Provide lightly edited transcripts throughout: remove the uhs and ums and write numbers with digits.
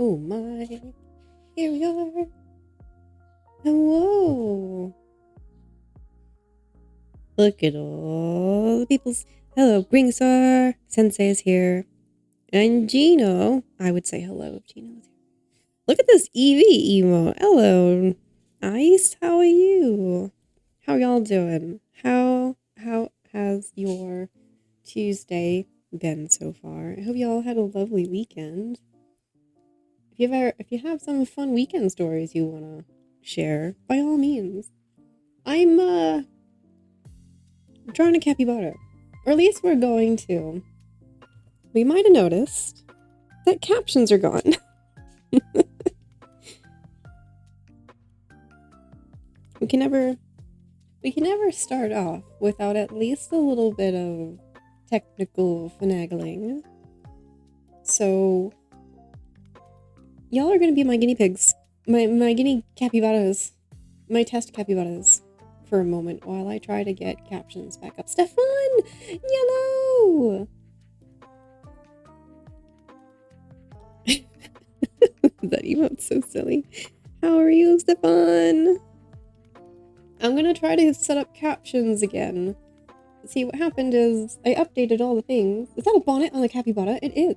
Oh my. Here we are. Hello. Look at all the peoples. Hello, Gringstar. Sensei is here. And Gino. I would say hello if Gino was here. Look at this Eevee emo. Hello. Ice, how are you? How y'all doing? How has your Tuesday been so far? I hope y'all had a lovely weekend. If you have some fun weekend stories you wanna share, by all means. I'm drawing a capybara. Or at least we're going to. We might have noticed that captions are gone. We can never start off without at least a little bit of technical finagling. So y'all are gonna be my guinea pigs. My guinea capybaras. My test capybaras for a moment while I try to get captions back up. Stefan! Yellow! That emote's so silly. How are you, Stefan? I'm gonna try to set up captions again. See, what happened is I updated all the things. Is that a bonnet on the capybara? It is.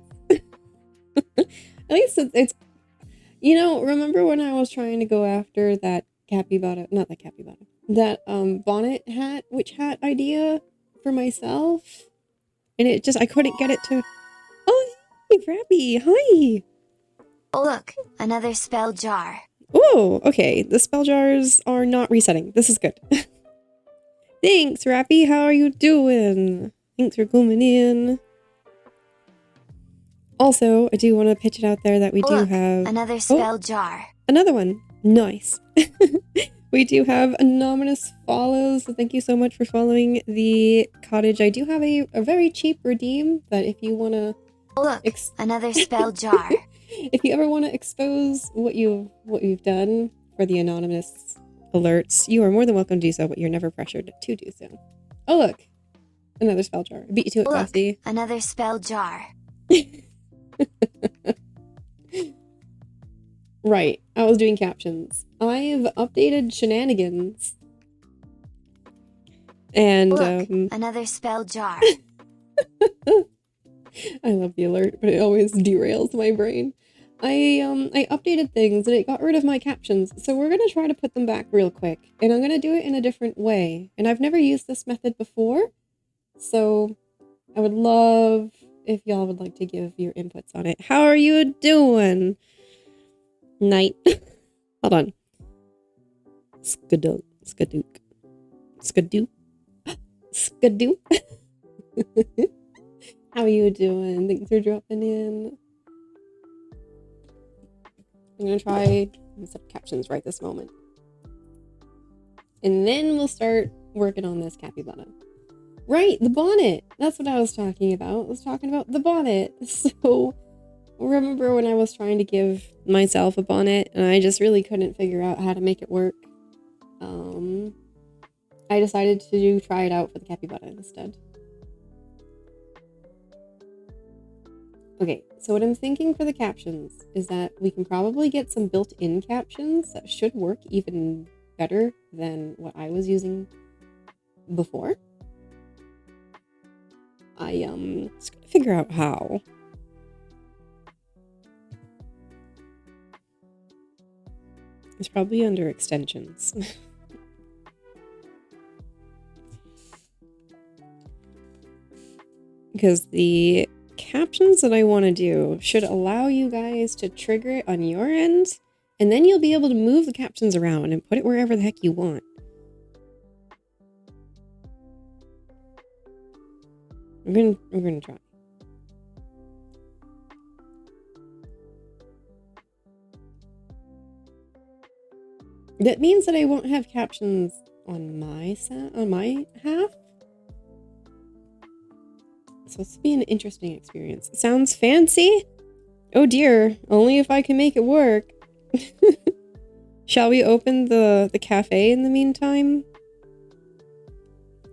At least it's you know, remember when I was trying to go after that capybara, not that capybara, that bonnet hat, witch hat idea for myself? And I couldn't get it to... Oh, hey, Frappy, hi! Oh look, another spell jar. Oh, okay, the spell jars are not resetting. This is good. Thanks, Rappy, how are you doing? Thanks for coming in. Also, I do want to pitch it out there that we do have... Another spell jar. Another one. Nice. We do have anonymous follows, so thank you so much for following the cottage. I do have a very cheap redeem that if you want to... Look, another spell jar. If you ever want to expose what you've done for the anonymous alerts, you are more than welcome to do so, but you're never pressured to do so. Oh, look. Another spell jar. I beat you to it, Bossy. Another spell jar. Right, I was doing captions. I've updated shenanigans. And another spell jar. I love the alert, but it always derails my brain. I updated things and it got rid of my captions, so we're gonna try to put them back real quick. And I'm gonna do it in a different way. And I've never used this method before, so I would love if y'all would like to give your inputs on it. How are you doing? Night. Hold on. Skadook. Skadook. Skadoo. Skadoo. How are you doing? Thanks for dropping in. I'm gonna try and set up captions right this moment. And then we'll start working on this capybara. Right, the bonnet. That's what I was talking about. I was talking about the bonnet. So, remember when I was trying to give myself a bonnet and I just really couldn't figure out how to make it work? I decided to try it out for the capybara instead. Okay, so what I'm thinking for the captions is that we can probably get some built-in captions that should work even better than what I was using before. Just gotta figure out how. It's probably under extensions. Because the captions that I want to do should allow you guys to trigger it on your end, and then you'll be able to move the captions around and put it wherever the heck you want. We're gonna try. That means that I won't have captions on my half. So this will be an interesting experience. Sounds fancy? Oh dear, only if I can make it work. Shall we open the cafe in the meantime?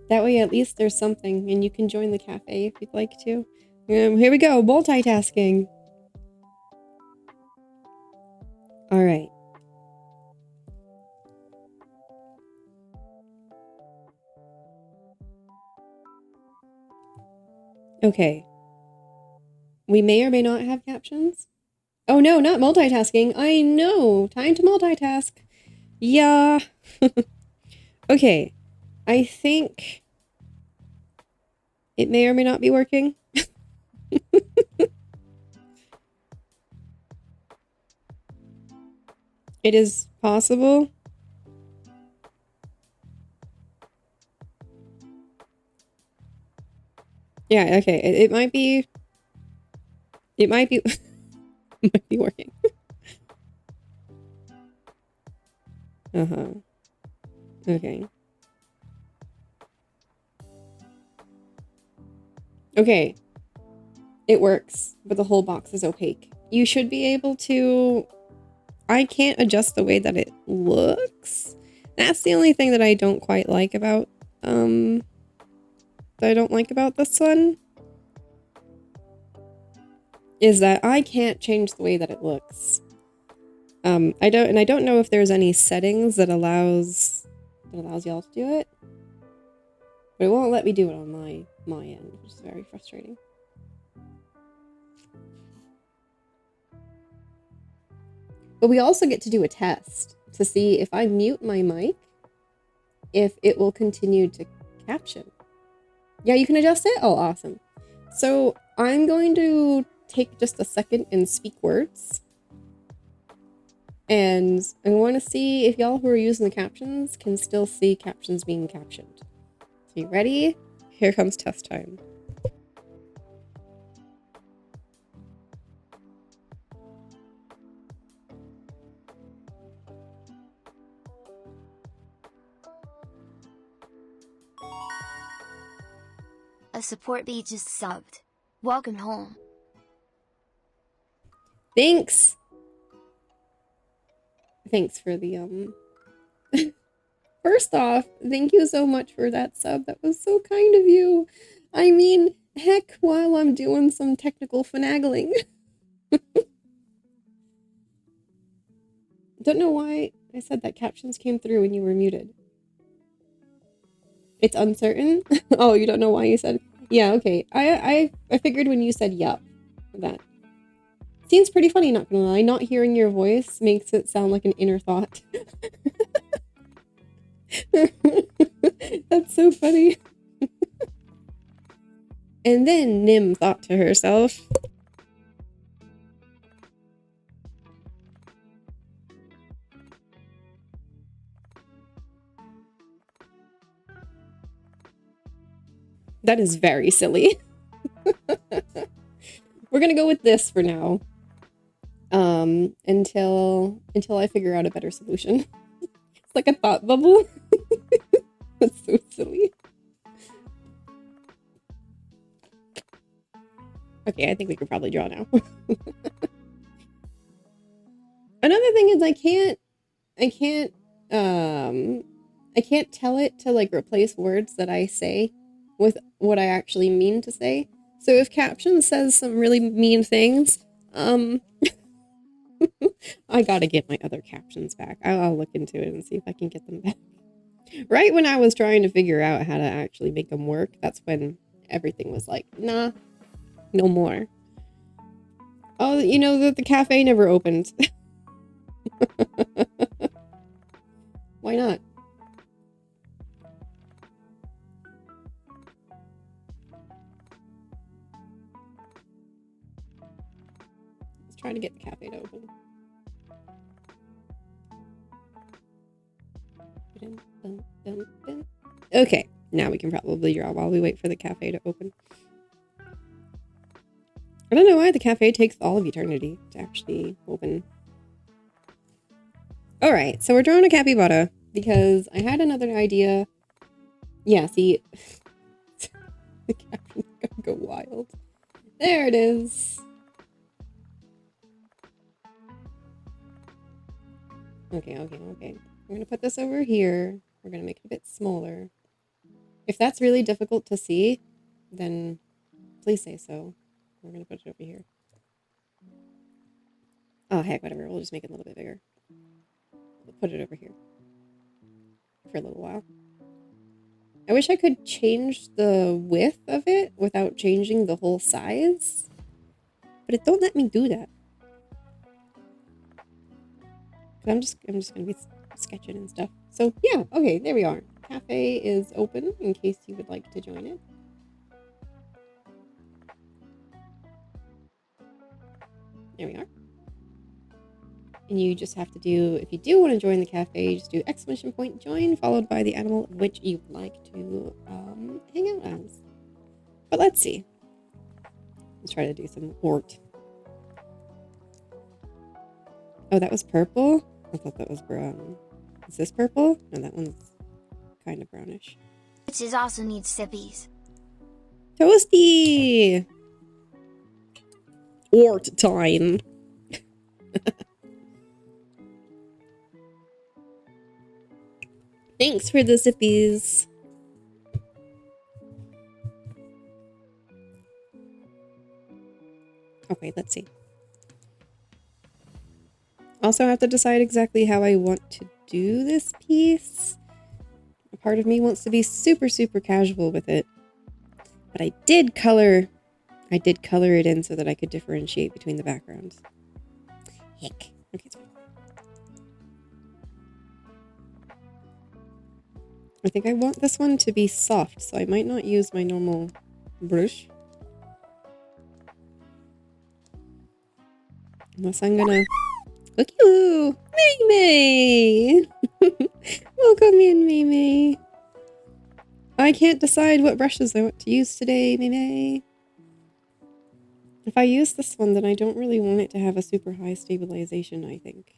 That way at least there's something and you can join the cafe if you'd like to. Here we go, multitasking. All right. Okay. We may or may not have captions. Oh no, not multitasking. I know. Time to multitask. Yeah. Okay. I think it may or may not be working. It is possible. Yeah, okay. It might be. It might be. Might be working. Uh-huh. Okay. Okay. It works, but the whole box is opaque. You should be able to... I can't adjust the way that it looks. That's the only thing that I don't quite like about, that I don't like about this one. Is that I can't change the way that it looks. I don't know if there's any settings that allows y'all to do it. But it won't let me do it on my end, which is very frustrating. But we also get to do a test to see if I mute my mic, if it will continue to caption. Yeah, you can adjust it? Oh, awesome. So I'm going to take just a second and speak words. And I want to see if y'all who are using the captions can still see captions being captioned. So you ready? Here comes test time. A support bee just subbed. Welcome home. Thanks! Thanks for the, First off, thank you so much for that sub. That was so kind of you. I mean, heck, while I'm doing some technical finagling. Don't know why I said that captions came through when you were muted. It's uncertain? Oh, you don't know why you said... Yeah, okay. I figured when you said yup, that seems pretty funny, not gonna lie. Not hearing your voice makes it sound like an inner thought. That's so funny. And then Nim thought to herself, that is very silly. We're gonna go with this for now. Until I figure out a better solution. It's like a thought bubble. That's so silly. Okay, I think we could probably draw now. Another thing is I can't tell it to like replace words that I say with what I actually mean to say. So if caption says some really mean things, I gotta get my other captions back. I'll look into it and see if I can get them back. Right when I was trying to figure out how to actually make them work, that's when everything was like, nah, no more. Oh, you know that the cafe never opened. Why not? Let's try to get the cafe to open. Okay, now we can probably draw while we wait for the cafe to open. I don't know why the cafe takes all of eternity to actually open. Alright, so we're drawing a capybara because I had another idea. Yeah, see, the caption's gonna go wild. There it is. Okay. We're gonna put this over here. We're gonna make it a bit smaller. If that's really difficult to see, then please say so. We're gonna put it over here. Oh, heck, whatever. We'll just make it a little bit bigger. We'll put it over here for a little while. I wish I could change the width of it without changing the whole size, but it don't let me do that. I'm just gonna be sketching and stuff. So yeah, okay, there we are. Cafe is open in case you would like to join it. There we are. And you just have to do, if you do want to join the cafe, just do exclamation point join, followed by the animal of which you would like to hang out as. But let's see. Let's try to do some art. Oh, that was purple? I thought that was brown. Is this purple? No, that one's kind of brownish. It also needs sippies. Toasty! Art time. Thanks for the sippies. Okay, let's see. Also, I have to decide exactly how I want to do this piece. A part of me wants to be super, super casual with it. But I did color it in so that I could differentiate between the backgrounds. Heck. Okay, it's fine. I think I want this one to be soft, so I might not use my normal brush. Unless I'm gonna... Look you! May! Welcome in, May. I can't decide what brushes I want to use today, May. If I use this one, then I don't really want it to have a super high stabilization, I think.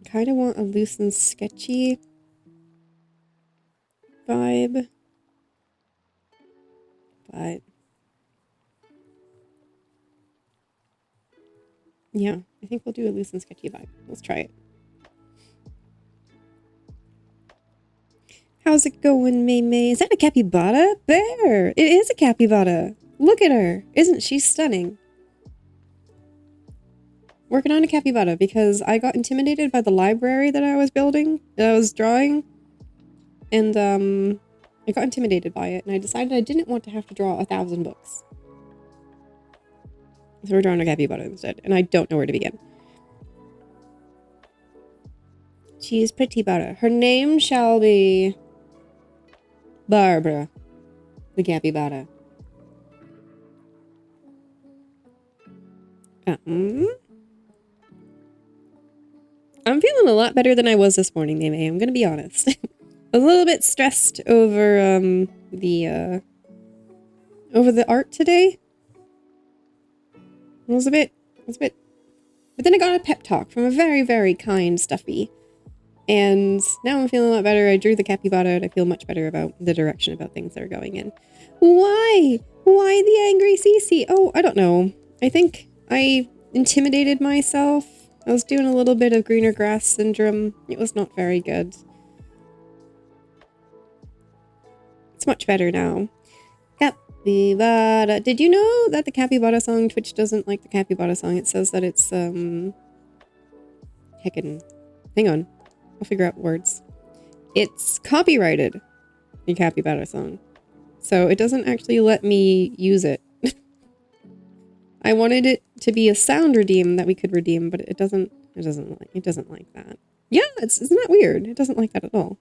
I kind of want a loose and sketchy vibe. But... yeah, I think we'll do a loose and sketchy vibe. Let's try it. How's it going, May? Is that a capybara? Bear! It is a capybara! Look at her! Isn't she stunning? Working on a capybara because I got intimidated by the library that I was building, that I was drawing. And, I got intimidated by it, and I decided I didn't want to have to draw 1,000 books. So we're drawing a capybara instead, and I don't know where to begin. She is pretty Bara. Her name shall be... Barbara. The capybara. I'm feeling a lot better than I was this morning, May. I'm gonna be honest. A little bit stressed over the art today. It was a bit, but then I got a pep talk from a very, very kind Stuffy. And now I'm feeling a lot better. I drew the capybara and I feel much better about the direction about things that are going in. Why? Why the angry Cece? Oh, I don't know. I think I intimidated myself. I was doing a little bit of greener grass syndrome. It was not very good. It's much better now. Capybara. Did you know that the capybara song, Twitch doesn't like the capybara song? It says that it's, heckin'. Hang on. I'll figure out words. It's copyrighted, the capybara song. So it doesn't actually let me use it. I wanted it to be a sound redeem that we could redeem, but it doesn't like that. Yeah, isn't that weird? It doesn't like that at all.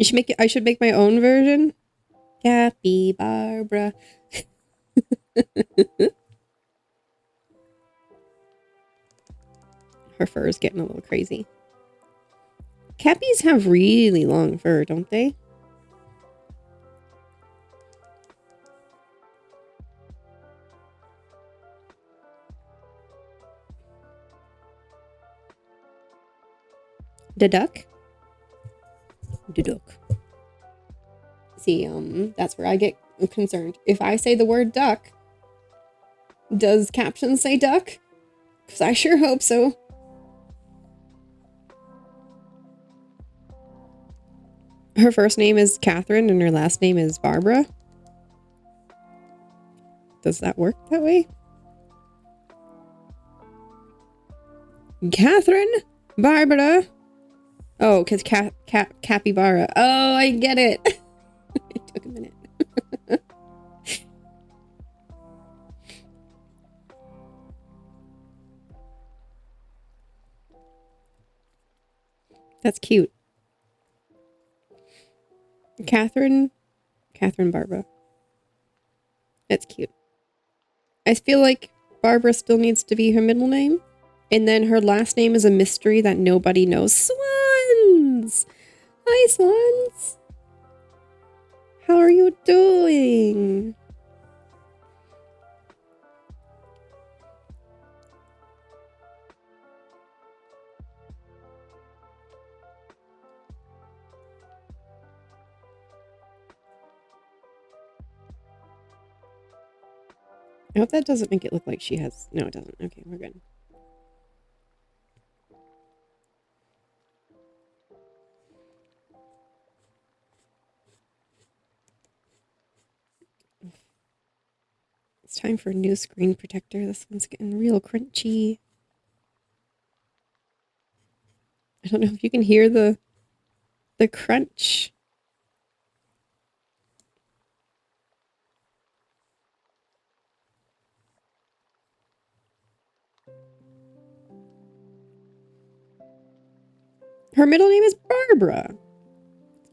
You should make it. I should make my own version. Capybara. Her fur is getting a little crazy. Cappies have really long fur, don't they? The duck? The duck. See, that's where I get concerned. If I say the word duck, Does caption say duck? Because I sure hope so. Her first name is Catherine and her last name is Barbara. Does that work that way? Catherine? Barbara? Oh, because Capybara. Oh, I get it. It took a minute. That's cute. Catherine Barbara. That's cute. I feel like Barbara still needs to be her middle name. And then her last name is a mystery that nobody knows. Swans! Hi, Swans! How are you doing? I hope that doesn't make it look like she has... No, it doesn't. Okay, we're good. It's time for a new screen protector. This one's getting real crunchy. I don't know if you can hear the crunch. Her middle name is Barbara.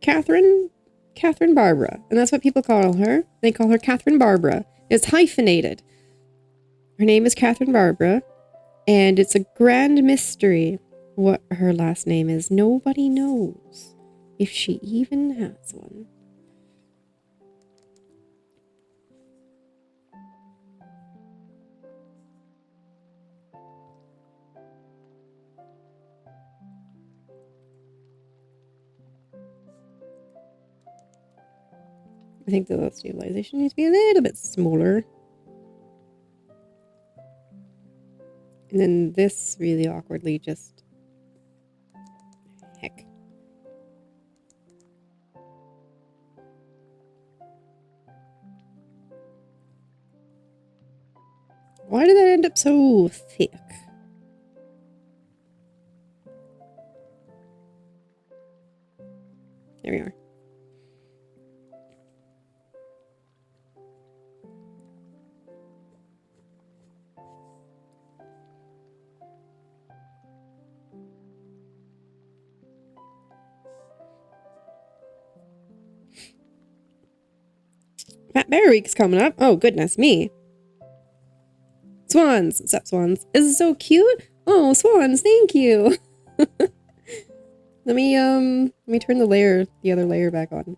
Catherine Barbara. And that's what people call her. They call her Catherine Barbara. It's hyphenated. Her name is Catherine Barbara. And it's a grand mystery what her last name is. Nobody knows if she even has one. I think the stabilization needs to be a little bit smaller. And then this really awkwardly just... Heck. Why did that end up so thick? There we are. Fat Bear Week's coming up. Oh, goodness me. Swans. What's up, Swans? This is so cute. Oh, Swans, thank you. Let me turn the other layer back on.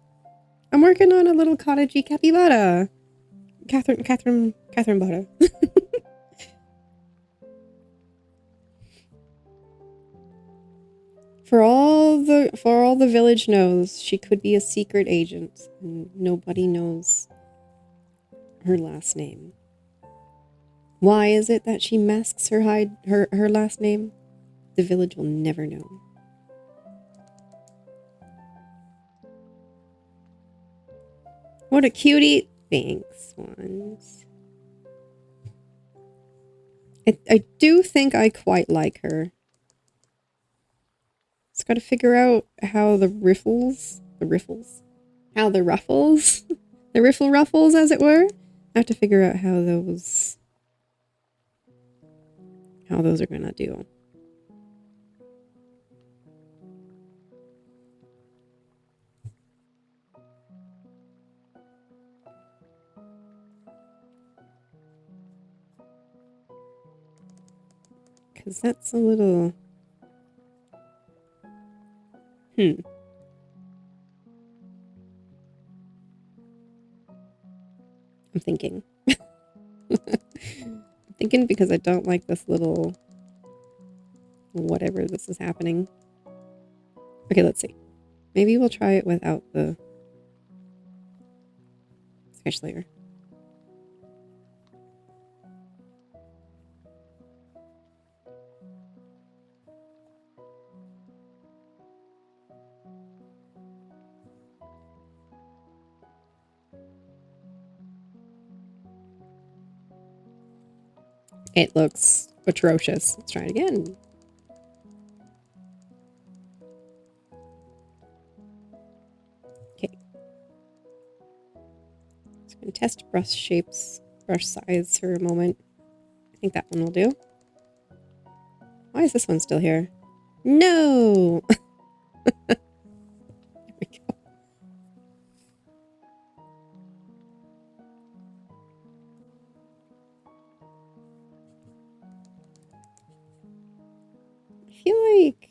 I'm working on a little cottagey capybara. Catherine Bara. For all the village knows, she could be a secret agent, and nobody knows her last name. Why is it that she masks her last name? The village will never know. What a cutie! Thanks, Swans. I do think I quite like her. Just gotta figure out how the ruffles, the riffle ruffles, as it were. I have to figure out how those are gonna do. Because that's a little... I'm thinking. I'm thinking because I don't like this little... whatever this is happening. Okay, let's see. Maybe we'll try it without the sketch layer. It looks atrocious. Let's try it again. Okay. Just gonna test brush shapes, brush size for a moment. I think that one will do. Why is this one still here? No! There we go. I feel like...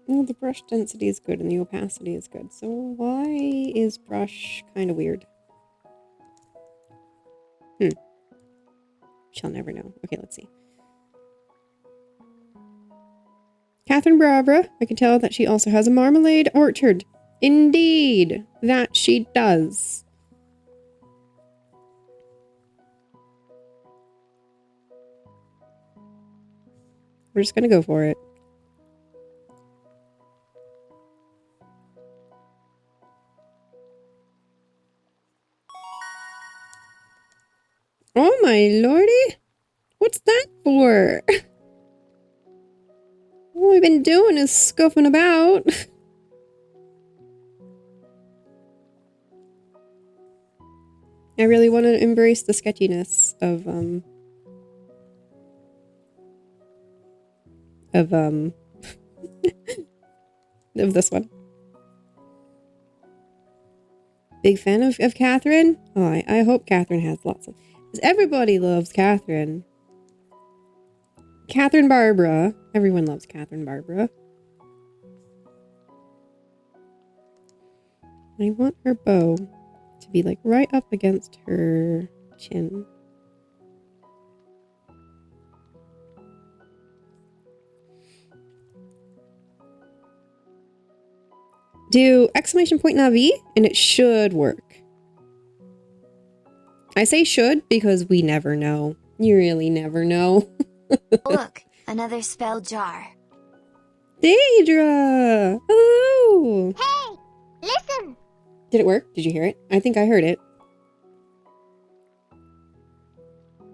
well, the brush density is good and the opacity is good. So why is brush kind of weird? Shall never know. Okay, let's see. Catherine Barbara, I can tell that she also has a marmalade orchard. Indeed, that she does. We're just gonna go for it. Oh my lordy! What's that for? All we've been doing is scuffing about. I really want to embrace the sketchiness of of this one. Big fan of Catherine? Oh, I hope Catherine has lots of... because everybody loves Catherine. Catherine Barbara. Everyone loves Catherine Barbara. I want her bow to be like right up against her chin. Do exclamation point Navi and it should work. I say should because we never know. You really never know. Look, another spell jar. Daedra! Hello! Hey, listen! Did it work? Did you hear it? I think I heard it.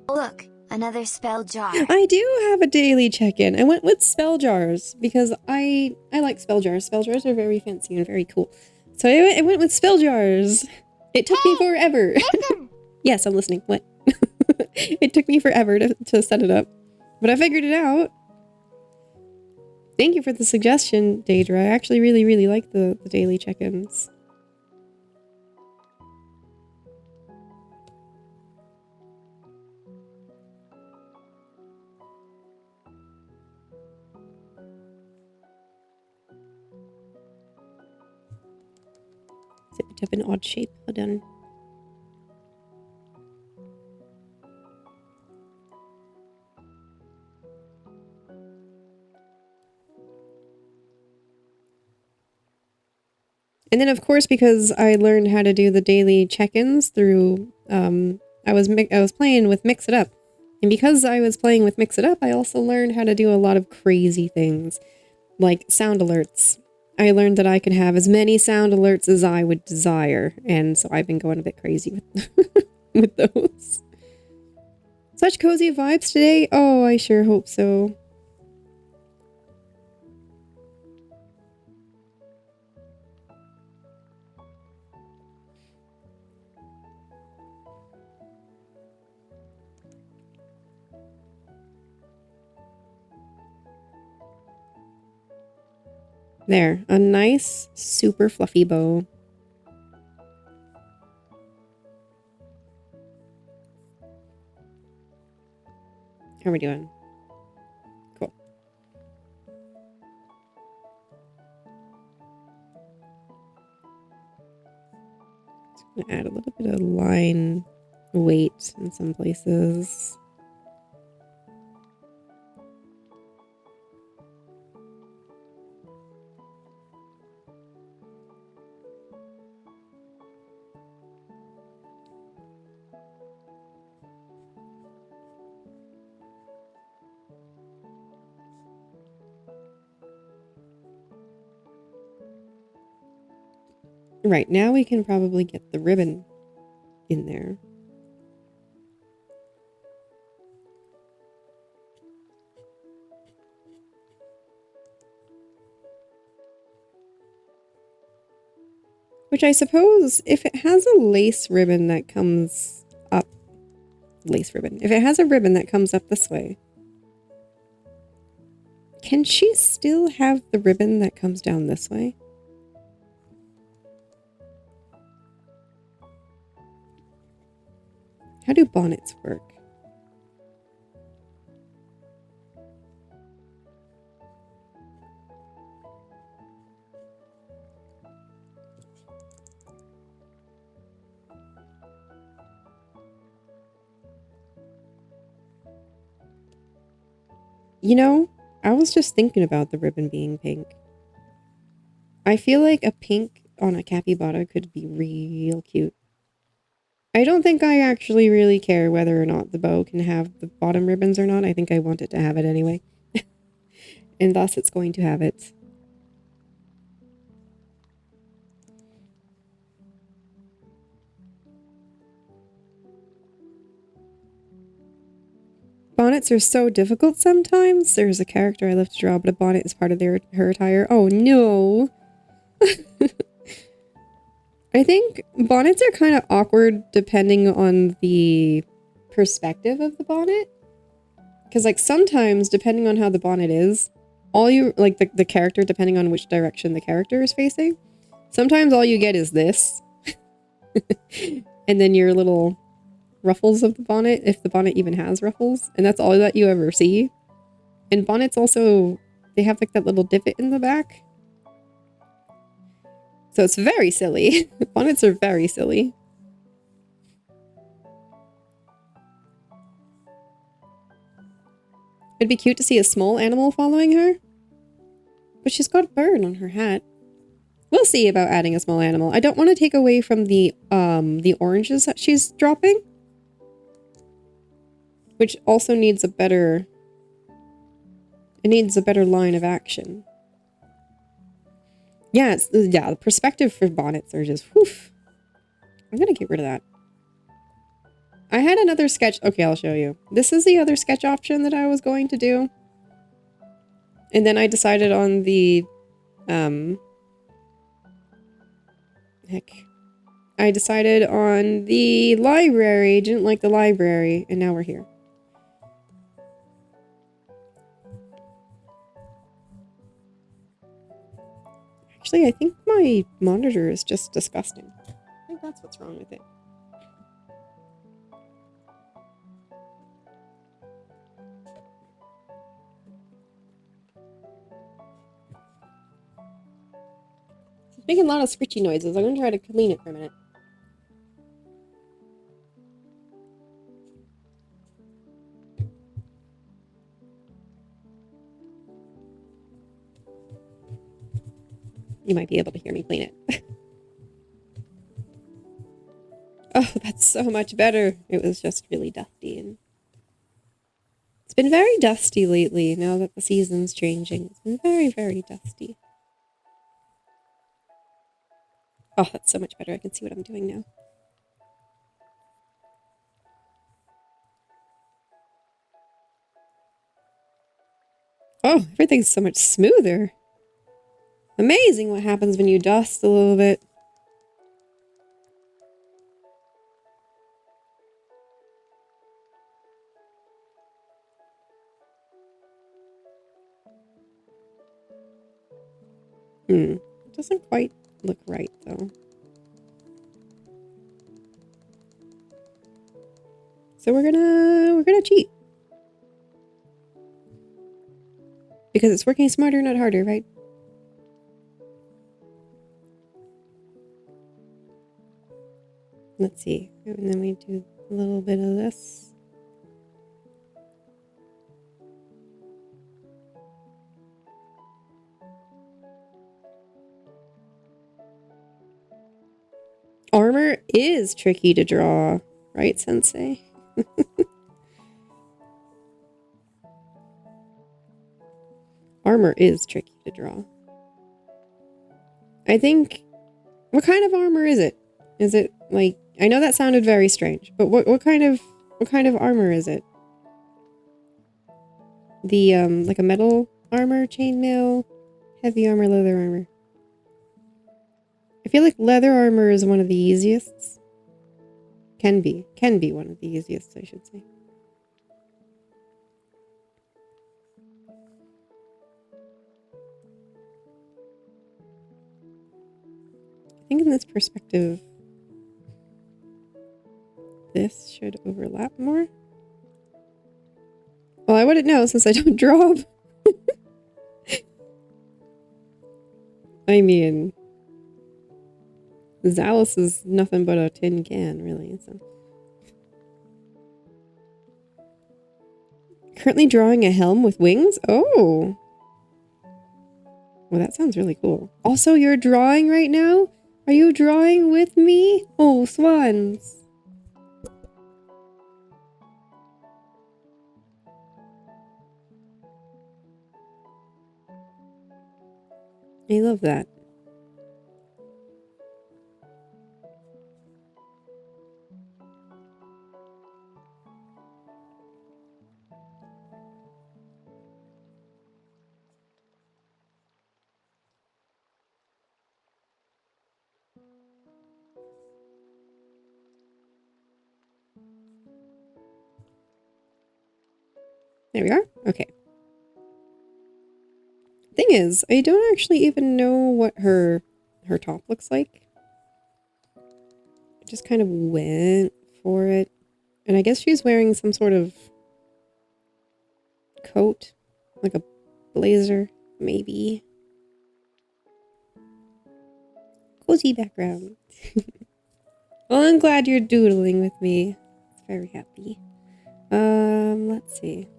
Look, another spell jar. I do have a daily check-in. I went with spell jars because I like spell jars. Spell jars are very fancy and very cool. So I went with spell jars. It took me forever. Listen! Yes, I'm listening. What? It took me forever to set it up. But I figured it out. Thank you for the suggestion, Daedra. I actually really, really like the daily check-ins. It's a bit of an odd shape. Well done. And then, of course, because I learned how to do the daily check-ins through, I was playing with Mix It Up. And because I was playing with Mix It Up, I also learned how to do a lot of crazy things, like sound alerts. I learned that I could have as many sound alerts as I would desire, and so I've been going a bit crazy with, with those. Such cozy vibes today? Oh, I sure hope so. There, a nice, super fluffy bow. How are we doing? Cool. Just gonna add a little bit of line weight in some places. Right, now we can probably get the ribbon in there. Which I suppose, if it has a lace ribbon that comes up... Lace ribbon. If it has a ribbon that comes up this way, can she still have the ribbon that comes down this way? How do bonnets work? You know, I was just thinking about the ribbon being pink. I feel like a pink on a capybara could be real cute. I don't think I actually really care whether or not the bow can have the bottom ribbons or not. I think I want it to have it anyway. And thus it's going to have it. Bonnets are so difficult sometimes. There's a character I love to draw, but a bonnet is part of her attire. Oh no! I think bonnets are kind of awkward depending on the perspective of the bonnet. Because like sometimes, depending on how the bonnet is, all you, like the character, depending on which direction the character is facing, sometimes all you get is this. And then your little ruffles of the bonnet, if the bonnet even has ruffles, and that's all that you ever see. And bonnets also, they have like that little divot in the back. So it's very silly. Bonnets are very silly. It'd be cute to see a small animal following her. But she's got a bird on her hat. We'll see about adding a small animal. I don't want to take away from the oranges that she's dropping. Which also needs a better... It needs a better line of action. Yeah, the perspective for bonnets are just... Whew. I'm gonna get rid of that. I had another sketch... Okay, I'll show you. This is the other sketch option that I was going to do. And then I decided on the... Heck. I decided on the library. Didn't like the library. And now we're here. Actually, I think my monitor is just disgusting. I think that's what's wrong with it. It's making a lot of scritchy noises. I'm going to try to clean it for a minute. You might be able to hear me clean it. Oh, that's so much better. It was just really dusty. And it's been very dusty lately now that the season's changing. It's been very, very dusty. Oh, that's so much better. I can see what I'm doing now. Oh, everything's so much smoother. Amazing what happens when you dust a little bit. It doesn't quite look right though. So we're gonna cheat. Because it's working smarter, not harder, right? Let's see. And then we do a little bit of this. Armor is tricky to draw, right, Sensei? Armor is tricky to draw. I think... What kind of armor is it? Is it like... I know that sounded very strange, but what kind of armor is it? The, like a metal armor, chainmail, heavy armor, leather armor. I feel like leather armor is one of the easiest. Can be one of the easiest, I should say. I think in this perspective, this should overlap more. Well, I wouldn't know since I don't drop. I mean, Zalus is nothing but a tin can, really. So. Currently drawing a helm with wings? Oh! Well, that sounds really cool. Also, you're drawing right now? Are you drawing with me? Oh, swans! I love that. There we are. Okay. Thing is, I don't actually even know what her top looks like. I just kind of went for it. And I guess she's wearing some sort of coat, like a blazer, maybe. Cozy background. Well, I'm glad you're doodling with me. It's very happy. Let's see.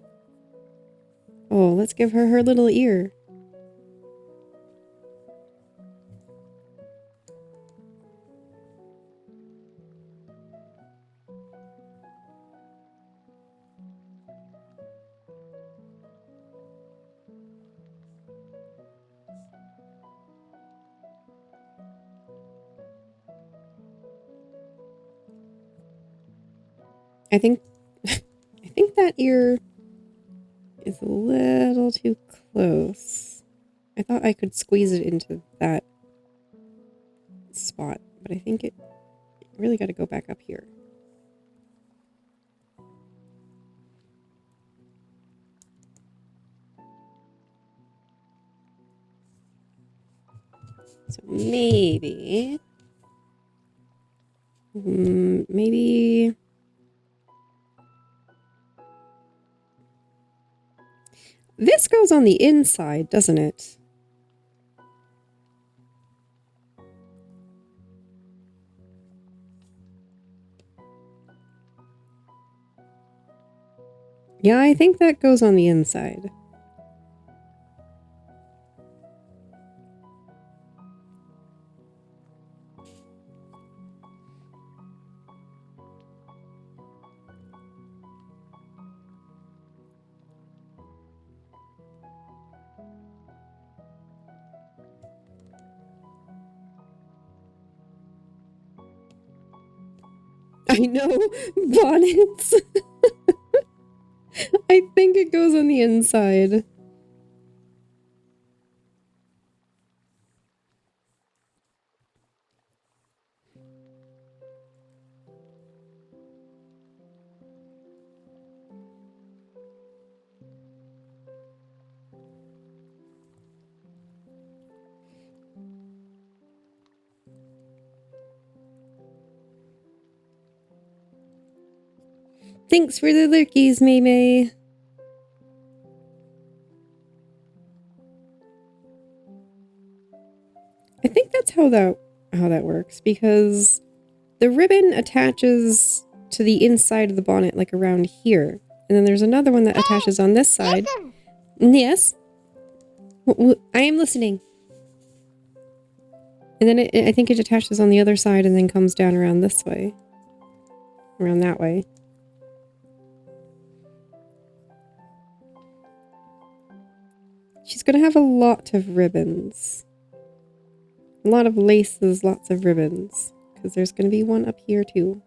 Oh, let's give her her little ear. I think that ear is a little too close. I thought I could squeeze it into that spot, but I think it really got to go back up here. So maybe this goes on the inside, doesn't it? Yeah, I think that goes on the inside. I know, bonnets. I think it goes on the inside. Thanks for the lurkies, May May. I think that's how that works, because the ribbon attaches to the inside of the bonnet, like around here. And then there's another one that attaches on this side. Listen. Yes? I am listening. And then I think it attaches on the other side and then comes down around this way. Around that way. She's going to have a lot of ribbons. A lot of laces, lots of ribbons. Because there's going to be one up here too.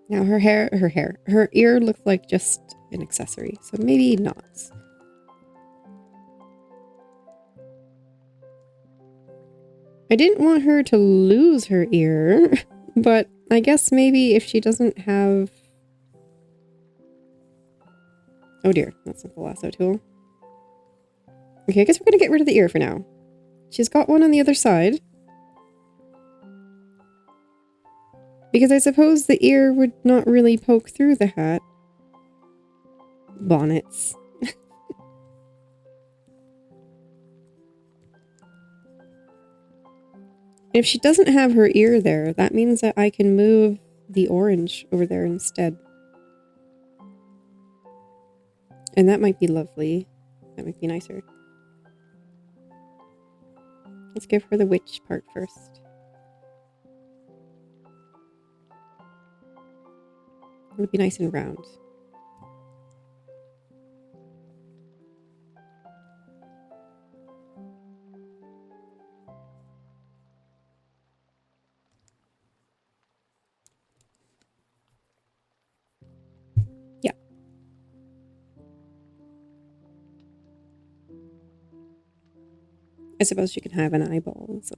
Now her ear looks like just an accessory. So maybe not. I didn't want her to lose her ear, but I guess maybe if she doesn't have... Oh dear, that's not the lasso tool. Okay, I guess we're gonna get rid of the ear for now. She's got one on the other side. Because I suppose the ear would not really poke through the hat. Bonnets. If she doesn't have her ear there, that means that I can move the orange over there instead. And that might be lovely. That might be nicer. Let's give her the witch part first. It'll be nice and round. Yeah. I suppose she can have an eyeball. So.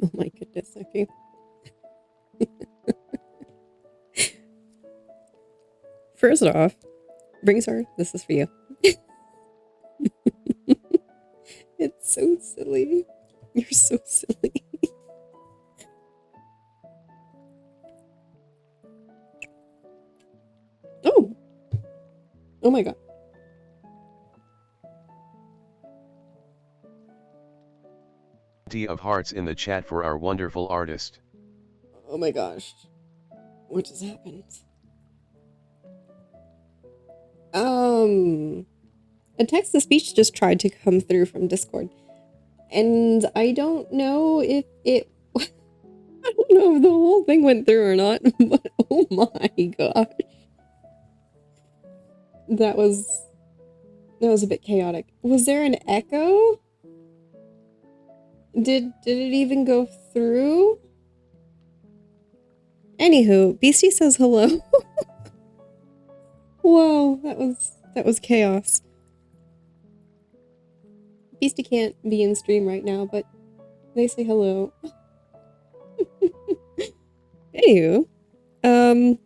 Oh my goodness, okay. First off, Ringstar, this is for you. It's so silly. You're so silly. Oh! Oh my god. Of hearts in the chat for our wonderful artist. Oh my gosh. What just happened? A text-to-speech just tried to come through from Discord. And I don't know if it... I don't know if the whole thing went through or not, but oh my gosh. That was a bit chaotic. Was there an echo? Did it even go through? Anywho, Beastie says hello. Whoa, that was chaos. Beastie can't be in stream right now, but they say hello. Anywho,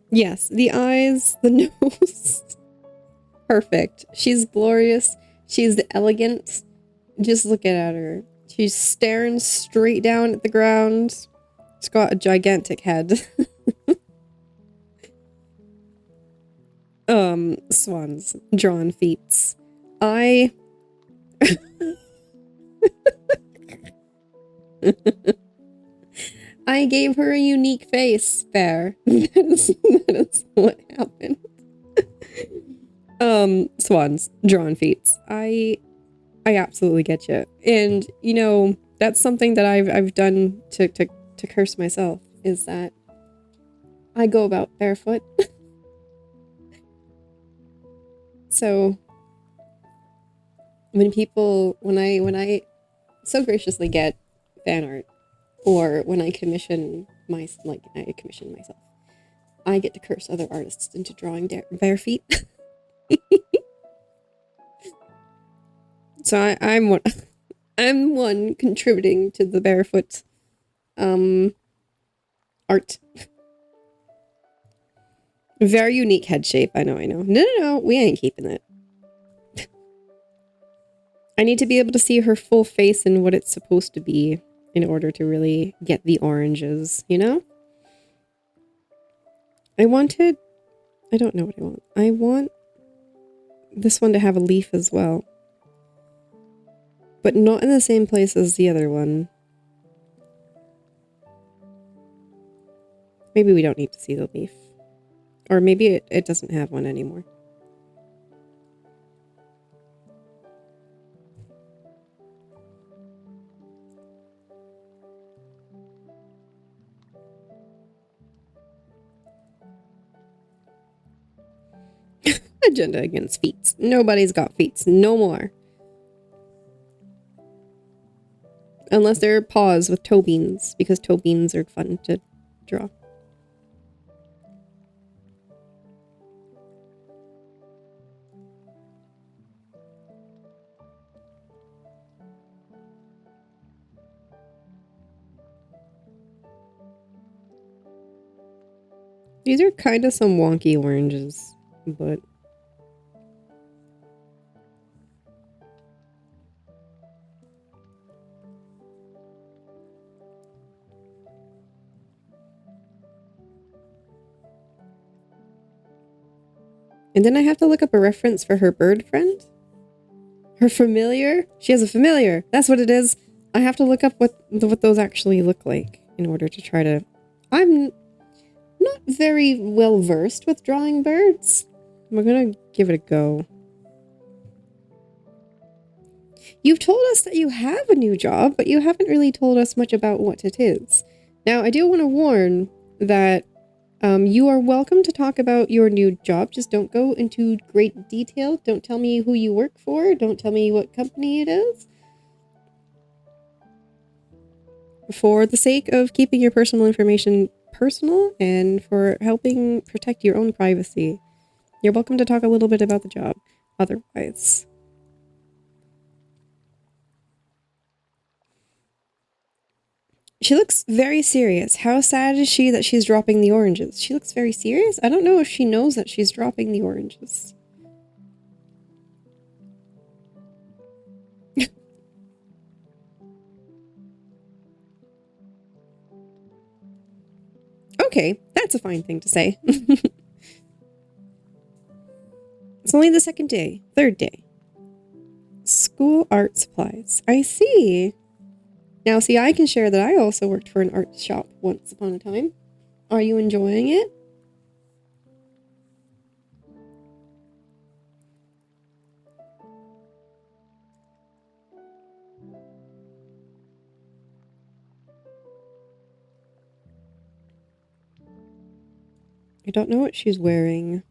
yes, the eyes, the nose. Perfect. She's glorious. She's elegant. Just look at her. She's staring straight down at the ground. She's got a gigantic head. Swans. Drawn feet. I gave her a unique face, Bear. That is what happened. Swans. Drawn feet. I absolutely get you. And, you know, that's something that I've done to curse myself, is that I go about barefoot. So when I so graciously get fan art, or when I commission myself, I get to curse other artists into drawing bare feet. So I'm one contributing to the barefoot art. Very unique head shape. I know. No, we ain't keeping it. I need to be able to see her full face and what it's supposed to be in order to really get the oranges, you know? I don't know what I want. I want this one to have a leaf as well. But not in the same place as the other one. Maybe we don't need to see the leaf. Or maybe it doesn't have one anymore. Agenda against feet. Nobody's got feet. No more. Unless they're paws with toe beans, because toe beans are fun to draw. These are kind of some wonky oranges, but... And then I have to look up a reference for her bird friend. Her familiar? She has a familiar. That's what it is. I have to look up what those actually look like in order to try to... I'm not very well versed with drawing birds. We're gonna give it a go. You've told us that you have a new job, but you haven't really told us much about what it is. Now, I do want to warn that you are welcome to talk about your new job. Just don't go into great detail. Don't tell me who you work for. Don't tell me what company it is. For the sake of keeping your personal information personal and for helping protect your own privacy, you're welcome to talk a little bit about the job. Otherwise... She looks very serious. How sad is she that she's dropping the oranges? She looks very serious? I don't know if she knows that she's dropping the oranges. Okay, that's a fine thing to say. It's only the second day. Third day. School art supplies. I see. Now, see, I can share that I also worked for an art shop once upon a time. Are you enjoying it? I don't know what she's wearing.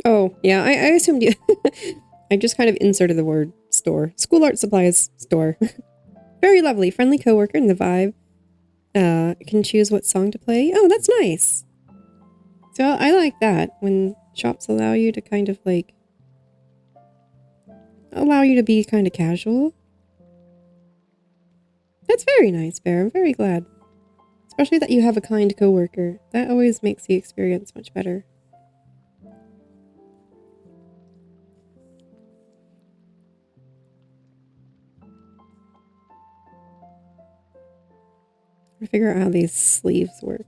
Oh, yeah, I assumed you... I just kind of inserted the word store. School art supplies store. Very lovely. Friendly coworker in the vibe. Can choose what song to play. Oh, that's nice. So I like that when shops allow you to kind of like... allow you to be kind of casual. That's very nice, Bear. I'm very glad. Especially that you have a kind coworker. That always makes the experience much better. I figure out how these sleeves work.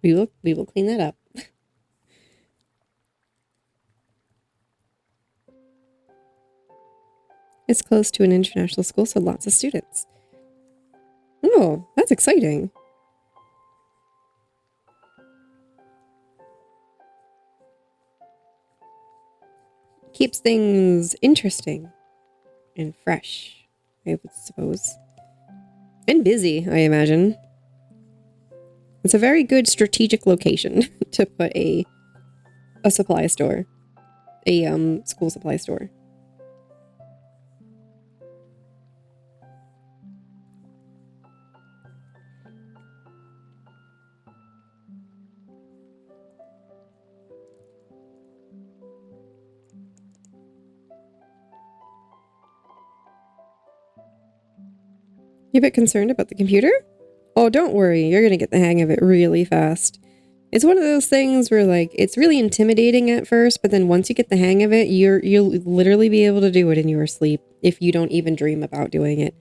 We will clean that up. It's close to an international school, so lots of students. Oh, that's exciting. Keeps things interesting and fresh, I would suppose. And busy, I imagine. It's a very good strategic location to put a supply store. A school supply store. You a bit concerned about the computer? Oh, don't worry. You're gonna get the hang of it really fast. It's one of those things where, like, it's really intimidating at first, but then once you get the hang of it, you'll literally be able to do it in your sleep if you don't even dream about doing it.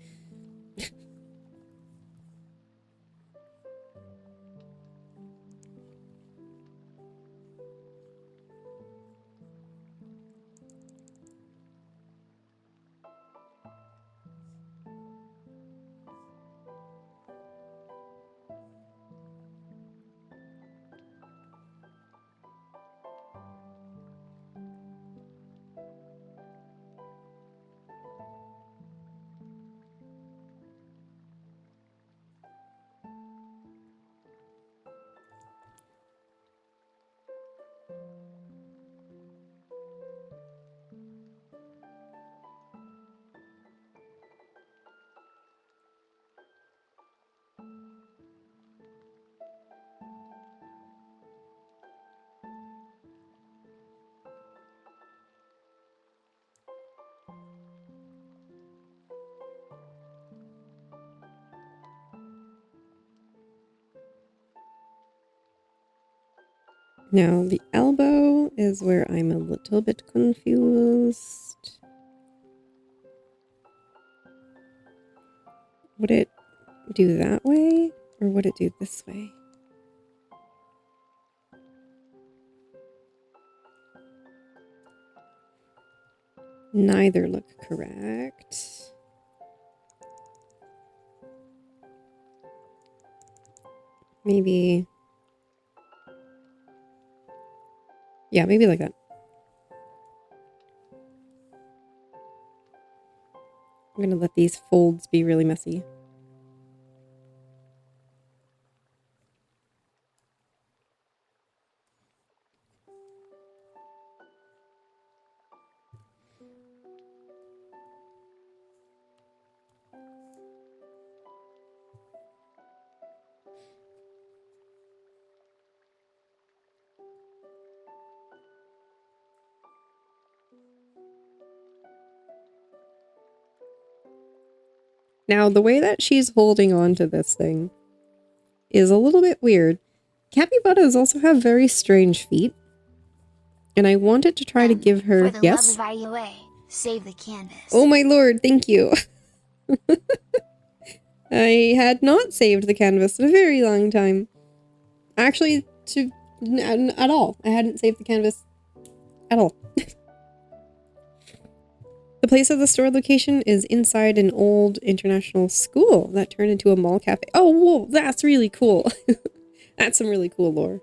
Now, the elbow is where I'm a little bit confused. Would it do that way, or would it do this way? Neither look correct. Maybe... yeah, maybe like that. I'm gonna let these folds be really messy. Now, the way that she's holding on to this thing is a little bit weird. Capybaras also have very strange feet. And I wanted to try to give her... For the yes? love of IOA, save the canvas. Oh my lord, thank you. I had not saved the canvas in a very long time. Actually, at all. I hadn't saved the canvas at all. The place of the store location is inside an old international school that turned into a mall cafe. Oh, whoa, that's really cool. That's some really cool lore.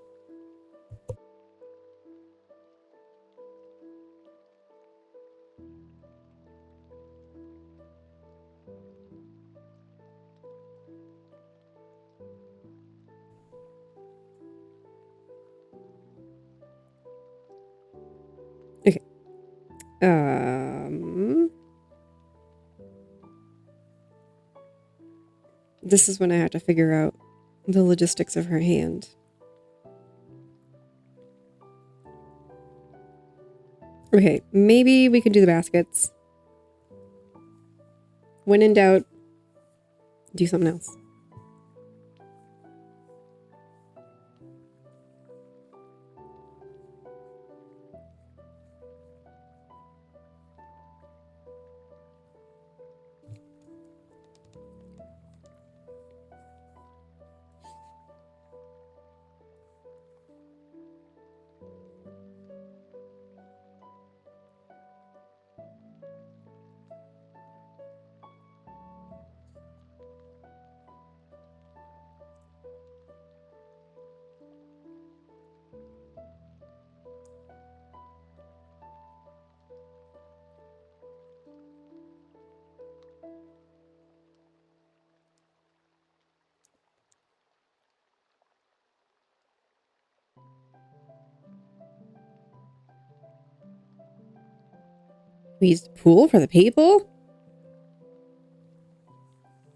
Okay. This is when I have to figure out the logistics of her hand. Okay, maybe we can do the baskets. When in doubt, do something else. We use the pool for the people?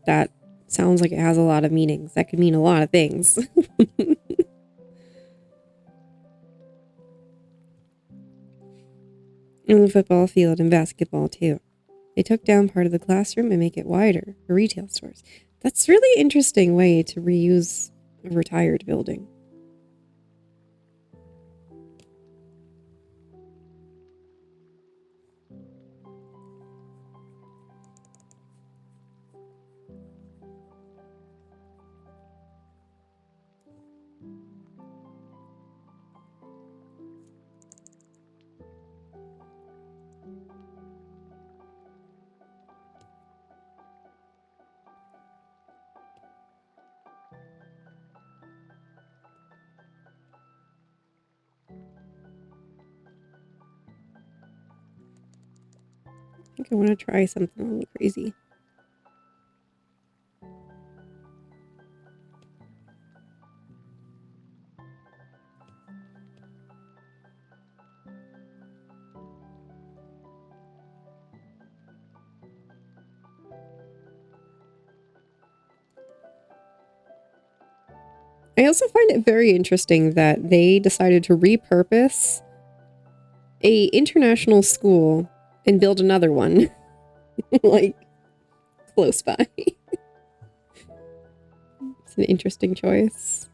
That sounds like it has a lot of meanings. That could mean a lot of things. And the football field and basketball too. They took down part of the classroom and make it wider for retail stores. That's really interesting way to reuse a retired building. I think I want to try something a little crazy. I also find it very interesting that they decided to repurpose a international school and build another one like close by. It's an interesting choice.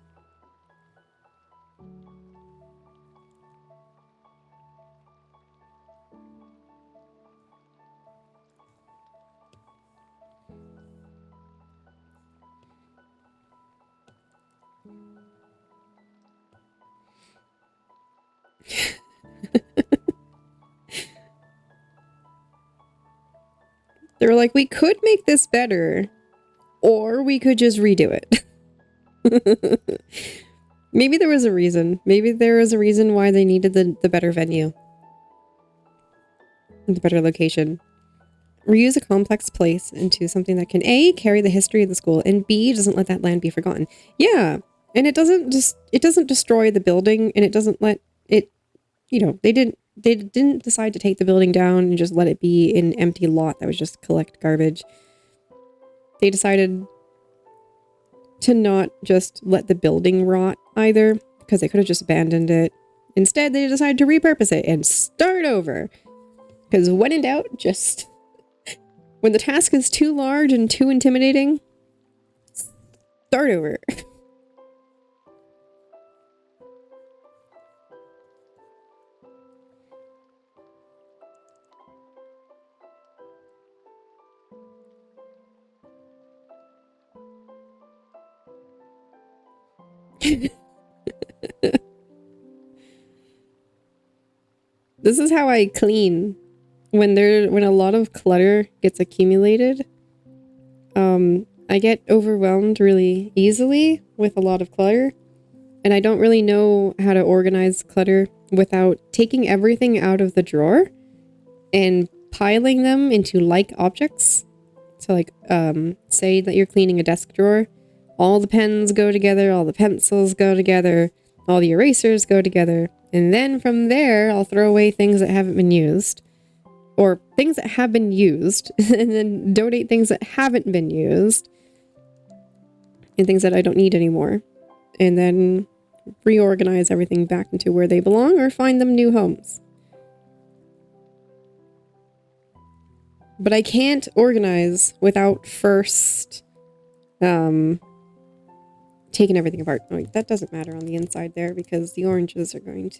They were like, we could make this better, or we could just redo it. Maybe there was a reason. Maybe there was a reason why they needed the better venue. The better location. Reuse a complex place into something that can A, carry the history of the school, and B, doesn't let that land be forgotten. Yeah, and it doesn't destroy the building, and it doesn't let it, you know, they didn't decide to take the building down and just let it be an empty lot that was just collect garbage. They decided to not just let the building rot either, because they could have just abandoned it. Instead, they decided to repurpose it and start over. Because when in doubt, just... when the task is too large and too intimidating, start over. This is how I clean when a lot of clutter gets accumulated. I get overwhelmed really easily with a lot of clutter, and I don't really know how to organize clutter without taking everything out of the drawer and piling them into like objects. So like, say that you're cleaning a desk drawer, all the pens go together, all the pencils go together, all the erasers go together, and then from there, I'll throw away things that haven't been used, or things that have been used, and then donate things that haven't been used, and things that I don't need anymore, and then reorganize everything back into where they belong, or find them new homes. But I can't organize without first taking everything apart. Oh, that doesn't matter on the inside there because the oranges are going to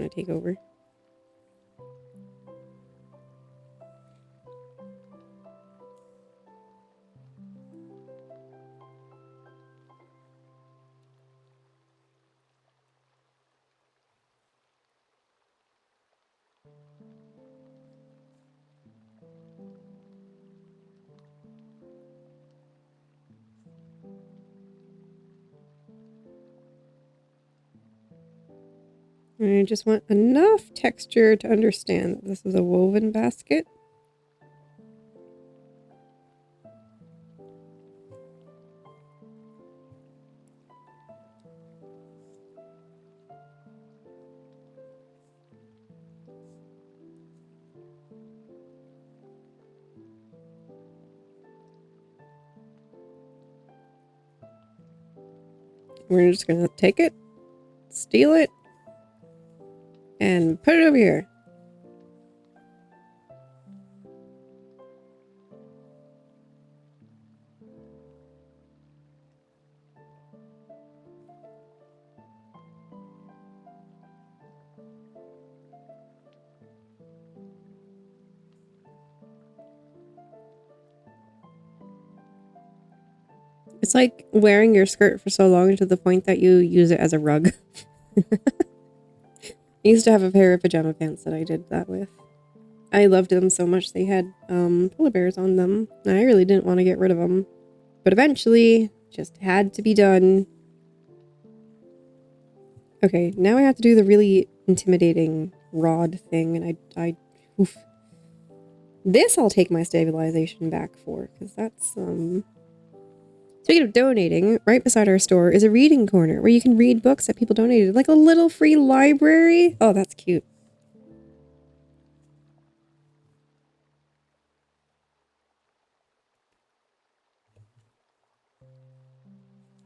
take over. I just want enough texture to understand that this is a woven basket. We're just gonna take it, steal it, and put it over here. It's like wearing your skirt for so long to the point that you use it as a rug. I used to have a pair of pajama pants that I did that with. I loved them so much they had polar bears on them. And I really didn't want to get rid of them. But eventually, just had to be done. Okay, now I have to do the really intimidating rod thing, and I oof. This I'll take my stabilization back for, because that's, Speaking of donating, right beside our store is a reading corner where you can read books that people donated, like a little free library. Oh, that's cute.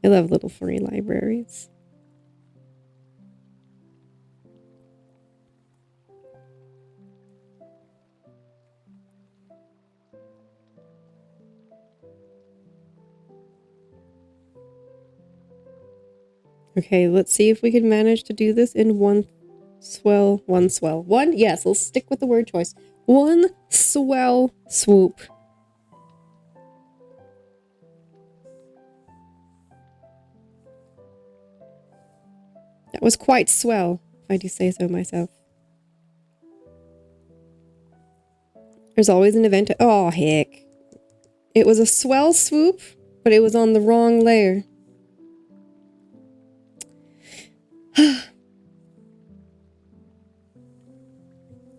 I love little free libraries. Okay, let's see if we can manage to do this in one swell. Yes, let's stick with the word choice. One swell swoop. That was quite swell, if I do say so myself. There's always an event. Oh, heck. It was a swell swoop, but it was on the wrong layer.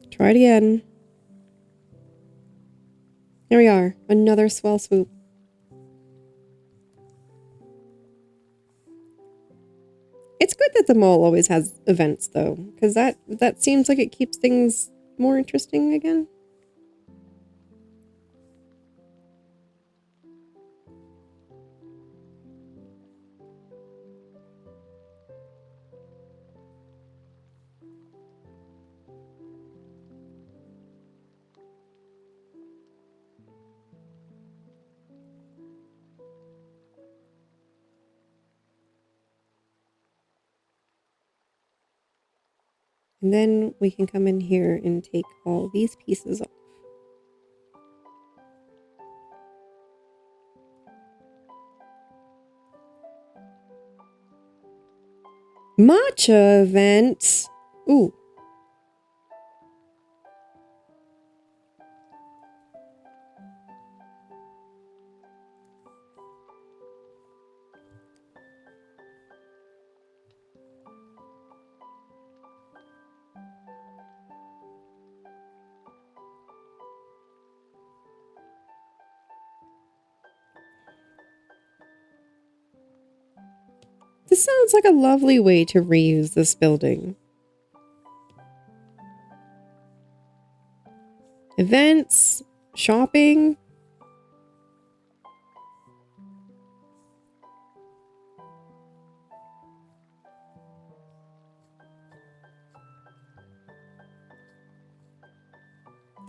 Try it again. There we are. Another swell swoop. It's good that the mall always has events, though, because that seems like it keeps things more interesting again. And then we can come in here and take all these pieces off. Matcha event. Ooh. This sounds like a lovely way to reuse this building. Events, shopping.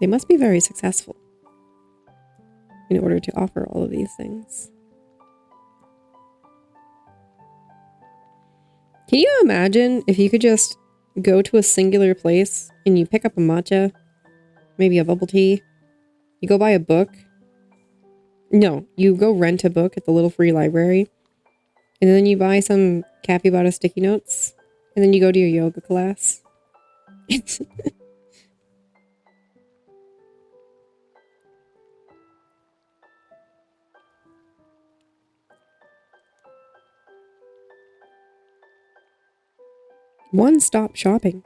They must be very successful in order to offer all of these things. Can you imagine if you could just go to a singular place and you pick up a matcha, maybe a bubble tea, you go buy a book? No, you go rent a book at the little free library, and then you buy some Capybara sticky notes, and then you go to your yoga class. One-stop shopping.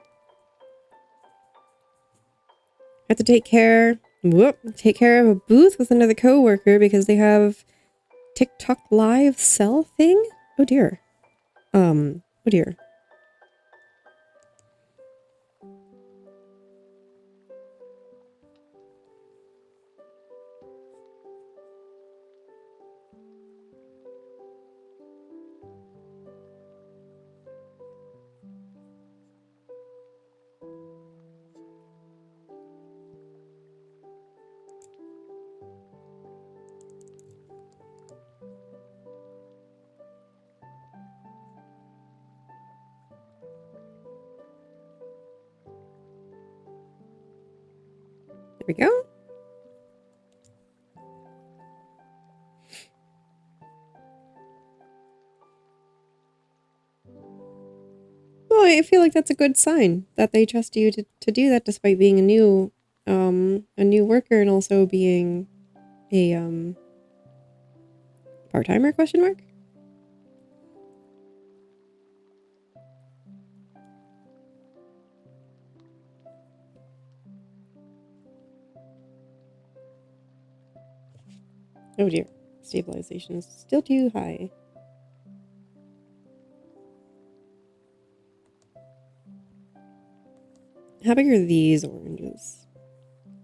Have to take care of a booth with another coworker because they have TikTok live sell thing. Oh dear. Oh dear. There we go. Well, I feel like that's a good sign that they trust you to do that despite being a new worker and also being a part-timer question mark? Oh dear. Stabilization is still too high. How big are these oranges?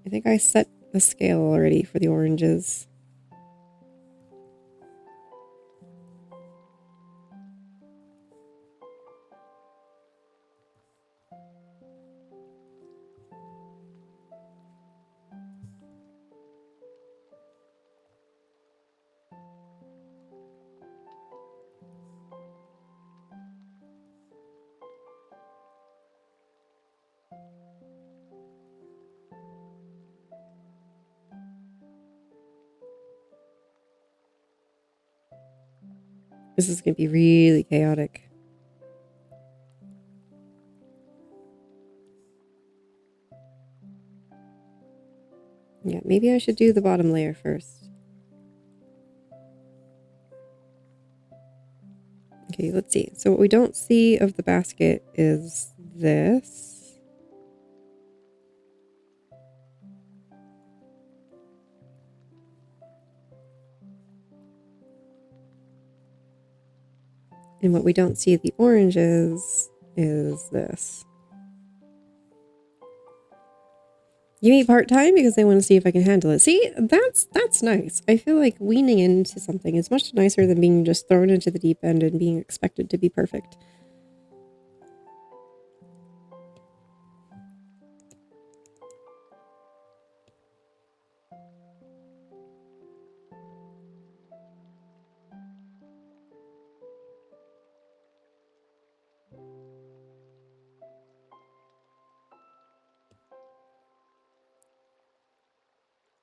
I think I set a scale already for the oranges. This is going to be really chaotic. Yeah, maybe I should do the bottom layer first. Okay, let's see. So what we don't see of the basket is this. And what we don't see of the oranges is this. Give me part-time because I want to see if I can handle it. See, that's nice. I feel like weaning into something is much nicer than being just thrown into the deep end and being expected to be perfect.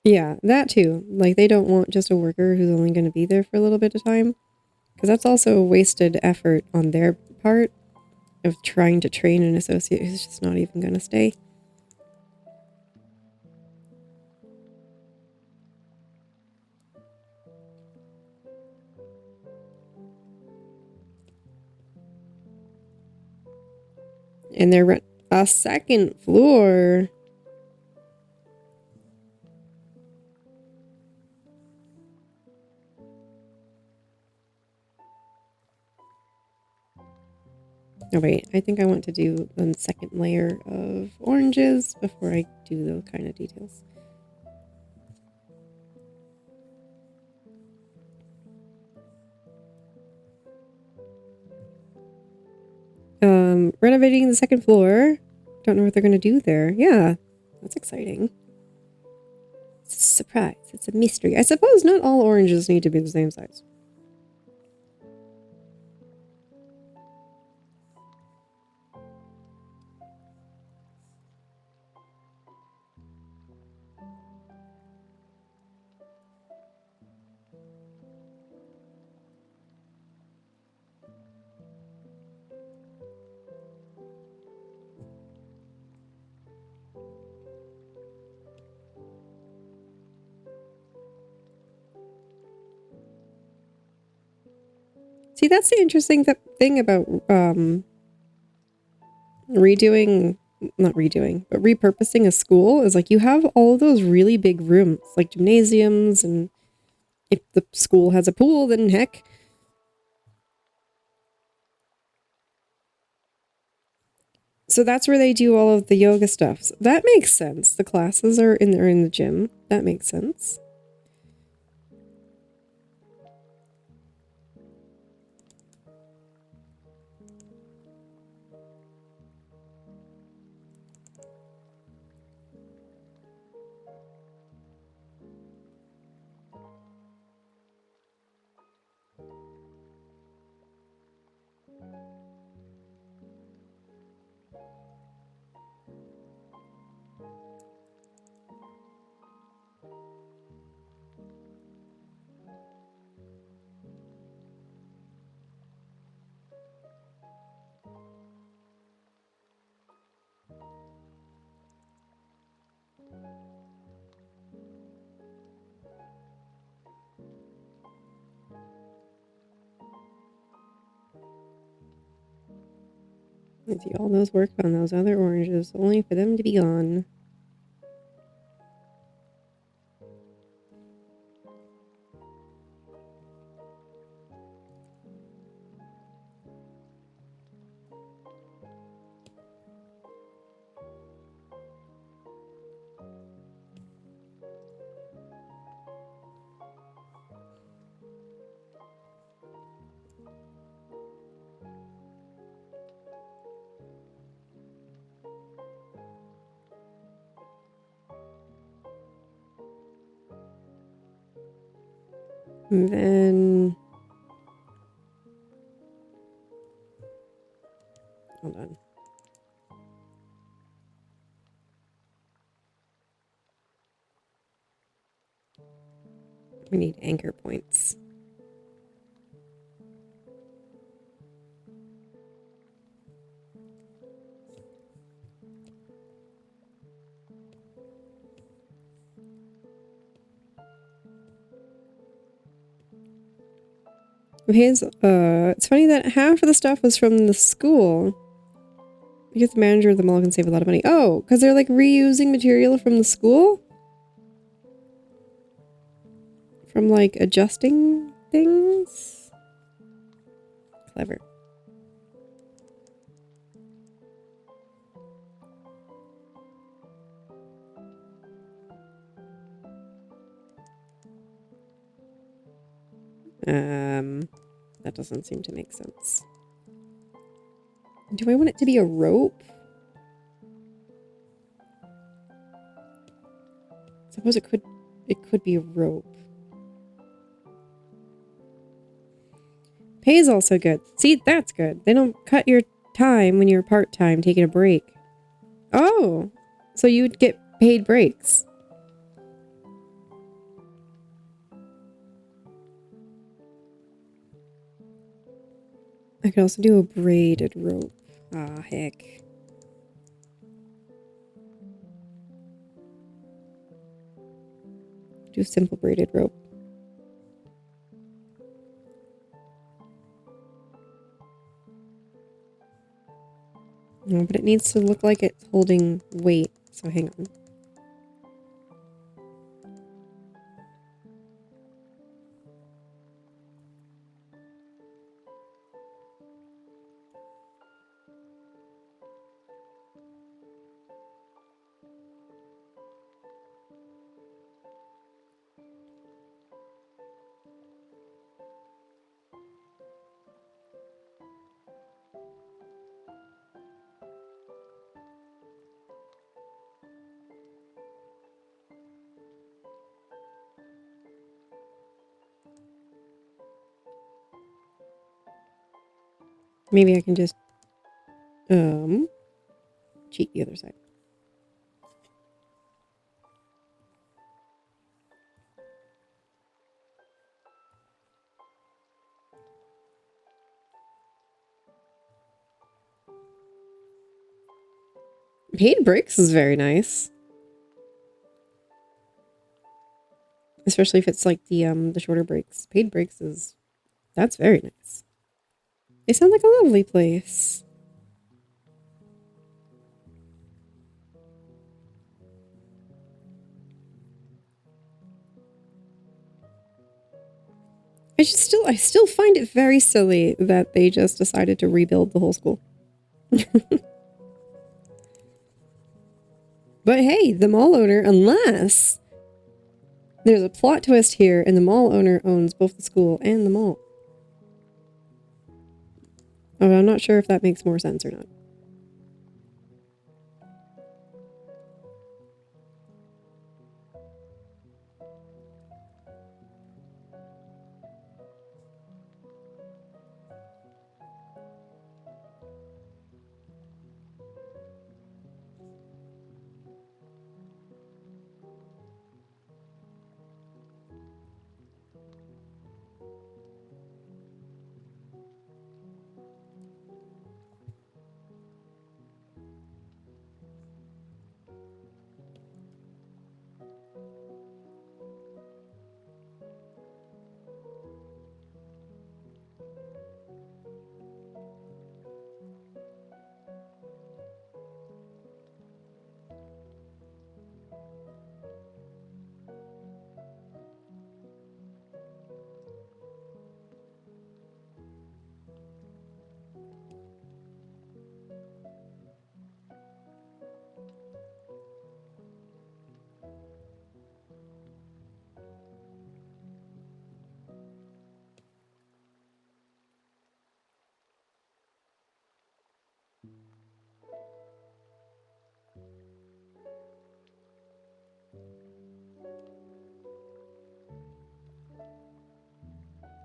Yeah, that too. Like, they don't want just a worker who's only going to be there for a little bit of time. Because that's also wasted effort on their part of trying to train an associate who's just not even going to stay. And they're a second floor. Oh wait, I think I want to do the second layer of oranges before I do those kind of details. Renovating the second floor. Don't know what they're gonna do there. Yeah, that's exciting. It's a surprise. It's a mystery. I suppose not all oranges need to be the same size. See, that's the interesting thing about redoing, not redoing, but repurposing a school is like you have all those really big rooms, like gymnasiums, and if the school has a pool, then heck. So that's where they do all of the yoga stuff. So that makes sense. The classes are in the gym. That makes sense. Let's see, all those work on those other oranges, only for them to be gone. And then, hold on. We need anchor points. It's funny that half of the stuff was from the school. Because the manager of the mall can save a lot of money. Oh, because they're like reusing material from the school? From like adjusting things? Clever. That doesn't seem to make sense. Do I want it to be a rope? Suppose it could be a rope. Pay is also good. See, that's good. They don't cut your time when you're part-time taking a break. Oh, so you'd get paid breaks. I could also do a braided rope. Ah, heck. Do a simple braided rope. No, but it needs to look like it's holding weight. So hang on. Maybe I can just cheat the other side. Paid breaks is very nice. Especially if it's like the shorter breaks. Paid breaks that's very nice. They sound like a lovely place. I still find it very silly that they just decided to rebuild the whole school. But hey, the mall owner, unless there's a plot twist here and the mall owner owns both the school and the mall. Oh, I'm not sure if that makes more sense or not.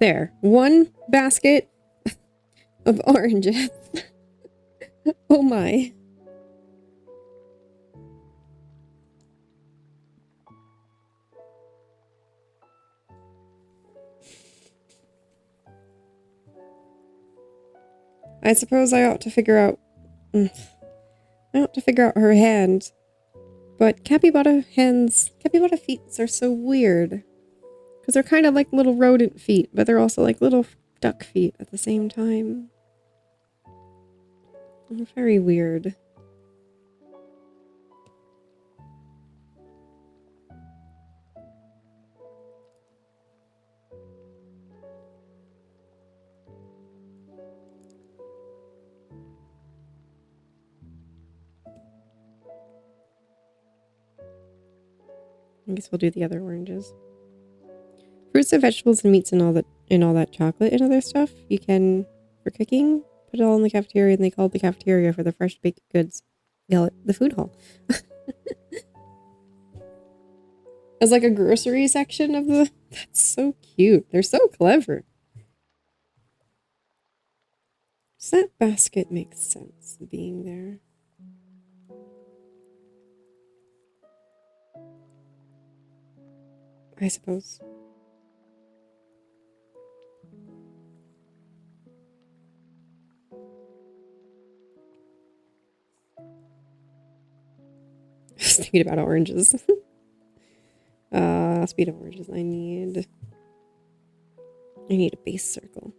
There, one basket of oranges. Oh my. I suppose I ought to figure out... I ought to figure out her hand. But capybara feet are so weird. Because they're kind of like little rodent feet, but they're also like little duck feet at the same time. Very weird. I guess we'll do the other oranges. Fruits and vegetables and meats and all that chocolate and other stuff you can, for cooking, put it all in the cafeteria, and they call it the cafeteria for the fresh baked goods. Yell it the food hall. As like a grocery section of the... That's so cute. They're so clever. Does that basket make sense being there? I suppose. I was thinking about oranges. Speed of oranges. I need a base circle.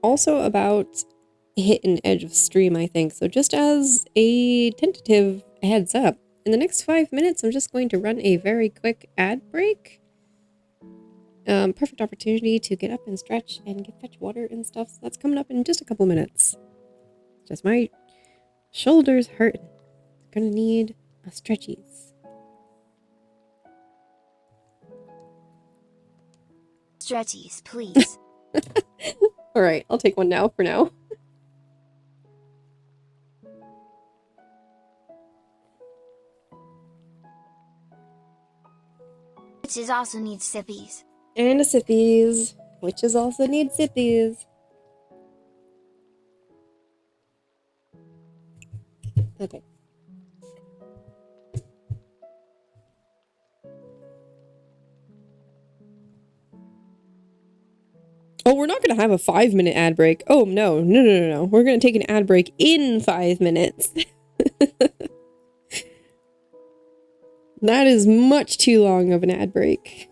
Also about hit an edge of stream, I think. So just as a tentative heads up, in the next 5 minutes, I'm just going to run a very quick ad break. Perfect opportunity to get up and stretch and fetch water and stuff. So that's coming up in just a couple minutes. Just my shoulders hurting. Gonna need a stretchies. Stretchies, please. All right, I'll take one now for now. Witches also need sippies. And a sippies. Witches also need sippies. Okay. Oh, we're not going to have a 5-minute ad break. Oh, no. No. We're going to take an ad break in 5 minutes. That is much too long of an ad break.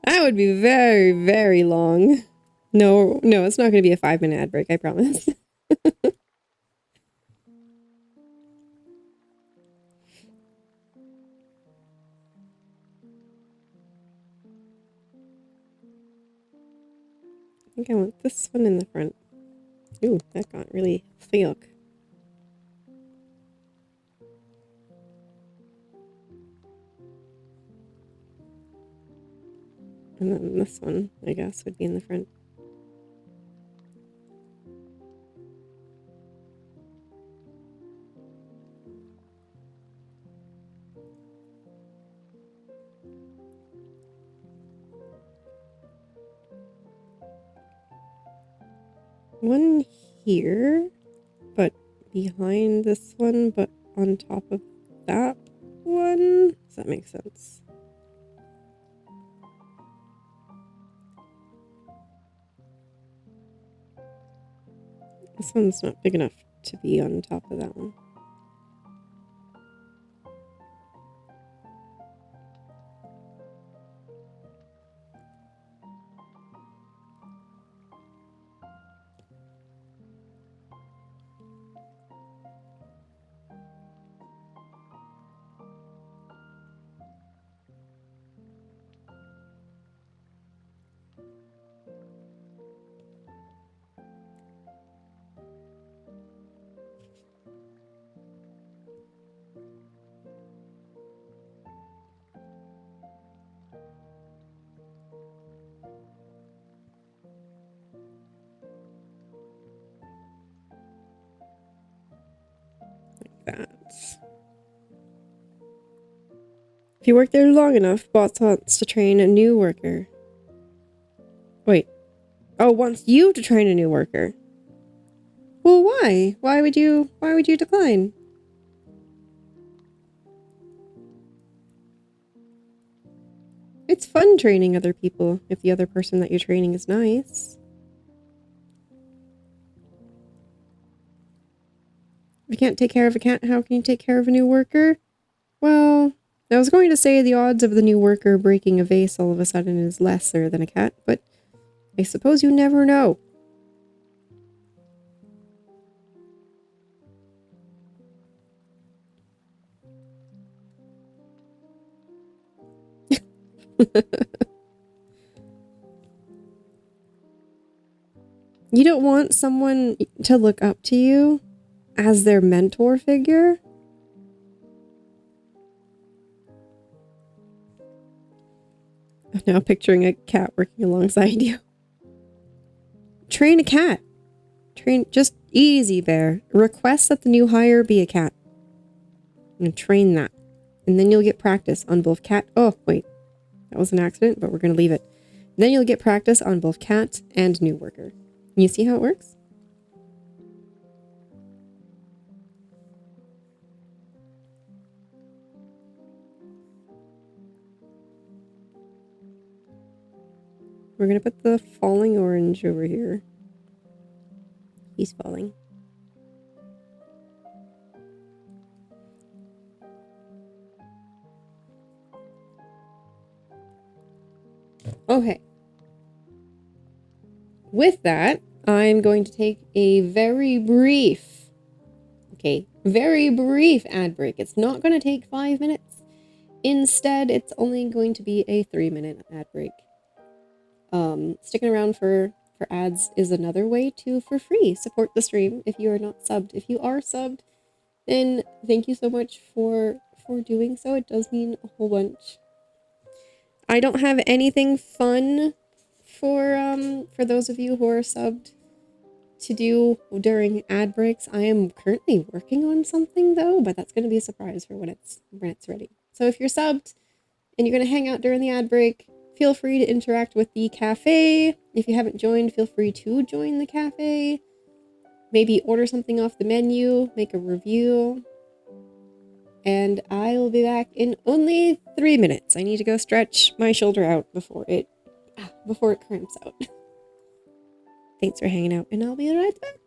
That would be very, very long. No, it's not going to be a 5-minute ad break, I promise. I think I want this one in the front. Ooh, that got really thick. And then this one, I guess, would be in the front. One here, but behind this one, but on top of that one. Does that make sense? This one's not big enough to be on top of that one. That. If you work there long enough, boss wants to train a new worker. Wait. Oh, wants you to train a new worker. Well, why? Why would you decline? It's fun training other people if the other person that you're training is nice. If you can't take care of a cat, how can you take care of a new worker? Well, I was going to say the odds of the new worker breaking a vase all of a sudden is lesser than a cat, but I suppose you never know. You don't want someone to look up to you as their mentor figure? I'm now picturing a cat working alongside you. Train a cat. Just easy, Bear. Request that the new hire be a cat. And train that. And then you'll get practice on both cat. Oh, wait. That was an accident, but we're going to leave it. Then you'll get practice on both cat and new worker. You see how it works? We're going to put the falling orange over here. He's falling. Okay. With that, I'm going to take a very brief ad break. It's not going to take 5 minutes. Instead, it's only going to be a 3-minute ad break. Sticking around for ads is another way to, for free, support the stream if you are not subbed. If you are subbed, then thank you so much for doing so. It does mean a whole bunch. I don't have anything fun for those of you who are subbed to do during ad breaks. I am currently working on something though, but that's going to be a surprise for when it's ready. So if you're subbed and you're going to hang out during the ad break, feel free to interact with the cafe. If you haven't joined, feel free to join the cafe. Maybe order something off the menu, make a review. And I will be back in only 3 minutes. I need to go stretch my shoulder out before it cramps out. Thanks for hanging out, and I'll be right back.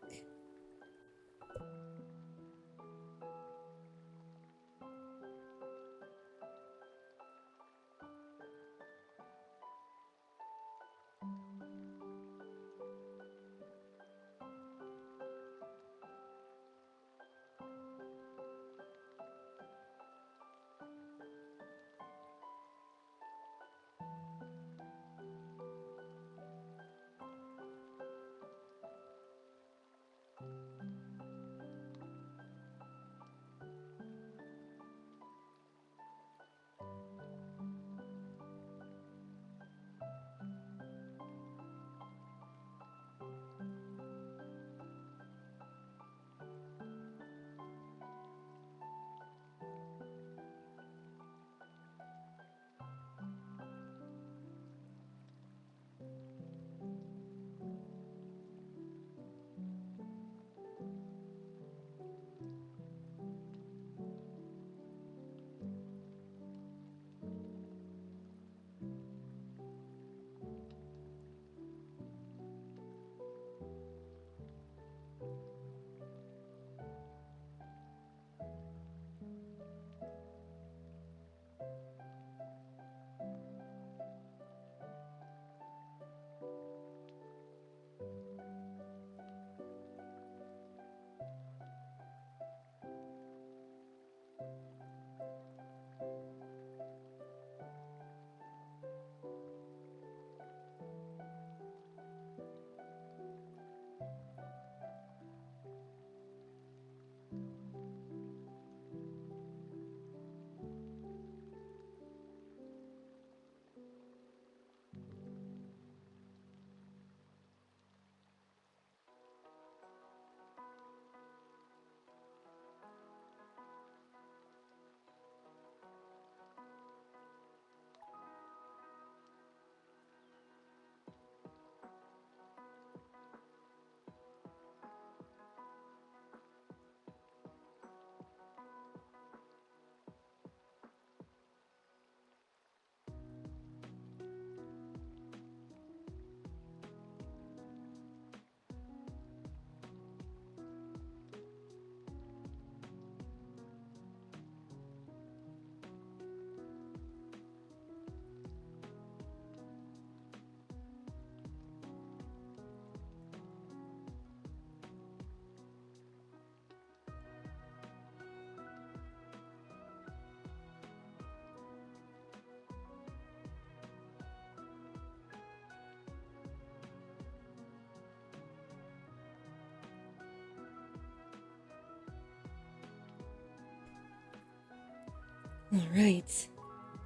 Alright.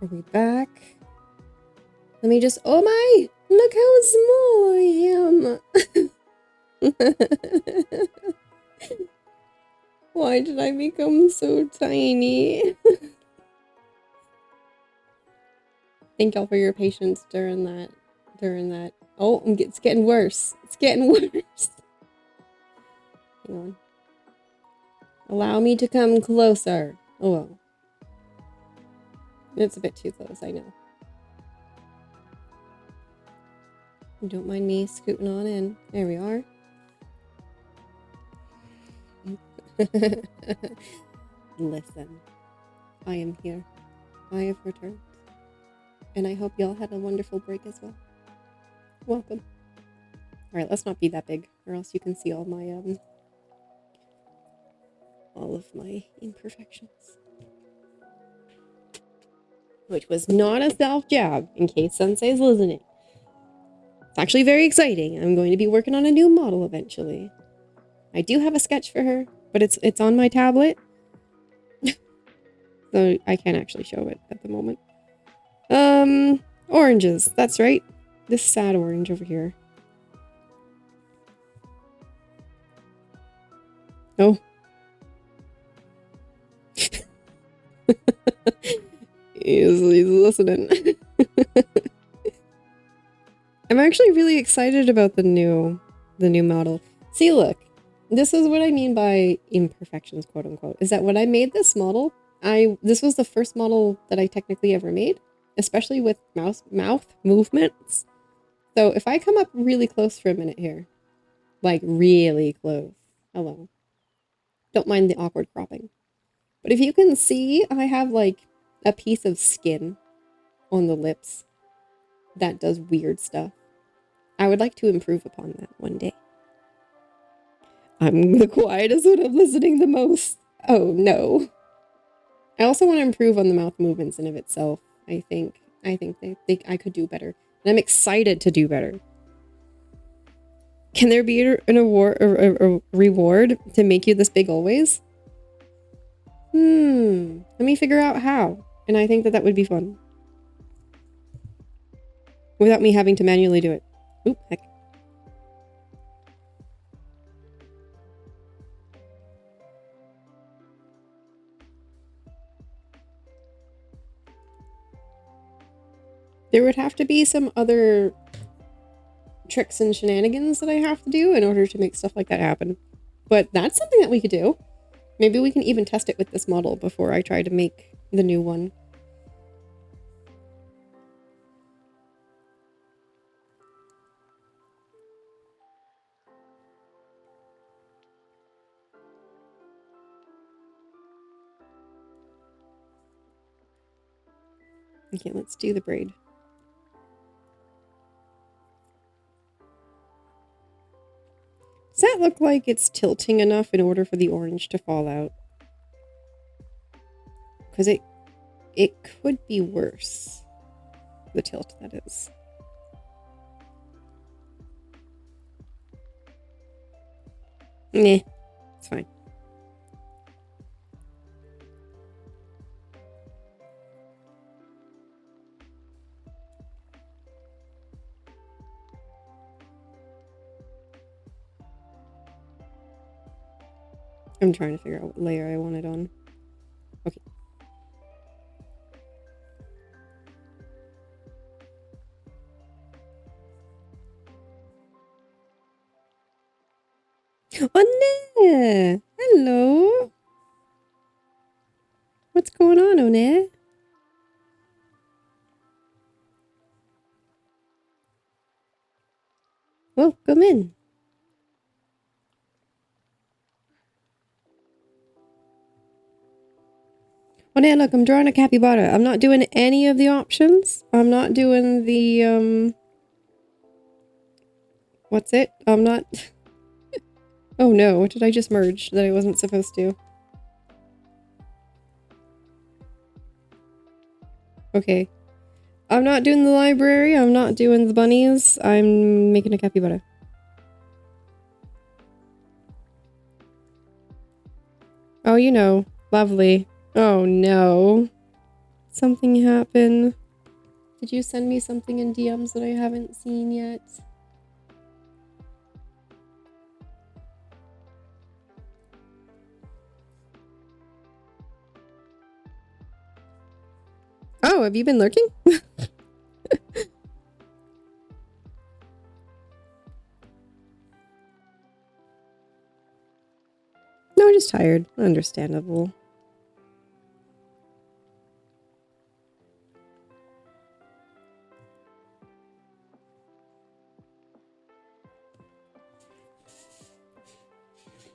Are we back? Let me just... Oh my! Look how small I am! Why did I become so tiny? Thank y'all for your patience during that. Oh, it's getting worse. It's getting worse. Hang on. Allow me to come closer. Oh well. It's a bit too close, I know. Don't mind me scooting on in. There we are. Listen. I am here. I have returned. And I hope y'all had a wonderful break as well. Welcome. Alright, let's not be that big, or else you can see all of my imperfections. Which was not a self-jab, in case Sensei's listening. It's actually very exciting. I'm going to be working on a new model eventually. I do have a sketch for her, but it's on my tablet. So I can't actually show it at the moment. Oranges. That's right. This sad orange over here. Oh. he's listening. I'm actually really excited about the new model. See, look. This is what I mean by imperfections, quote unquote. Is that when I made this model, this was the first model that I technically ever made, especially with mouth movements. So if I come up really close for a minute here, like really close, hello. Don't mind the awkward cropping. But if you can see, I have like a piece of skin on the lips that does weird stuff. I would like to improve upon that one day. I'm the quietest when I'm listening the most. Oh no. I also want to improve on the mouth movements in of itself. I think I could do better. And I'm excited to do better. Can there be an award or a reward to make you this big always? Let me figure out how. And I think that would be fun. Without me having to manually do it. Oop, heck. There would have to be some other tricks and shenanigans that I have to do in order to make stuff like that happen. But that's something that we could do. Maybe we can even test it with this model before I try to make the new one. Okay, let's do the braid. Does that look like it's tilting enough in order for the orange to fall out? Because it could be worse. The tilt, that is. Nah, it's fine. I'm trying to figure out what layer I want it on. Okay. One! Hello! What's going on, One? Welcome in. One, look, I'm drawing a capybara. I'm not doing any of the options. I'm not doing the, what's it? I'm not... Oh no, what did I just merge that I wasn't supposed to? Okay. I'm not doing the library, I'm not doing the bunnies, I'm making a capybara. Oh, you know. Lovely. Oh no. something happen? Did you send me something in DMs that I haven't seen yet? Oh, have you been lurking? No, just tired. Understandable.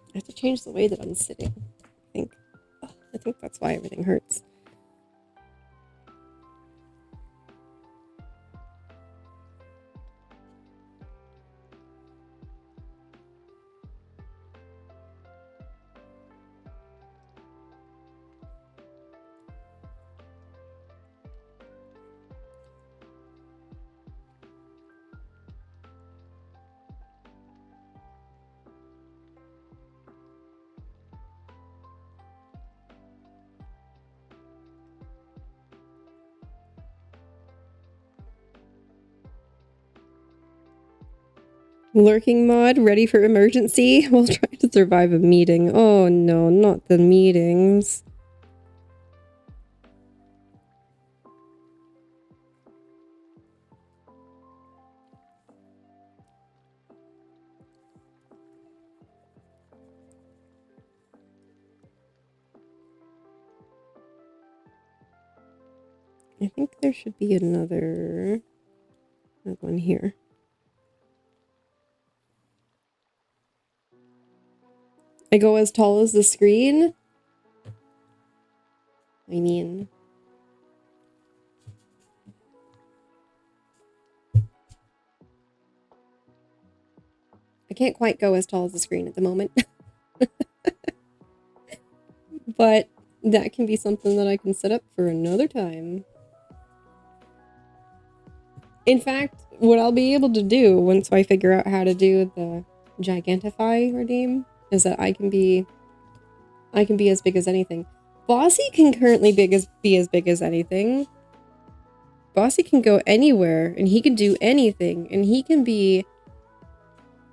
I have to change the way that I'm sitting. I think that's why everything hurts. Lurking mod, ready for emergency? While trying to survive a meeting. Oh no, not the meetings. I think there should be another one here. I go as tall as the screen? I mean... I can't quite go as tall as the screen at the moment. But that can be something that I can set up for another time. In fact, what I'll be able to do once I figure out how to do the Gigantify redeem is that I can be as big as anything. Bossy can currently be as big as anything. Bossy can go anywhere and he can do anything and he can be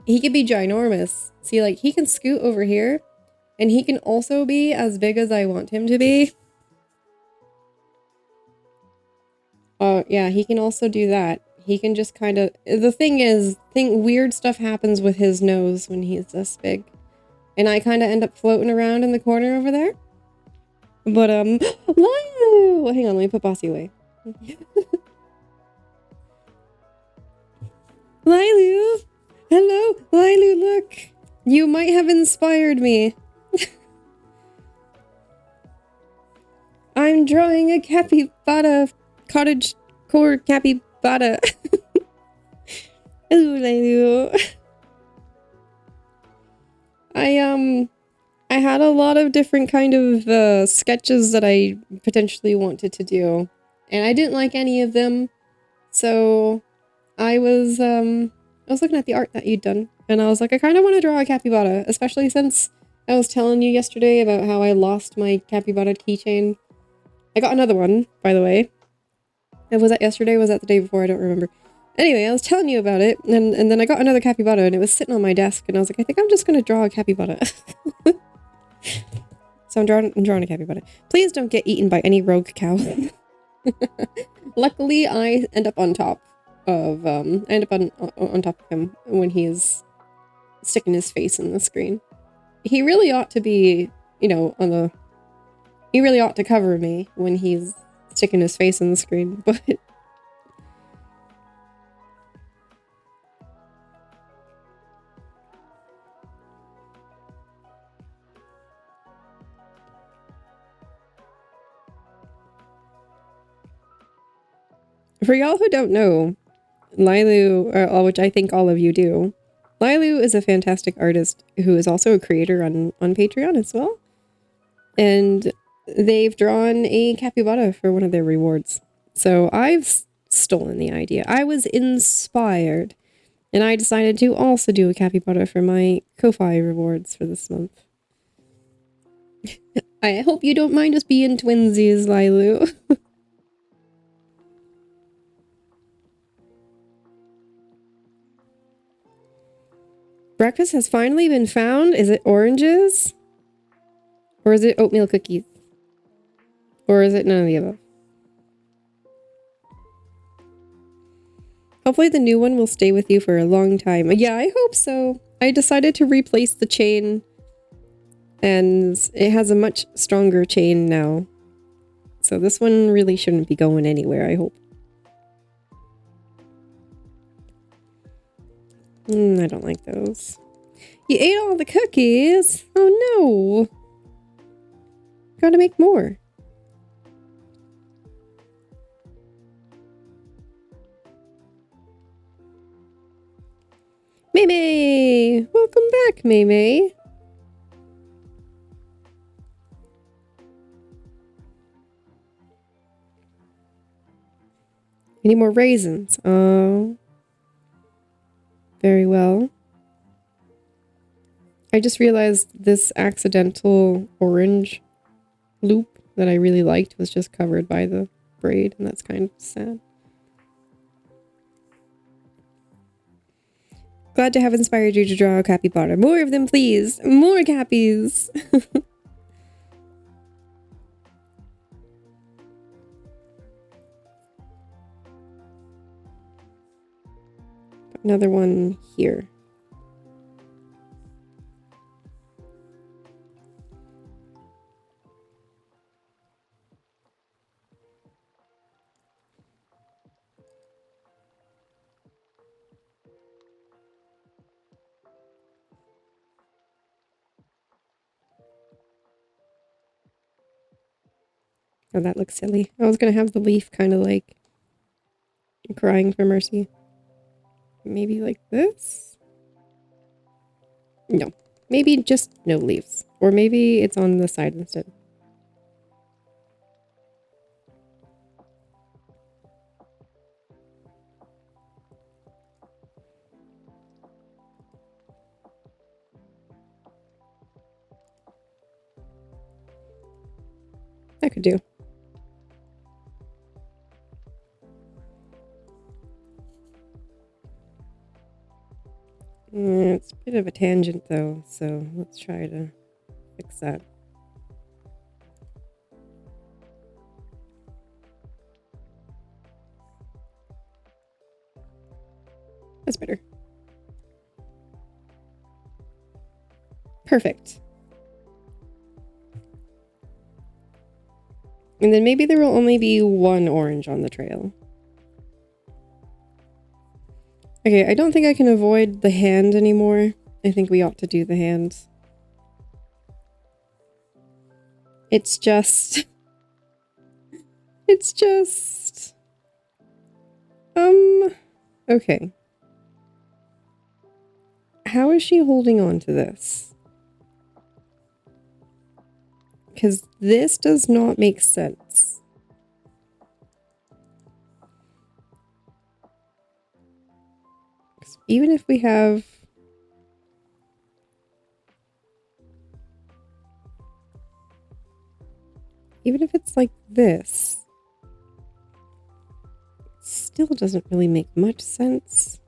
ginormous. See, like, he can scoot over here and he can also be as big as I want him to be. Oh, yeah, he can also do that. He can just kind of... The thing is, weird stuff happens with his nose when he's this big. And I kind of end up floating around in the corner over there. But, Lilu! Hang on, let me put Bossy away. Lilu! Hello! Lilu, look! You might have inspired me. I'm drawing a capybara. Cottage core capybara. Hello, Lilu. I had a lot of different kind of sketches that I potentially wanted to do, and I didn't like any of them, so I was looking at the art that you'd done, and I was like, I kind of want to draw a capybara, especially since I was telling you yesterday about how I lost my capybara keychain. I got another one, by the way. And was that yesterday? Was that the day before? I don't remember. Anyway, I was telling you about it, and then I got another capybara, and it was sitting on my desk, and I was like, I think I'm just going to draw a capybara. So I'm drawing a capybara. Please don't get eaten by any rogue cow. Luckily, I end up on top of, on top of him when he's sticking his face in the screen. He really ought to be, you know, he really ought to cover me when he's sticking his face in the screen, but... For y'all who don't know, Lilu, which I think all of you do, Lilu is a fantastic artist who is also a creator on Patreon as well. And they've drawn a capybara for one of their rewards. So I've stolen the idea. I was inspired. And I decided to also do a capybara for my Ko-Fi rewards for this month. I hope you don't mind us being twinsies, Lilu. Breakfast has finally been found. Is it oranges? Or is it oatmeal cookies? Or is it none of the above? Hopefully the new one will stay with you for a long time. Yeah, I hope so. I decided to replace the chain. And it has a much stronger chain now. So this one really shouldn't be going anywhere, I hope. I don't like those. You ate all the cookies? Oh no! Gotta make more. Maymay! Welcome back, Maymay. Any more raisins? Oh. Very well. I just realized this accidental orange loop that I really liked was just covered by the braid, and that's kind of sad. Glad to have inspired you to draw a capybara. More of them, please! More cappies! Another one here. Oh, that looks silly. I was gonna have the leaf kind of like crying for mercy. Maybe like this? No. Maybe just no leaves. Or maybe it's on the side instead. That could do. It's a bit of a tangent though, so let's try to fix that. That's better. Perfect. And then maybe there will only be one orange on the trail. Okay, I don't think I can avoid the hand anymore. I think we ought to do the hands. It's just... It's just... Okay. How is she holding on to this? Because this does not make sense. Even if we have... Even if it's like this, it still doesn't really make much sense.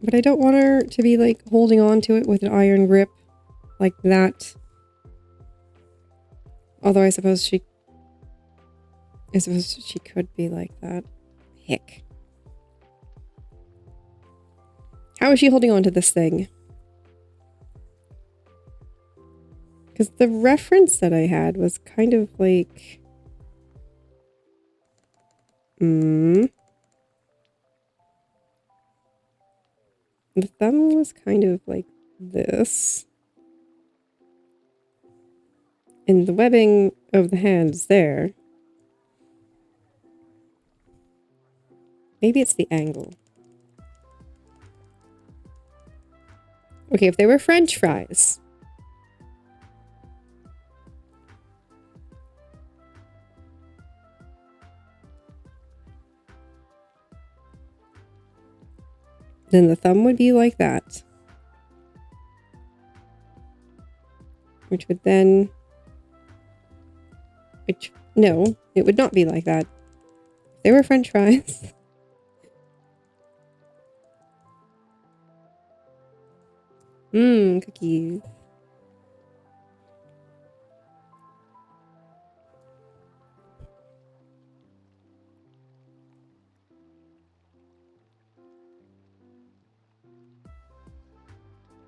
But I don't want her to be like holding on to it with an iron grip like that. Although I suppose she could be like that. Heck. How is she holding on to this thing? Because the reference that I had was kind of like... The thumb was kind of like this. And the webbing of the hands there. Maybe it's the angle. Okay, if they were French fries. Then the thumb would be like that. Which would then... no, it would not be like that. If they were French fries. Mmm, cookies.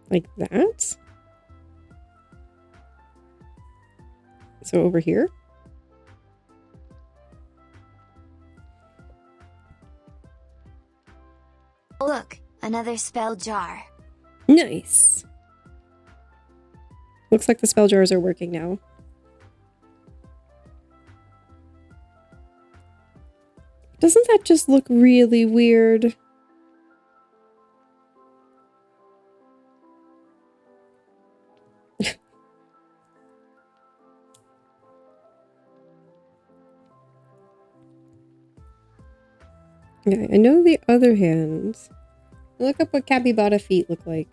Like that? So over here? Look, another spell jar. Nice. Looks like the spell jars are working now. Doesn't that just look really weird? Yeah, I know the other hand. Look up what capybara feet look like.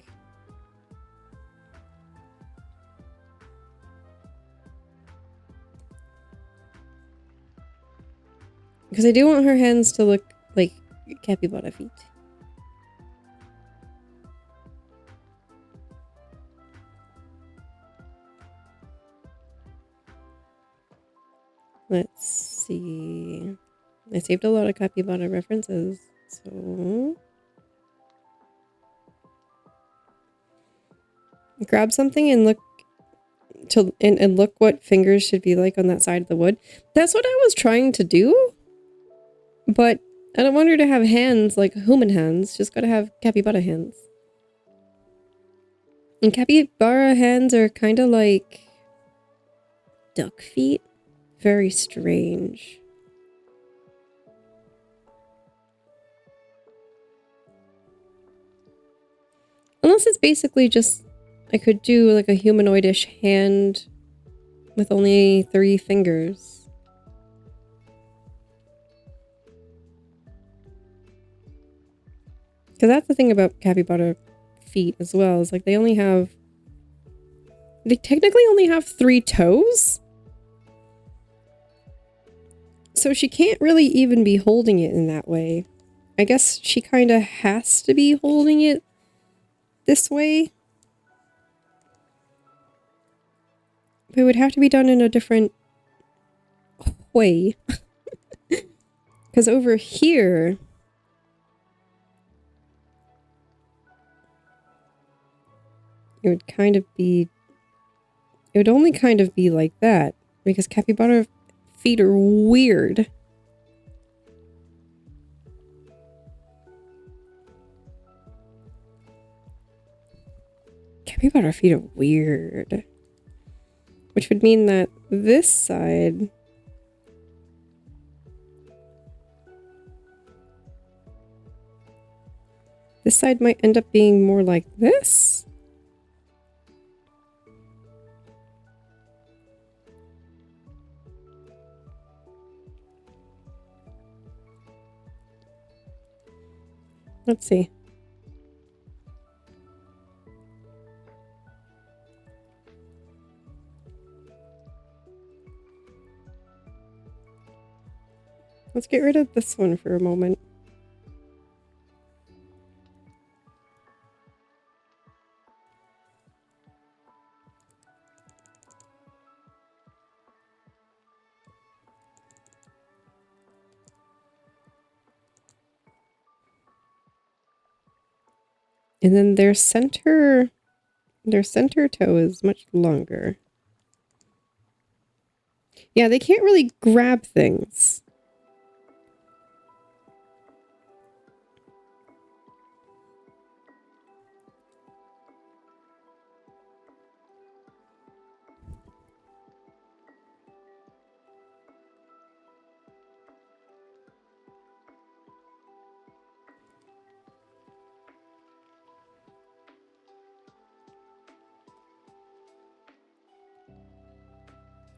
Because I do want her hands to look like capybara feet. Let's see. I saved a lot of capybara references, so grab something and look and look what fingers should be like on that side of the wood. That's what I was trying to do, but I don't want her to have hands like human hands. Just gotta have capybara hands. And capybara hands are kind of like duck feet. Very strange. Unless it's basically just, I could do like a humanoidish hand with only 3 fingers. Because that's the thing about capybara feet as well, is like they technically only have 3 toes? So she can't really even be holding it in that way. I guess she kind of has to be holding it this way. But it would have to be done in a different way. Because over here, it would kind of be... It would only kind of be like that. Because capybara feet are weird. Capybara feet are weird. Which would mean that this side... This side might end up being more like this? Let's see. Let's get rid of this one for a moment. And then their center toe is much longer. Yeah, they can't really grab things.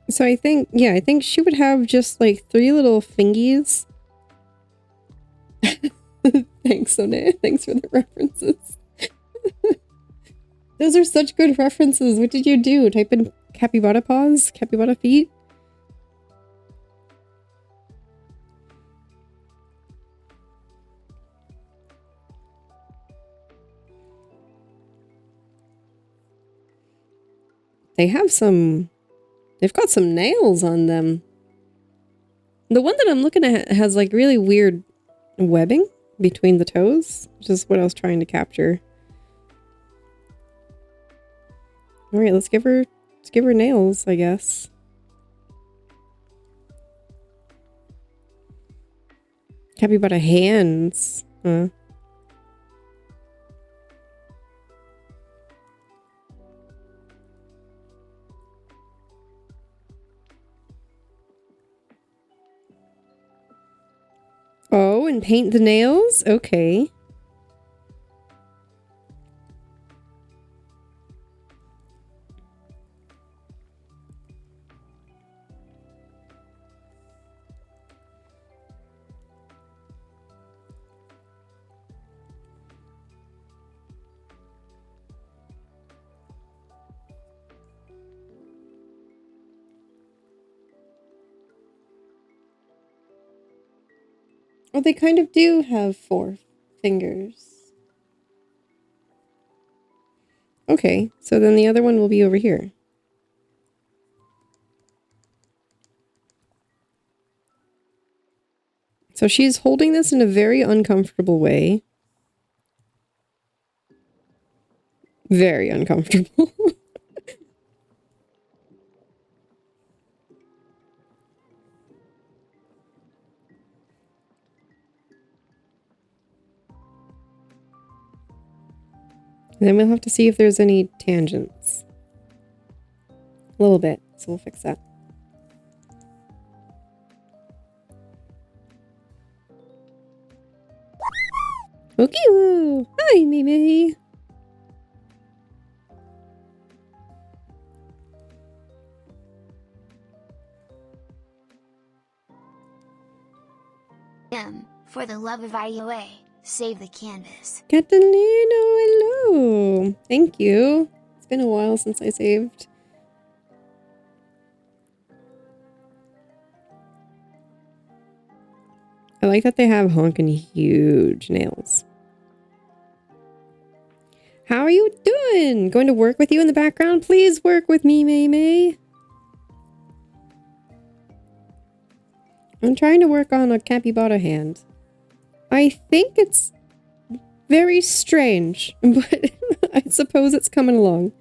So I think she would have just like 3 little fingies. Thanks, Sonia. Thanks for the references. Those are such good references. What did you do? Type in capybara paws? Capybara feet? They have some... They've got some nails on them. The one that I'm looking at has like really weird webbing between the toes, which is what I was trying to capture. All right, let's give her nails, I guess. Capybara hands. Huh. Oh, and paint the nails? Okay. Oh, they kind of do have 4 fingers. Okay, so then the other one will be over here. So she's holding this in a very uncomfortable way. Very uncomfortable. And then we'll have to see if there's any tangents. A little bit, so we'll fix that. Okay, woo! Hi, Mimi! For the love of IOA, save the canvas. Catalino, hello! Thank you. It's been a while since I saved. I like that they have honking huge nails. How are you doing? Going to work with you in the background? Please work with me, May May. I'm trying to work on a capybara hand. I think it's very strange, but I suppose it's coming along.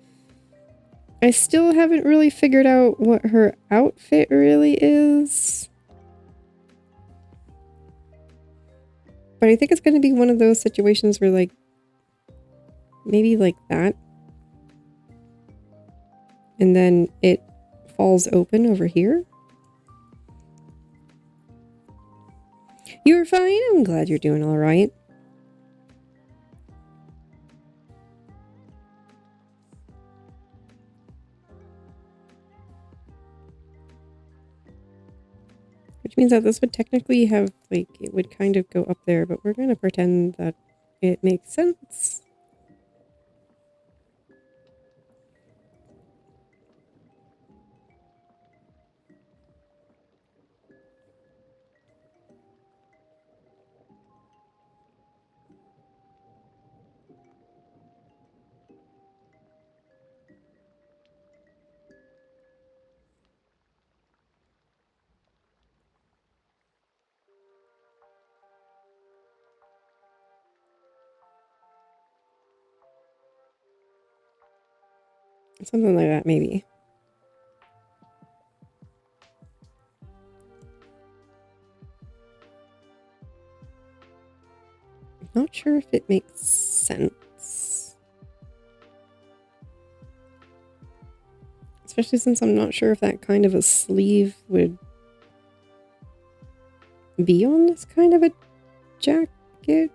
I still haven't really figured out what her outfit really is. But I think it's going to be one of those situations where, like, maybe like that. And then it falls open over here. You're fine? I'm glad you're doing all right. Which means that this would technically have, like, it would kind of go up there, but we're going to pretend that it makes sense. Something like that, maybe. Not sure if it makes sense. Especially since I'm not sure if that kind of a sleeve would be on this kind of a jacket.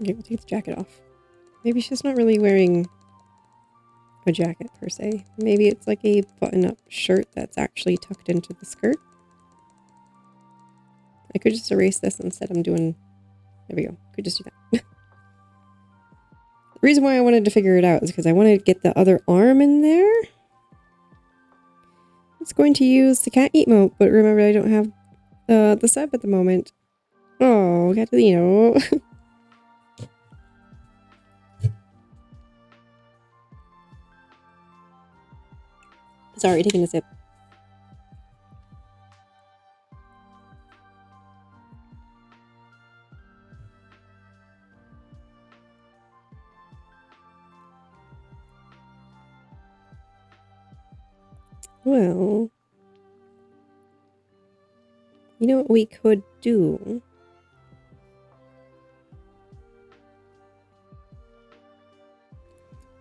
Okay, we'll take the jacket off. Maybe she's not really wearing a jacket per se. Maybe it's like a button-up shirt that's actually tucked into the skirt. I could just erase this instead. I'm doing... There we go. Could just do that. The reason why I wanted to figure it out is because I wanted to get the other arm in there. It's going to use the cat emote, but remember I don't have the sub at the moment. Oh, Catalino. Sorry, taking a sip. Well, you know what we could do?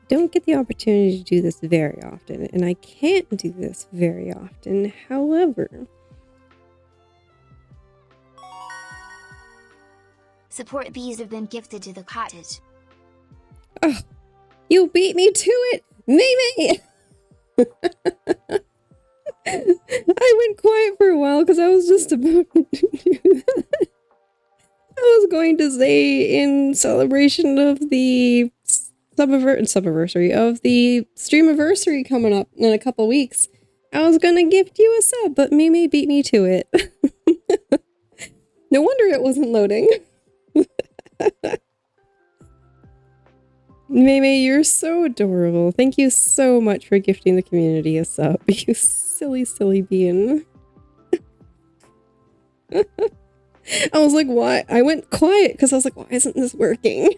Don't get the opportunity to do this very often, and I can't do this very often. However, Support bees have been gifted to the cottage. oh, you beat me to it, Mimi! I went quiet for a while because I was just about to do that. I was going to say in celebration of the subiversary of the streamiversary coming up in a couple weeks, I was gonna gift you a sub, but Mimi beat me to it. No wonder it wasn't loading. Mimi, you're so adorable. Thank you so much for gifting the community a sub, you silly, silly bean. I was like, why? I went quiet because I was like, why isn't this working?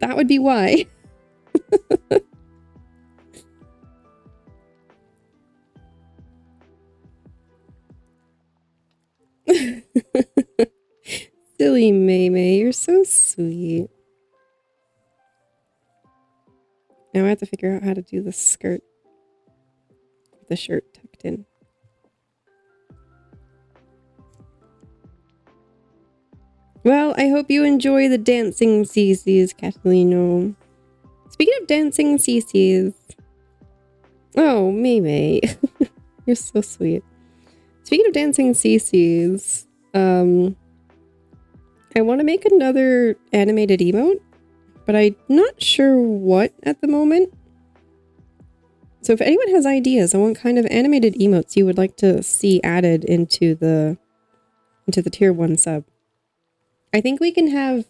That would be why. Silly Maymay, you're so sweet. Now I have to figure out how to do the skirt. The shirt tucked in. Well, I hope you enjoy the dancing CCs, Catalino. Speaking of dancing CCs. Oh, Maymay. You're so sweet. Speaking of dancing CCs, I want to make another animated emote, but I'm not sure what at the moment. So if anyone has ideas on what kind of animated emotes you would like to see added into the tier 1 sub. I think we can have...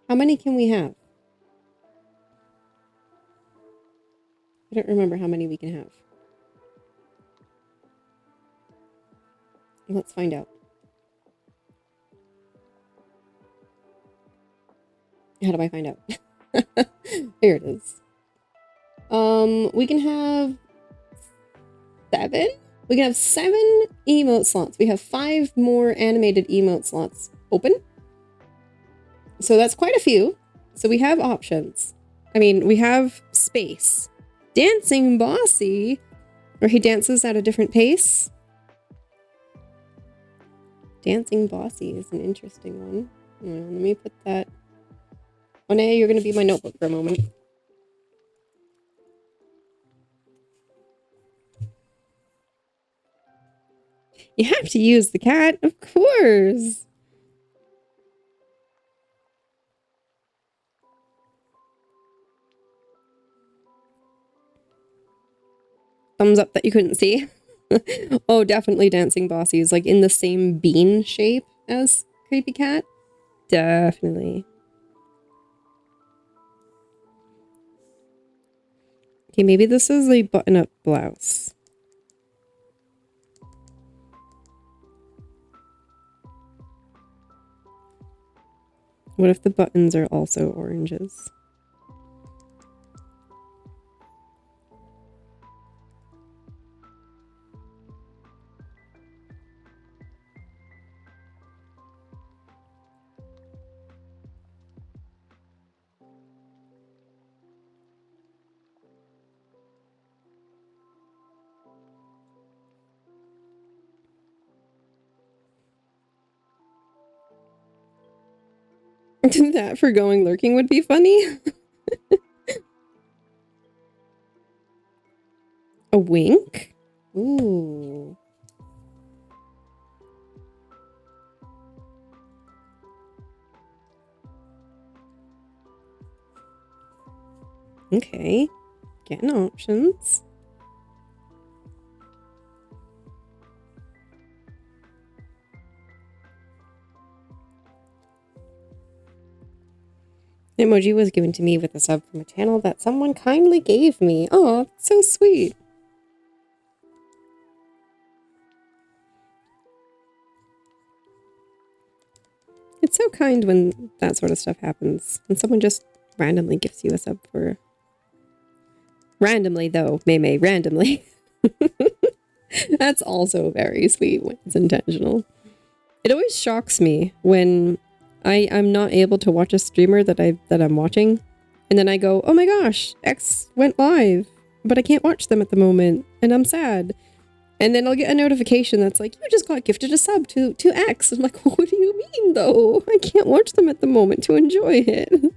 How many can we have? I don't remember how many we can have. Let's find out. How do I find out? Here it is. We can have 7? We can have 7 emote slots. We have 5 more animated emote slots open. So that's quite a few. So we have options. I mean, we have space. Dancing Bossy, where he dances at a different pace. Dancing Bossy is an interesting one. Let me put that... Oh, no, you're going to be my notebook for a moment. You have to use the cat, of course. Thumbs up that you couldn't see. Oh, definitely Dancing Bossy is like in the same bean shape as Creepy Cat. Definitely. Okay, maybe this is a button-up blouse. What if the buttons are also oranges? That for going lurking would be funny. A wink? Ooh. Okay. Getting options. Emoji was given to me with a sub from a channel that someone kindly gave me. Oh, so sweet. It's so kind when that sort of stuff happens. When someone just randomly gives you a sub for... Randomly, though. May randomly. That's also very sweet when it's intentional. It always shocks me when I'm not able to watch a streamer that I'm watching, and then I go, oh my gosh, X went live, but I can't watch them at the moment, and I'm sad. And then I'll get a notification that's like, you just got gifted a sub to X. I'm like, what do you mean though? I can't watch them at the moment to enjoy it.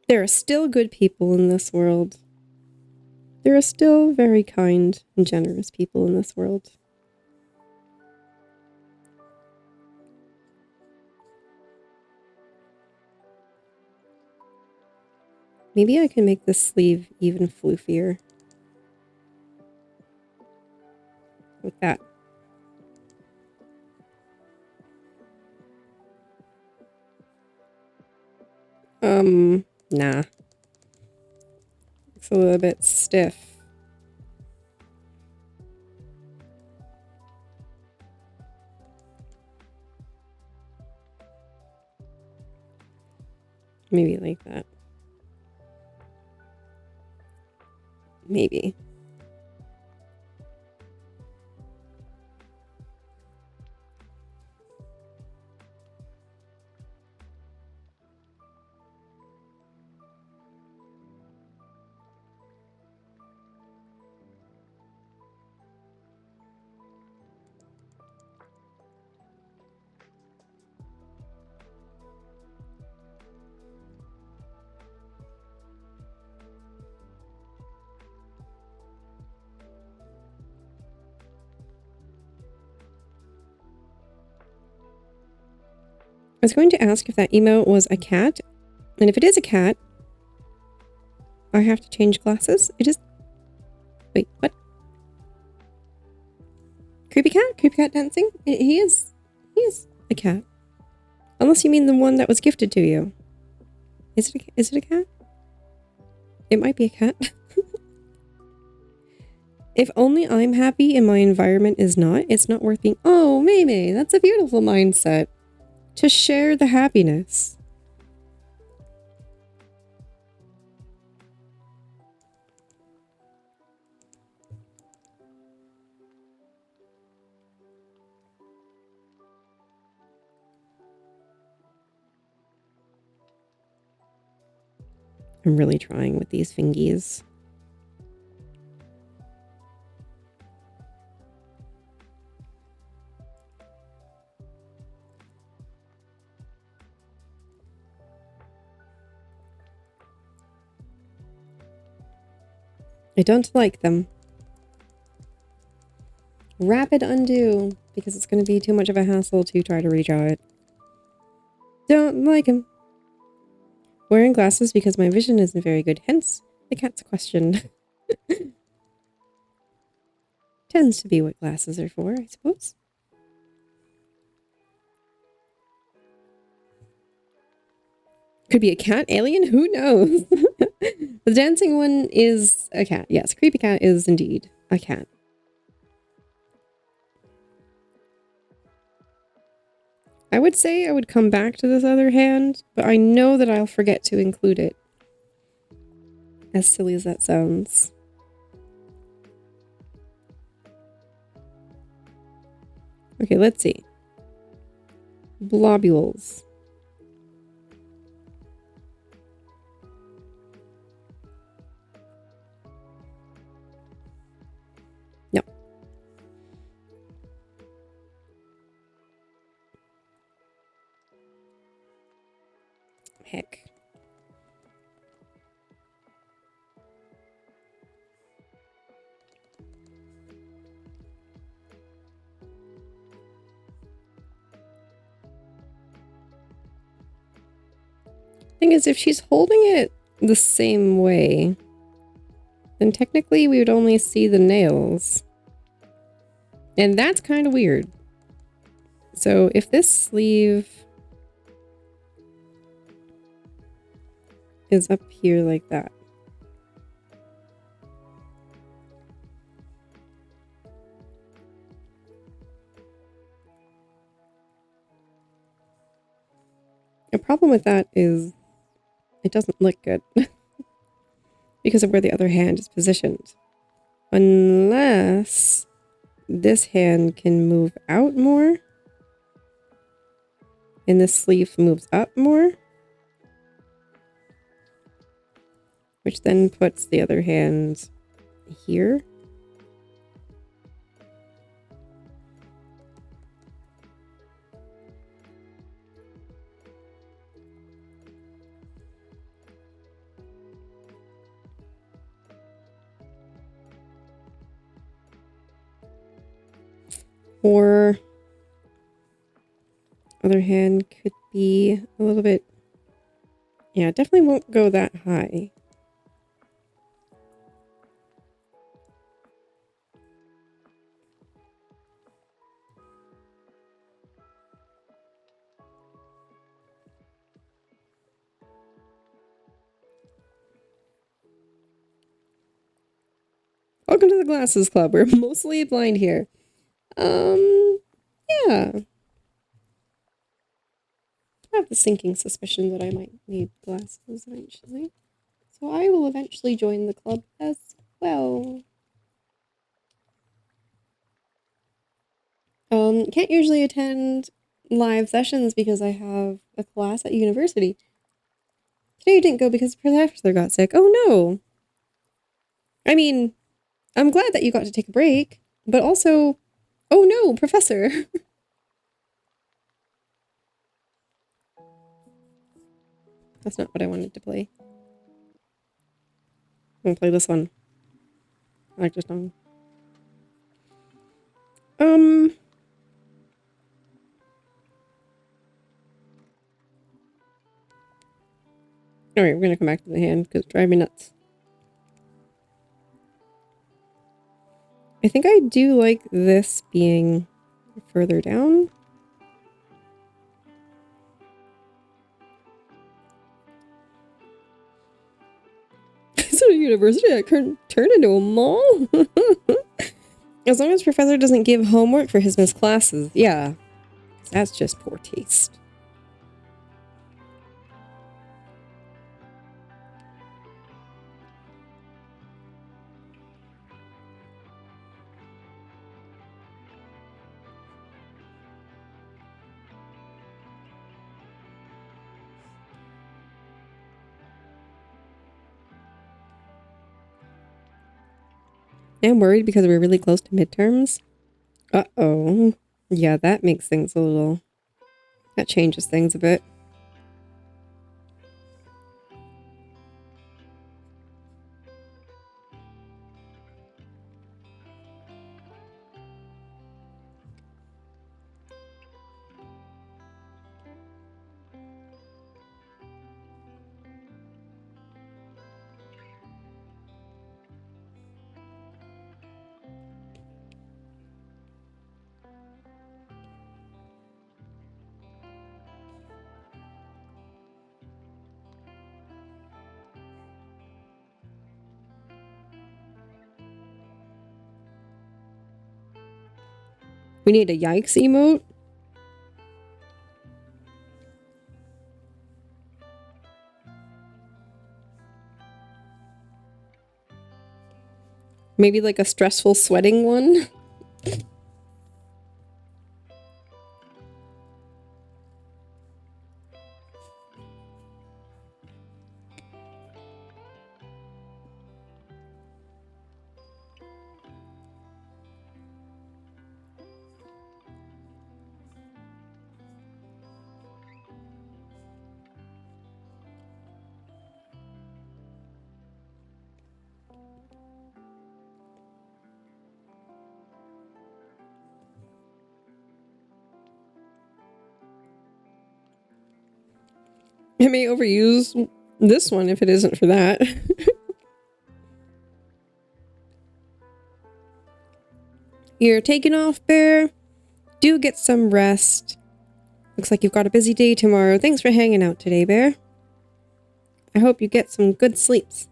There are still good people in this world. There are still very kind and generous people in this world. Maybe I can make this sleeve even floofier. With that. Nah. It's a little bit stiff. Maybe like that. Maybe. I was going to ask if that emote was a cat, and if it is a cat, I have to change glasses. It is... Wait, what? Creepy cat? Creepy cat dancing? He is a cat. Unless you mean the one that was gifted to you. Is it a cat? It might be a cat. If only I'm happy and my environment is not, it's not worth being... Oh, May, that's a beautiful mindset. To share the happiness. I'm really trying with these fingies. I don't like them. Rapid undo, because it's going to be too much of a hassle to try to redraw it. Don't like him. Wearing glasses because my vision isn't very good, hence the cat's question. Tends to be what glasses are for, I suppose. Could be a cat alien? Who knows? The dancing one is a cat. Yes, creepy cat is indeed a cat. I would say I would come back to this other hand, but I know that I'll forget to include it. As silly as that sounds. Okay, let's see. Blobules. No. Heck. Thing is, if she's holding it the same way, then technically we would only see the nails. And that's kind of weird. So if this sleeve is up here like that, the problem with that is it doesn't look good because of where the other hand is positioned. Unless this hand can move out more and this sleeve moves up more, which then puts the other hand here. Or other hand could be a little bit, yeah, definitely won't go that high. Welcome to the Glasses Club. We're mostly blind here. Yeah. I have the sinking suspicion that I might need glasses eventually. So I will eventually join the club as well. Can't usually attend live sessions because I have a class at university. Today I didn't go because the professor got sick. Oh no! I mean, I'm glad that you got to take a break, but also, oh no, professor! That's not what I wanted to play. I'm gonna play this one. I like this song. Alright, we're gonna come back to the hand because it's driving me nuts. I think I do like this being further down. It's at a university I couldn't turn into a mall. As long as professor doesn't give homework for his missed classes. Yeah. That's just poor taste. I'm worried because we're really close to midterms. Uh-oh. Yeah, that makes things a little... That changes things a bit. We need a yikes emote. Maybe like a stressful sweating one. I may overuse this one if it isn't for that. You're taking off, Bear. Do get some rest. Looks like you've got a busy day tomorrow. Thanks for hanging out today, Bear. I hope you get some good sleeps.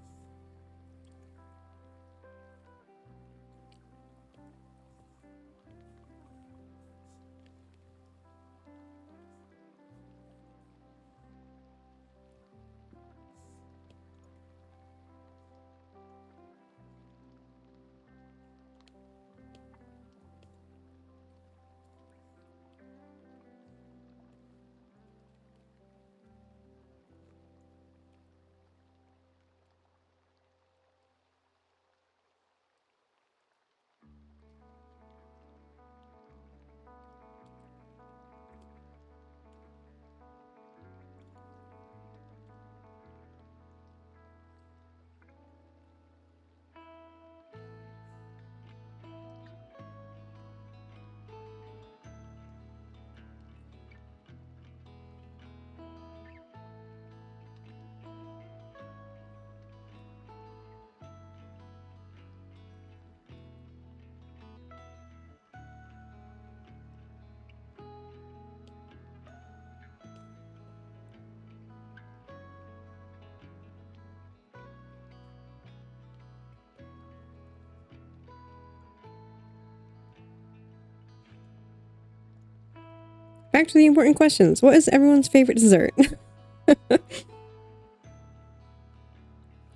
Back to the important questions. What is everyone's favorite dessert?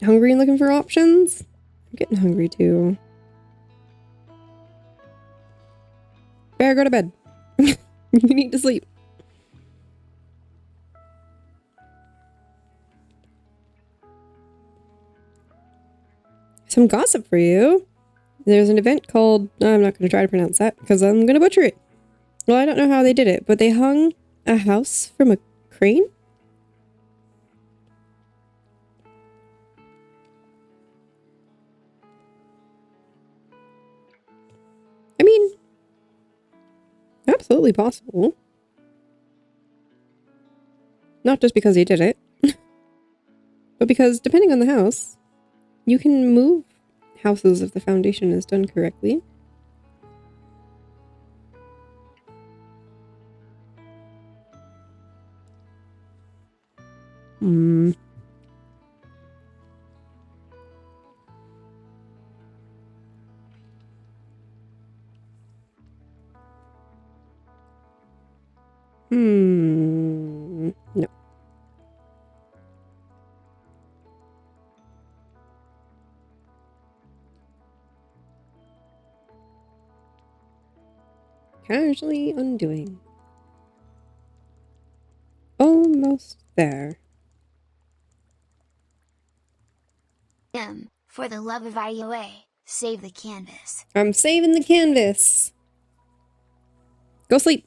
Hungry and looking for options? I'm getting hungry too. Bear, go to bed. You need to sleep. Some gossip for you. There's an event called... I'm not going to try to pronounce that because I'm going to butcher it. Well, I don't know how they did it, but they hung a house from a crane? I mean, absolutely possible. Not just because they did it, but because depending on the house, you can move houses if the foundation is done correctly. Hmm. No. Casually undoing. Almost there. For the love of IOA, save the canvas. I'm saving the canvas. Go sleep.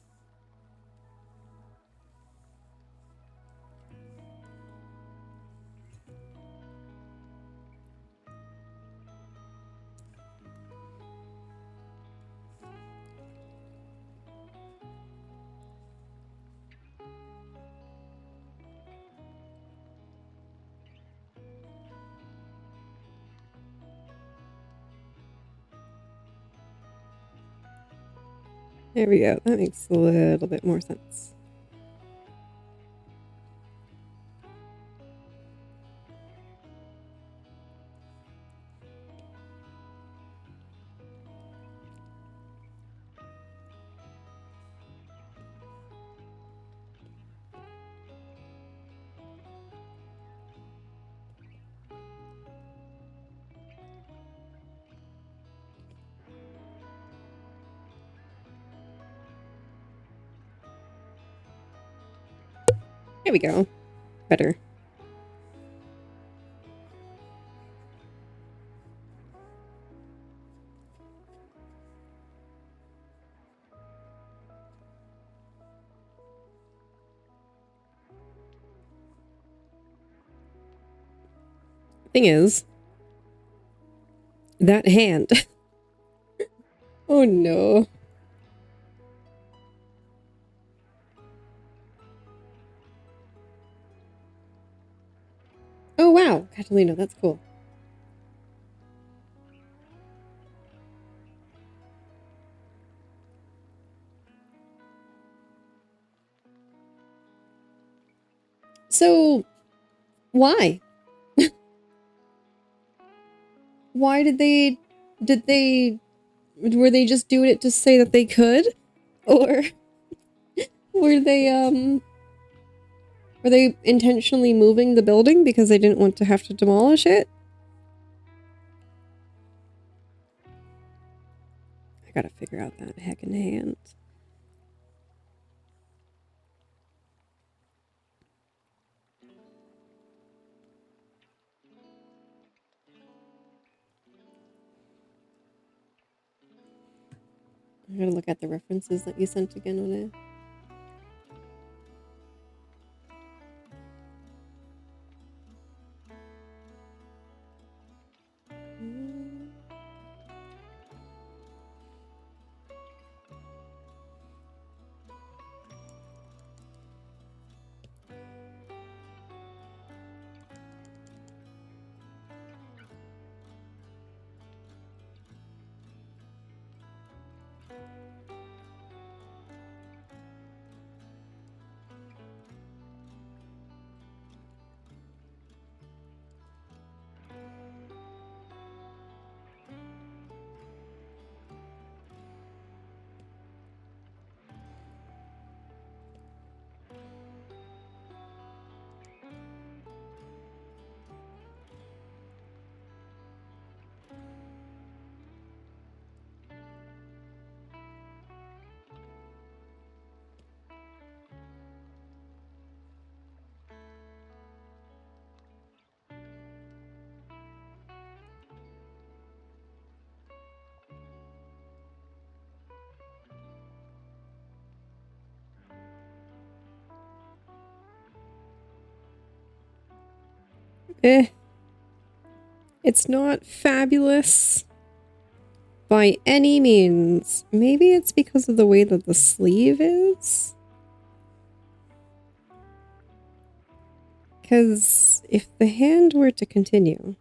There we go. That makes a little bit more sense. There we go. Better. Thing is, that hand. Oh no. Oh wow, Catalina, that's cool. So, why? Why were they just doing it to say that they could? Or were they intentionally moving the building because they didn't want to have to demolish it? I gotta figure out that heckin' hand. I'm gonna look at the references that you sent again on it. It's not fabulous by any means. Maybe it's because of the way that the sleeve is? Because if the hand were to continue,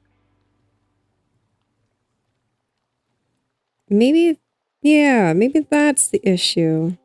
maybe, yeah, maybe that's the issue.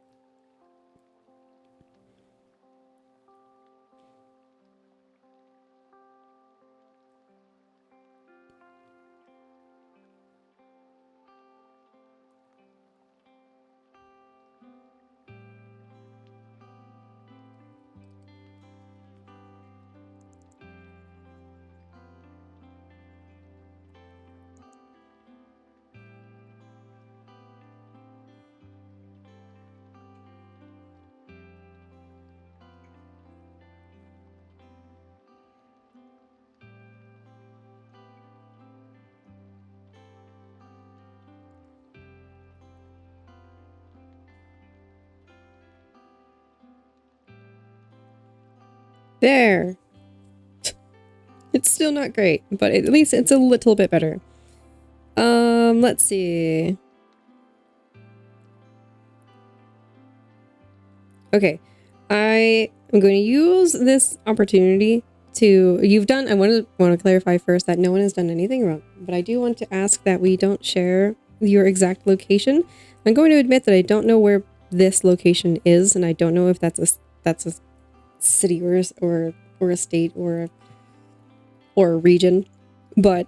There. It's still not great, but at least it's a little bit better. Let's see. Okay. I am going to use this opportunity to... I want to clarify first that no one has done anything wrong, but I do want to ask that we don't share your exact location. I'm going to admit that I don't know where this location is, and I don't know if that's a city or a state or a region, but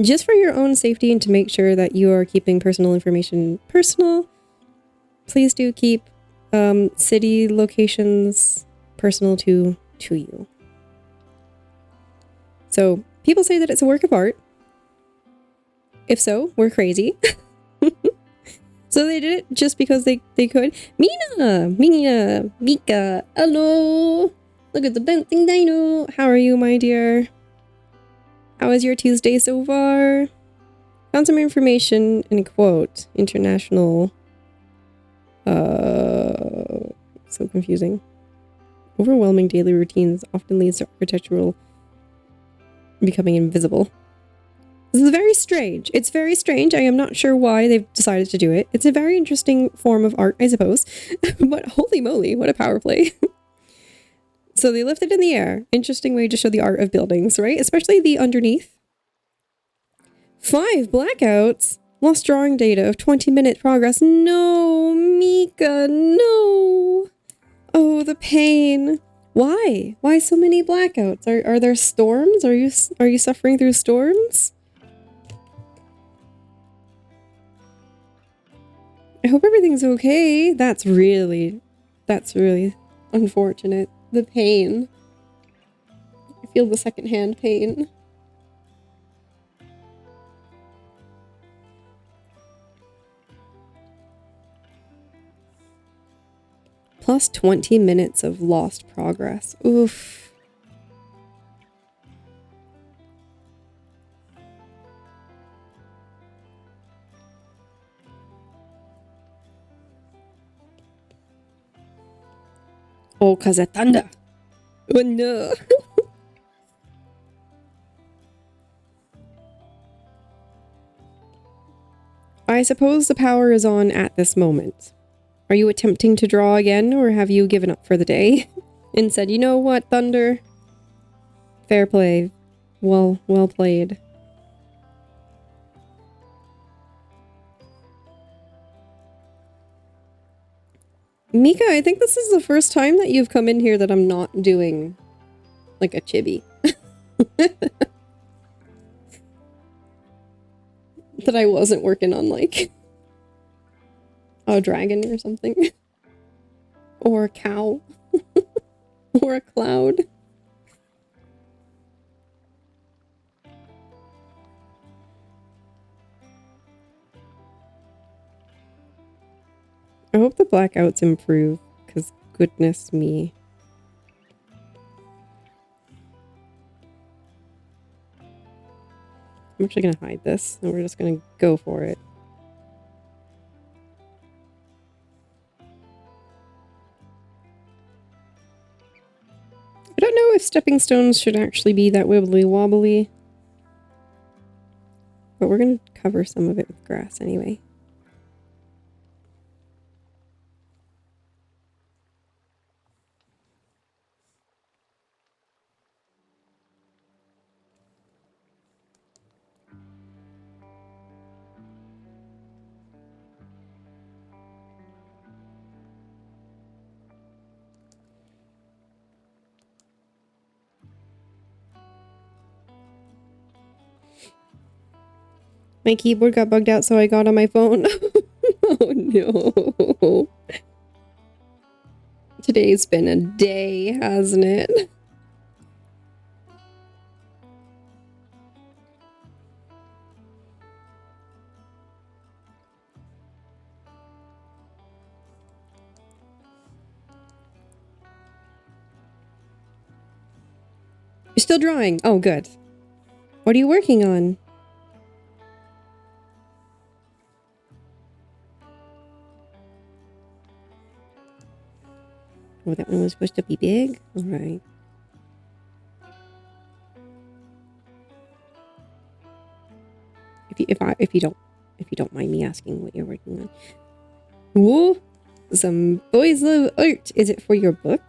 just for your own safety and to make sure that you are keeping personal information personal, please do keep city locations personal to you. So people say that it's a work of art. If so, we're crazy. So they did it just because they could. Mika, hello. Look at the dancing dino. How are you, my dear? How was your Tuesday so far? Found some information in a quote. International. So confusing. Overwhelming daily routines often leads to architectural becoming invisible. This is very strange. It's very strange. I am not sure why they've decided to do it. It's a very interesting form of art, I suppose. But holy moly, what a power play. So they lift it in the air. Interesting way to show the art of buildings, right? Especially the underneath. 5 blackouts. Lost drawing data of 20-minute progress. No, Mika, no. Oh, the pain. Why? Why so many blackouts? Are there storms? Are you suffering through storms? I hope everything's okay. That's really unfortunate. The pain. I feel the secondhand pain. Plus 20 minutes of lost progress. Oof. Oh, 'cause of thunder. Oh no. I suppose the power is on at this moment. Are you attempting to draw again, or have you given up for the day and said, you know what, Thunder? Fair play. Well played. Mika, I think this is the first time that you've come in here that I'm not doing, like, a chibi. That I wasn't working on, like, a dragon or something. Or a cow. Or a cloud. I hope the blackouts improve, because goodness me. I'm actually going to hide this, and we're just going to go for it. I don't know if stepping stones should actually be that wibbly wobbly, but we're going to cover some of it with grass anyway. My keyboard got bugged out, so I got on my phone. Oh no. Today's been a day, hasn't it? You're still drawing. Oh, good. What are you working on? Oh, that one was supposed to be big? Alright. If you don't mind me asking what you're working on. Whoa! Some boys love art. Is it for your book?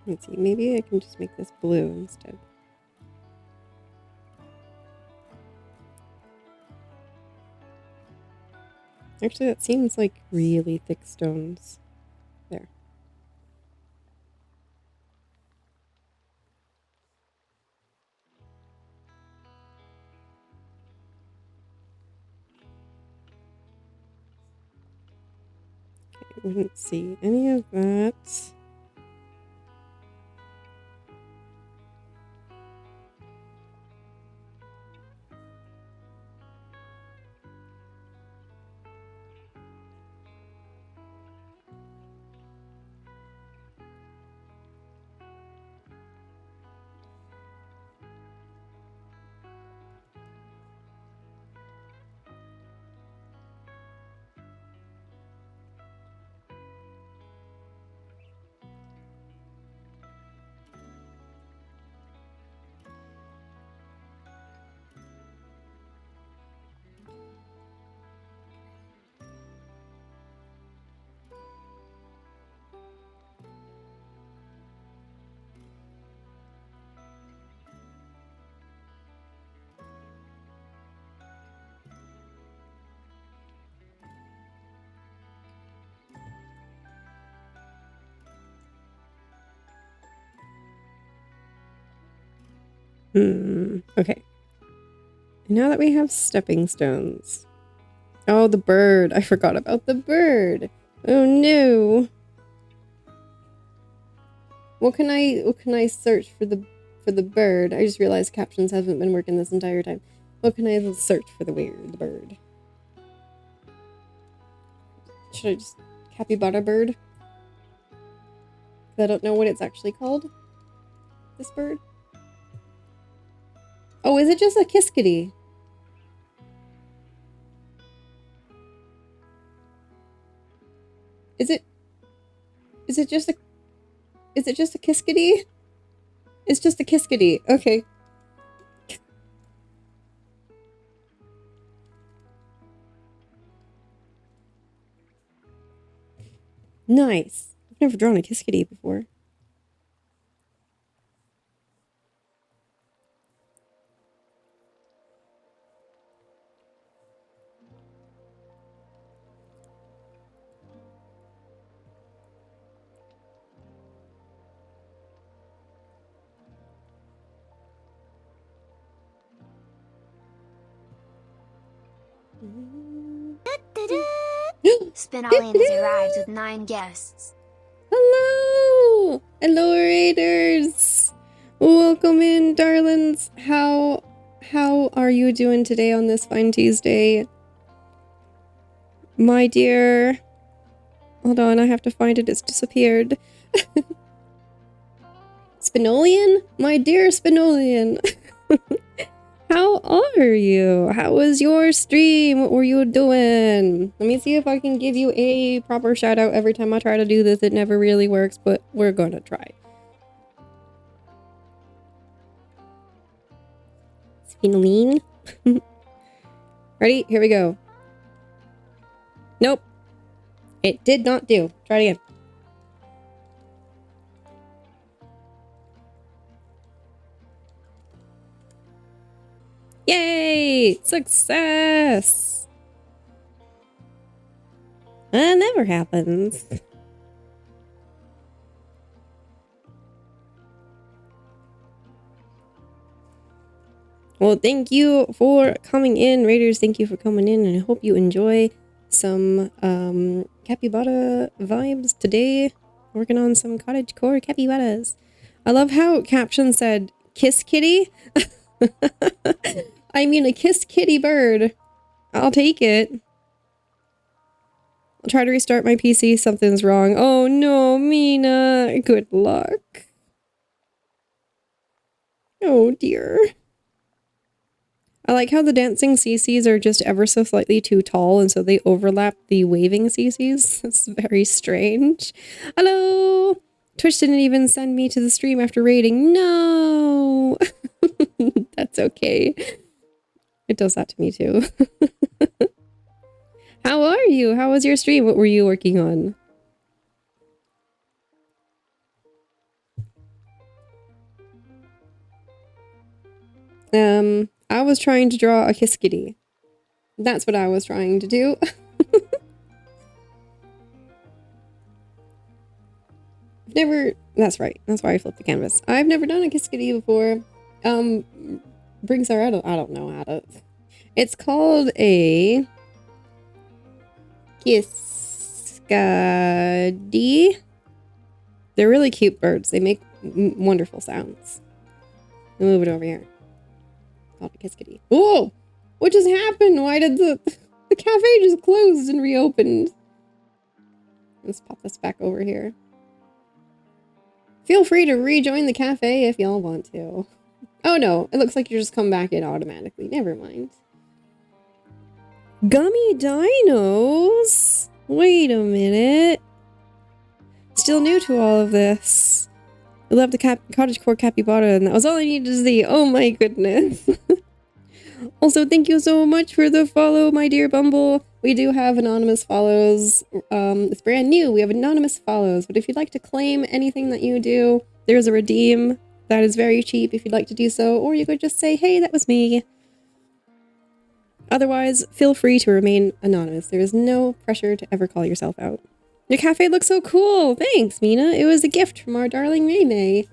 Let's see, maybe I can just make this blue instead. Actually, that seems like really thick stones. There. Okay, I wouldn't see any of that. Okay. Now that we have stepping stones. Oh, the bird. I forgot about the bird. Oh no. What can I search for the bird? I just realized captions haven't been working this entire time. What can I search for the bird? Should I just capybara bird? I don't know what it's actually called. This bird. Oh, is it just a kiskadee? Is it just a kiskadee? It's just a kiskadee. Okay. Nice. I've never drawn a kiskadee before. Spinallion has arrived with 9 guests. Hello! Hello, Raiders! Welcome in, darlings. How are you doing today on this fine Tuesday? My dear... Hold on, I have to find it. It's disappeared. Spinallion? My dear Spinallion. How are you? How was your stream? What were you doing? Let me see if I can give you a proper shout out every time I try to do this. It never really works, but we're gonna try. Spinaline. Ready? Here we go. Nope. It did not do. Try it again. Yay! Success! That never happens. Well, thank you for coming in, Raiders. Thank you for coming in, and I hope you enjoy some capybara vibes today. Working on some cottage core capybaras. I love how caption said kiss kitty. I mean a kiss kitty bird. I'll take it. I'll try to restart my PC. Something's wrong. Oh no, Mina. Good luck. Oh dear. I like how the dancing CCs are just ever so slightly too tall, and so they overlap the waving CCs. It's very strange. Hello! Twitch didn't even send me to the stream after raiding. No! That's okay. It does that to me too. How are you? How was your stream? What were you working on? I was trying to draw a kiskadee. That's what I was trying to do. I've never... That's right. That's why I flipped the canvas. I've never done a kiskadee before. Brings her... I don't know how to... It's called a... kiskadee. They're really cute birds. They make wonderful sounds. I'll move it over here. Called a kiskadee. Whoa! What just happened? Why did the cafe just closed and reopened? Let's pop this back over here. Feel free to rejoin the cafe if y'all want to. Oh no, it looks like you just come back in automatically. Never mind. Gummy dinos? Wait a minute. Still new to all of this. I love the cottage core capybara, and that was all I needed to see. Oh my goodness. Also, thank you so much for the follow, my dear Bumble. We do have anonymous follows. It's brand new. We have anonymous follows, but if you'd like to claim anything that you do, there's a redeem that is very cheap if you'd like to do so, or you could just say, hey, that was me. Otherwise, feel free to remain anonymous. There is no pressure to ever call yourself out. Your cafe looks so cool. Thanks, Mina. It was a gift from our darling May May.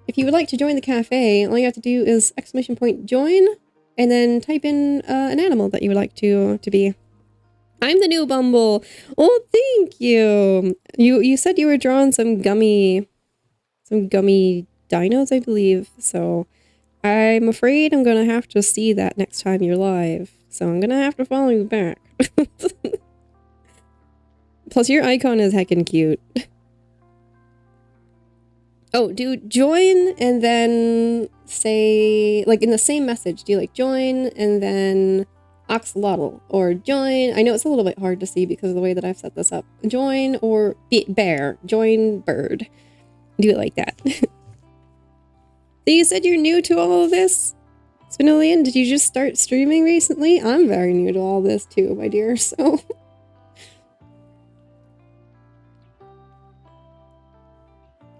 if you would like to join the cafe, all you have to do is !join and then type in an animal that you would like to be. I'm the new Bumble. Oh, thank you. You said you were drawing some gummy dinos, I believe. So I'm afraid I'm gonna have to see that next time you're live. So I'm gonna have to follow you back. Plus, your icon is heckin' cute. Oh, do join and then say, like in the same message, do like join and then axolotl or join. I know it's a little bit hard to see because of the way that I've set this up. Join or bear, join bird. Do it like that. So you said you're new to all of this? Spinolian, did you just start streaming recently? I'm very new to all this too, my dear, so...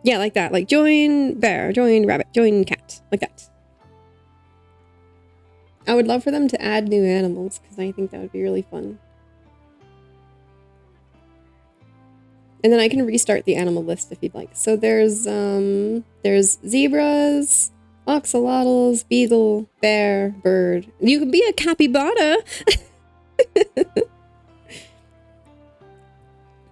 Yeah, like that. Like, join bear, join rabbit, join cat. Like that. I would love for them to add new animals, because I think that would be really fun. And then I can restart the animal list if you'd like. So there's zebras, axolotls, beagle, bear, bird. You can be a capybara!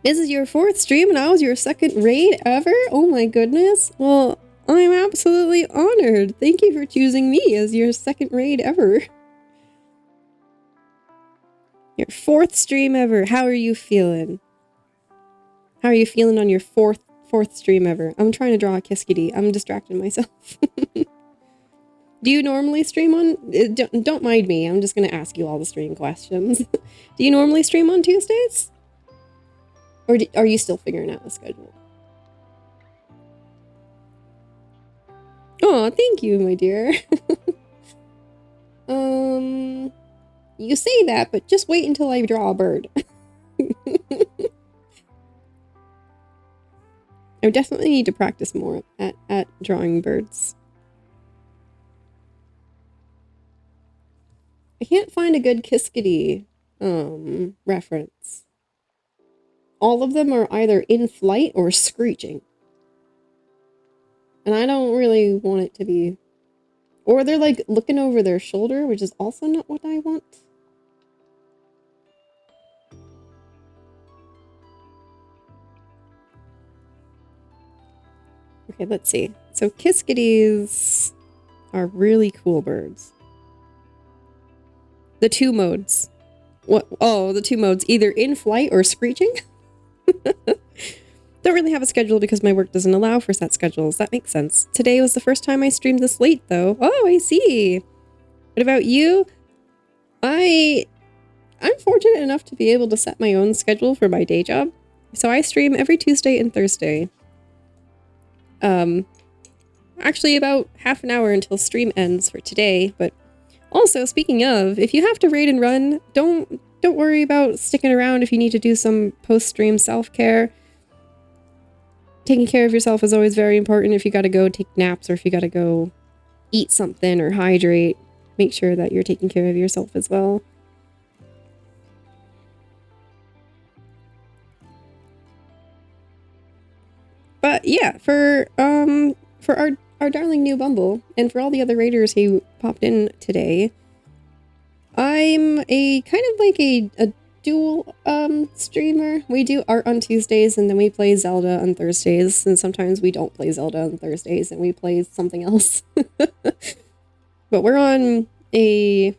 This is your 4th stream and I was your 2nd raid ever? Oh my goodness. Well, I'm absolutely honored. Thank you for choosing me as your 2nd raid ever. Your 4th stream ever. How are you feeling? How are you feeling on your 4th stream ever? I'm trying to draw a kiskadee. I'm distracting myself. Do you normally stream on... Don't mind me. I'm just going to ask you all the stream questions. Do you normally stream on Tuesdays? Or are you still figuring out the schedule? Oh, thank you, my dear. You say that, but just wait until I draw a bird. I definitely need to practice more at drawing birds. I can't find a good kiskadee reference. All of them are either in flight or screeching. And I don't really want it to be... Or they're like looking over their shoulder, which is also not what I want. Okay, let's see. So kiskadees are really cool birds. The 2 modes. What? Oh, the 2 modes. Either in flight or screeching? Don't really have a schedule because my work doesn't allow for set schedules. That makes sense. Today was the first time I streamed this late, though. Oh, I see. What about you? I'm fortunate enough to be able to set my own schedule for my day job. So I stream every Tuesday and Thursday. Actually about half an hour until stream ends for today, but also speaking of, if you have to raid and run, don't worry about sticking around if you need to do some post-stream self-care. Taking care of yourself is always very important if you gotta go take naps or if you gotta go eat something or hydrate. Make sure that you're taking care of yourself as well. But yeah, for our darling new Bumble, and for all the other raiders who popped in today, I'm a kind of like a dual streamer. We do art on Tuesdays and then we play Zelda on Thursdays, and sometimes we don't play Zelda on Thursdays and we play something else. But we're on a...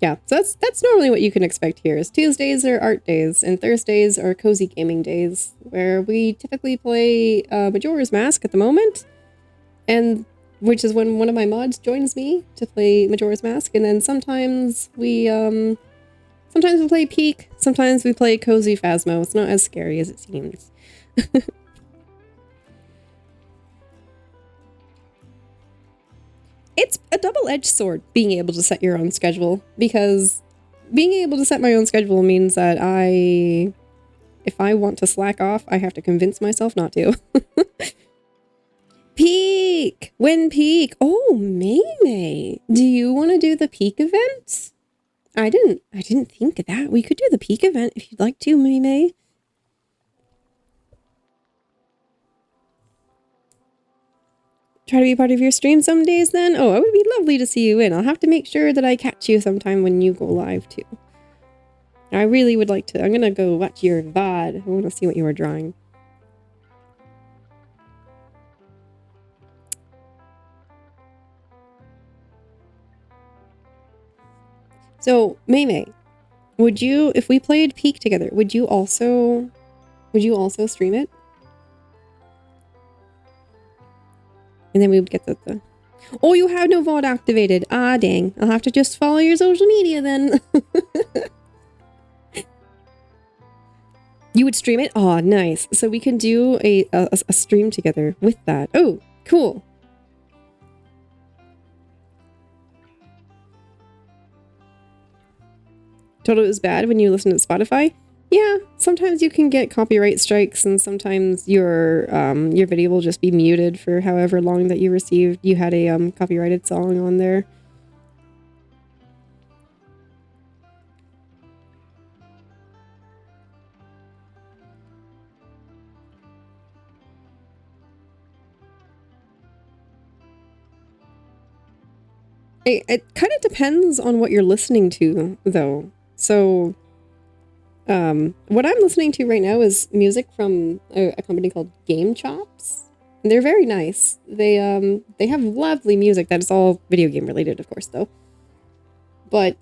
Yeah, so that's normally what you can expect here. Is Tuesdays are art days and Thursdays are cozy gaming days, where we typically play Majora's Mask at the moment, and which is when one of my mods joins me to play Majora's Mask, and then sometimes we play Peak, sometimes we play Cozy Phasmo. It's not as scary as it seems. It's a double-edged sword, being able to set your own schedule, because being able to set my own schedule means that if I want to slack off, I have to convince myself not to. Peak! When Peak? Oh, May. Do you want to do the Peak event? I didn't think of that. We could do the Peak event if you'd like to, May. try to be part of your stream some days then? Oh, it would be lovely to see you in. I'll have to make sure that I catch you sometime when you go live too. I really would like to. I'm gonna go watch your VOD. I want to see what you were drawing. So, May, would you, if we played Peak together, would you also stream it? And then we would get the... Oh, you have no VOD activated. Ah, dang. I'll have to just follow your social media then. You would stream it? Oh, nice. So we can do a stream together with that. Oh, cool. Told it was bad when you listen to Spotify? Yeah, sometimes you can get copyright strikes, and sometimes your video will just be muted for however long that you had a copyrighted song on there. It kind of depends on what you're listening to, though. So, what I'm listening to right now is music from a company called Game Chops. They're very nice. They have lovely music that is all video game related, of course, though. But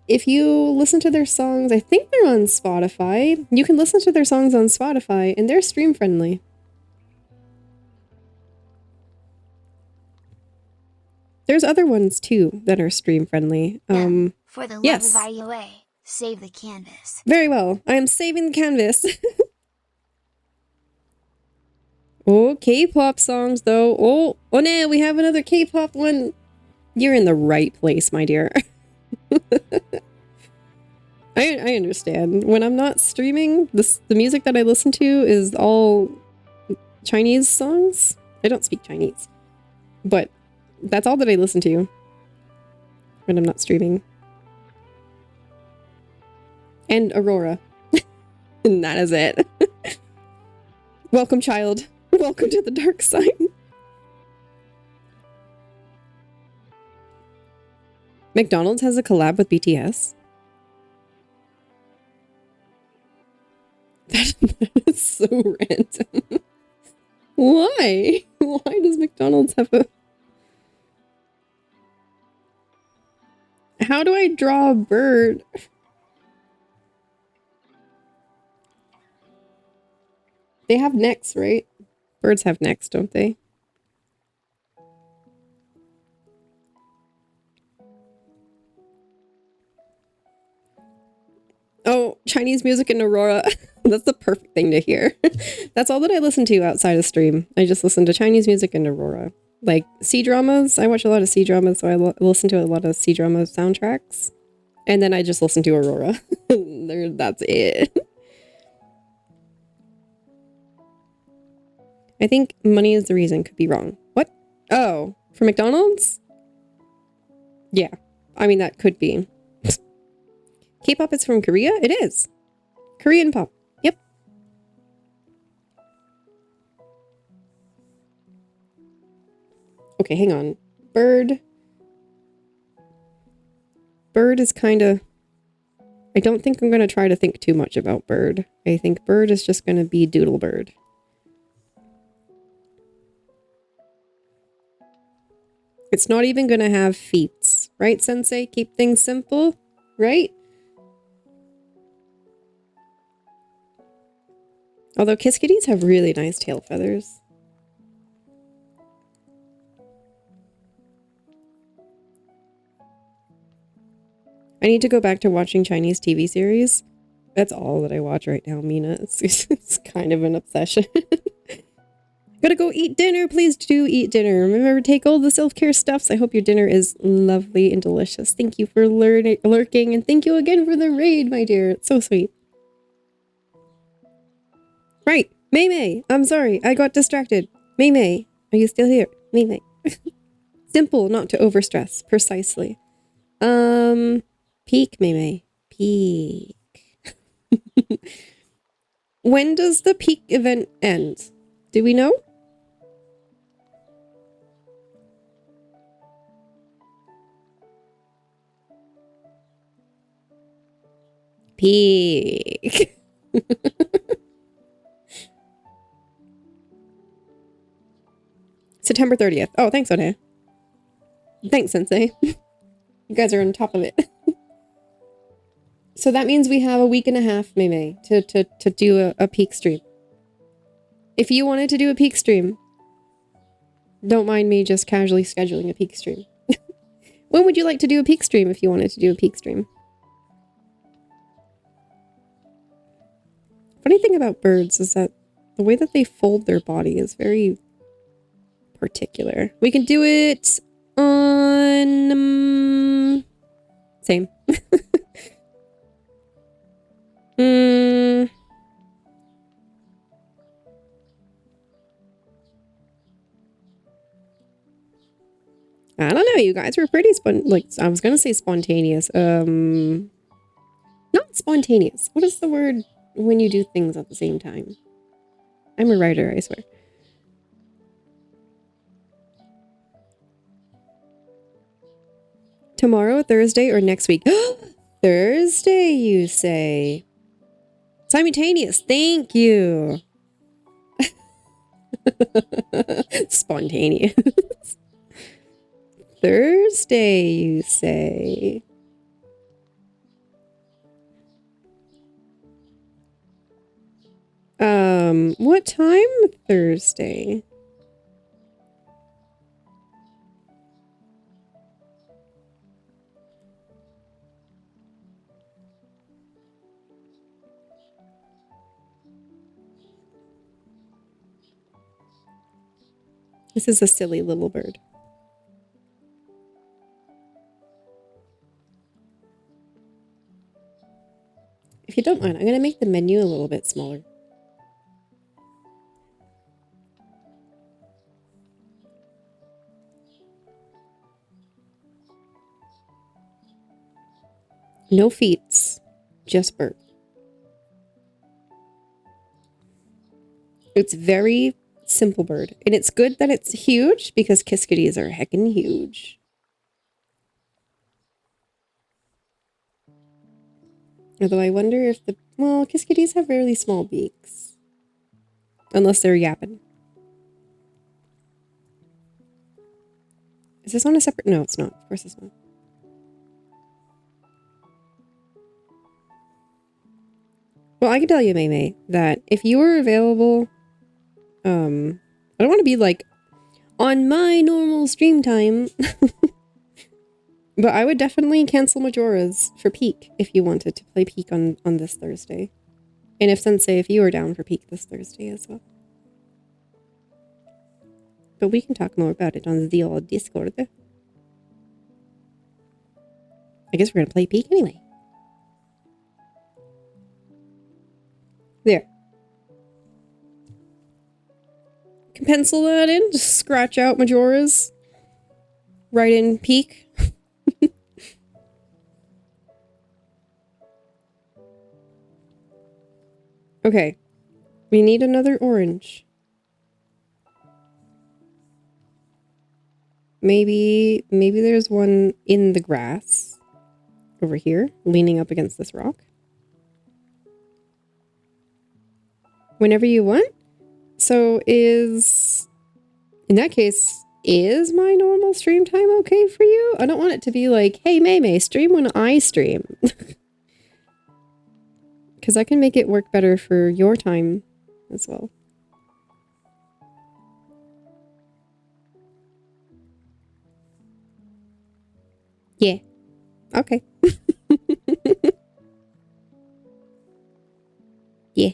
if you listen to their songs, I think they're on Spotify. You can listen to their songs on Spotify, and they're stream friendly. There's other ones too that are stream friendly. For the love yes. of IOA, save the canvas. Very well. I am saving the canvas. Oh, K-pop songs though. Oh no, we have another K-pop one. You're in the right place, my dear. I understand. When I'm not streaming, the music that I listen to is all Chinese songs. I don't speak Chinese, but that's all that I listen to when I'm not streaming. And Aurora. And that is it. Welcome, child. Welcome to the dark side. McDonald's has a collab with BTS. That is so random. Why? Why does McDonald's have a... How do I draw a bird? They have necks, right? Birds have necks, don't they? Oh, Chinese music in Aurora. That's the perfect thing to hear. That's all that I listen to outside of stream. I just listen to Chinese music in Aurora. Like C-dramas. I watch a lot of C-dramas, so I listen to a lot of C-drama soundtracks. And then I just listen to Aurora. That's it. I think money is the reason. Could be wrong. What? Oh, for McDonald's? Yeah. I mean, that could be. K-pop is from Korea? It is. Korean pop. Yep. Okay, hang on. Bird. Bird is kind of... I don't think I'm going to try to think too much about bird. I think bird is just going to be doodle bird. It's not even going to have feet. Right, Sensei? Keep things simple. Right? Although kiskadees have really nice tail feathers. I need to go back to watching Chinese TV series. That's all that I watch right now, Mina. It's kind of an obsession. Gotta go eat dinner. Please do eat dinner. Remember to take all the self-care stuffs. I hope your dinner is lovely and delicious. Thank you for lurking, and thank you again for the raid, my dear. It's so sweet. Right. May. I'm sorry. I got distracted. May. Are you still here? May. Simple, not to overstress. Precisely. Peak, May. Peak. When does the peak event end? Do we know? peak. September 30th. Oh, thanks, One. Thanks, Sensei. You guys are on top of it. So that means we have a week and a half, May, to do a peak stream. If you wanted to do a peak stream, don't mind me just casually scheduling a peak stream. When would you like to do a peak stream if you wanted to do a peak stream? Funny thing about birds is that the way that they fold their body is very particular. We can do it on... same. I don't know, you guys were pretty I was gonna say spontaneous. Not spontaneous. What is the word when you do things at the same time? I'm a writer, I swear. Tomorrow, Thursday, or next week? Thursday, you say? Simultaneous, thank you. Spontaneous. Thursday, you say? What time Thursday? This is a silly little bird. If you don't mind, I'm going to make the menu a little bit smaller. No feats, just bird. It's very simple bird. And it's good that it's huge because kiskadees are heckin' huge. Although I wonder if well, kiskadees have really small beaks. Unless they're yapping. Is this on a separate? No, it's not. Of course it's not. Well, I can tell you, May, that if you were available, I don't want to be like, on my normal stream time, but I would definitely cancel Majora's for Peak if you wanted to play Peak on this Thursday. And if Sensei, if you were down for Peak this Thursday as well. But we can talk more about it on the old Discord. I guess we're going to play Peak anyway. There. Can pencil that in. Just scratch out Majora's. Right in Peak. Okay. We need another orange. Maybe there's one in the grass. Over here. Leaning up against this rock. Whenever you want. So in that case, is my normal stream time okay for you? I don't want it to be like, hey, May, stream when I stream. Because I can make it work better for your time as well. Yeah. Okay. Yeah.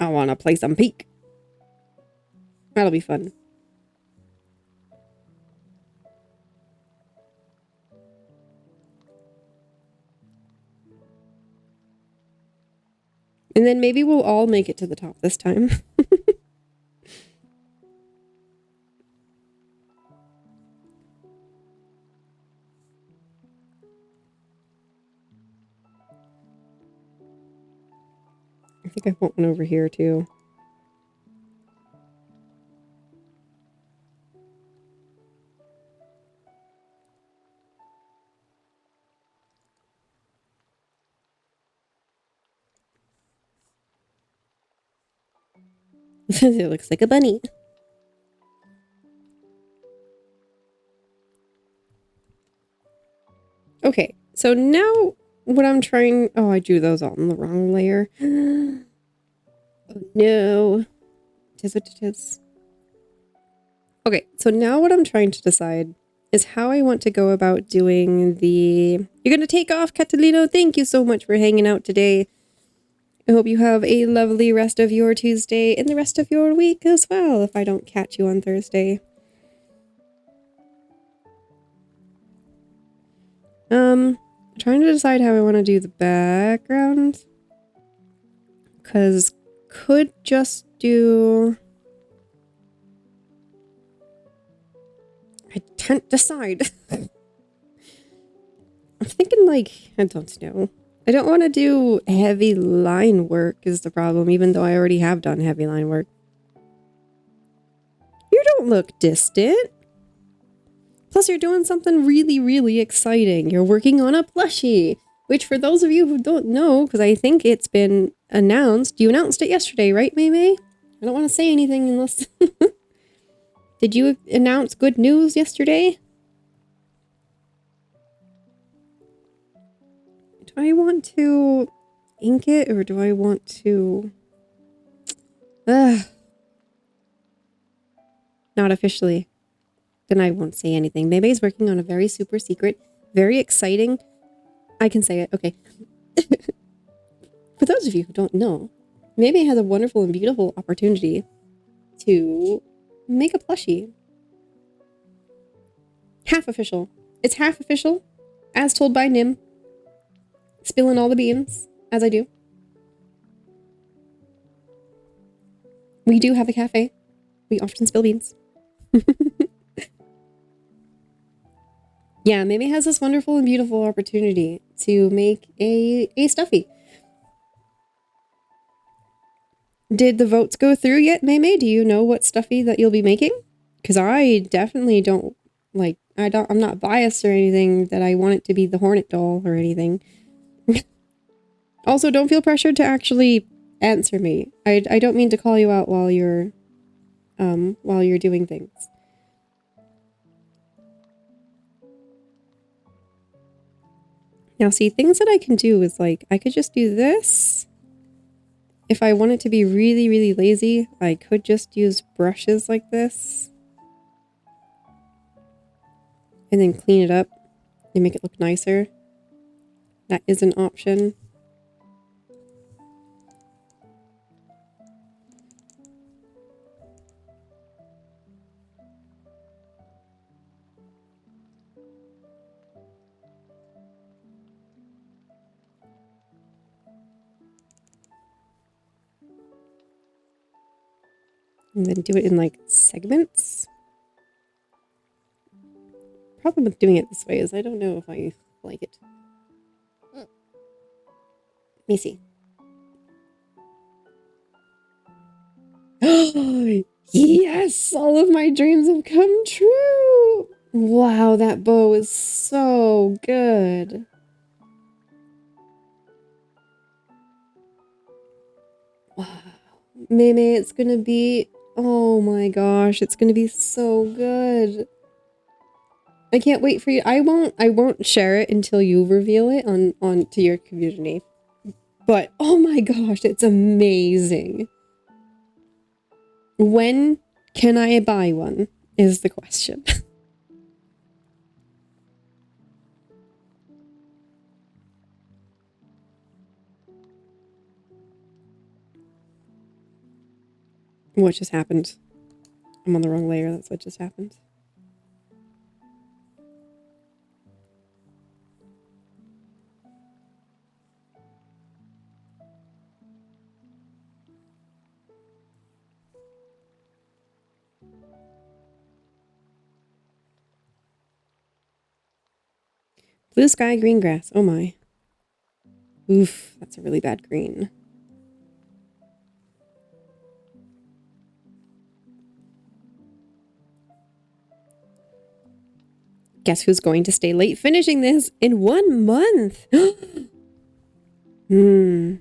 I want to play some Peak. That'll be fun. And then maybe we'll all make it to the top this time. I think I want one over here too. It looks like a bunny. Okay, so now what I'm trying... Oh, I drew those on the wrong layer. Oh no. Tis what it is. Okay, so now what I'm trying to decide is how I want to go about doing the... You're going to take off, Catalino. Thank you so much for hanging out today. I hope you have a lovely rest of your Tuesday and the rest of your week as well, if I don't catch you on Thursday. Trying to decide how I want to do the background. Because could just do... I can't decide. I'm thinking like, I don't know. I don't want to do heavy line work is the problem, even though I already have done heavy line work. You don't look distant. Plus you're doing something really, really exciting. You're working on a plushie, which for those of you who don't know, because I think it's been announced, you announced it yesterday, right, Maymay? I don't want to say anything unless... Did you announce good news yesterday? Do I want to ink it or do I want to... Not officially. Then I won't say anything. Maymay's working on a very super secret, very exciting... I can say it, okay. For those of you who don't know, Maymay has a wonderful and beautiful opportunity to make a plushie. Half official. It's half official, as told by Nim. Spilling all the beans, as I do. We do have a cafe. We often spill beans. Yeah, Maymay has this wonderful and beautiful opportunity to make a stuffy. Did the votes go through yet, Maymay? Do you know what stuffy that you'll be making? Because I definitely don't, like, I'm not biased or anything that I want it to be the Hornet doll or anything. Also, don't feel pressured to actually answer me. I don't mean to call you out while you're doing things. Now, see, things that I can do is, like, I could just do this. If I want it to be really, really lazy, I could just use brushes like this. And then clean it up and make it look nicer. That is an option. And then do it in like segments. Problem with doing it this way is I don't know if I like it. Let me see. Yes! All of my dreams have come true! Wow, that bow is so good. Wow. Maymay, it's gonna be... Oh my gosh, it's gonna be so good. I can't wait for you. I won't share it until you reveal it on to your community. But oh my gosh, it's amazing. When can I buy one is the question. What just happened? I'm on the wrong layer. That's what just happened. Blue sky, green grass. Oh my. Oof, that's a really bad green. Guess who's going to stay late finishing this in 1 month? Hmm.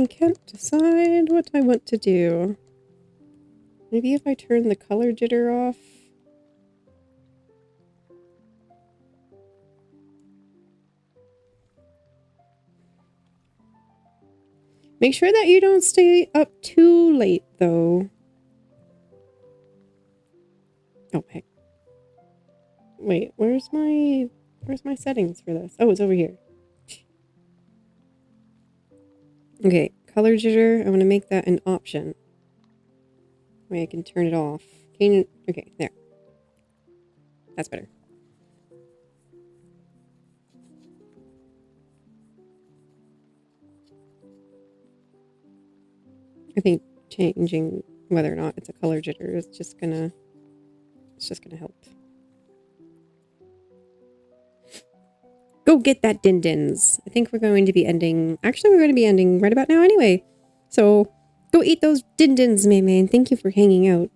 Can't decide what I want to do. Maybe if I turn the color jitter off. Make sure that you don't stay up too late, though. Oh, heck. Wait, where's my settings for this? Oh, it's over here. Okay, color jitter. I want to make that an option. Way I can turn it off. Okay, there. That's better. I think changing whether or not it's a color jitter is just gonna help. Go get that din-dins. I think we're going to be ending... Actually, we're going to be ending right about now anyway. So, go eat those din-dins, May. Thank you for hanging out.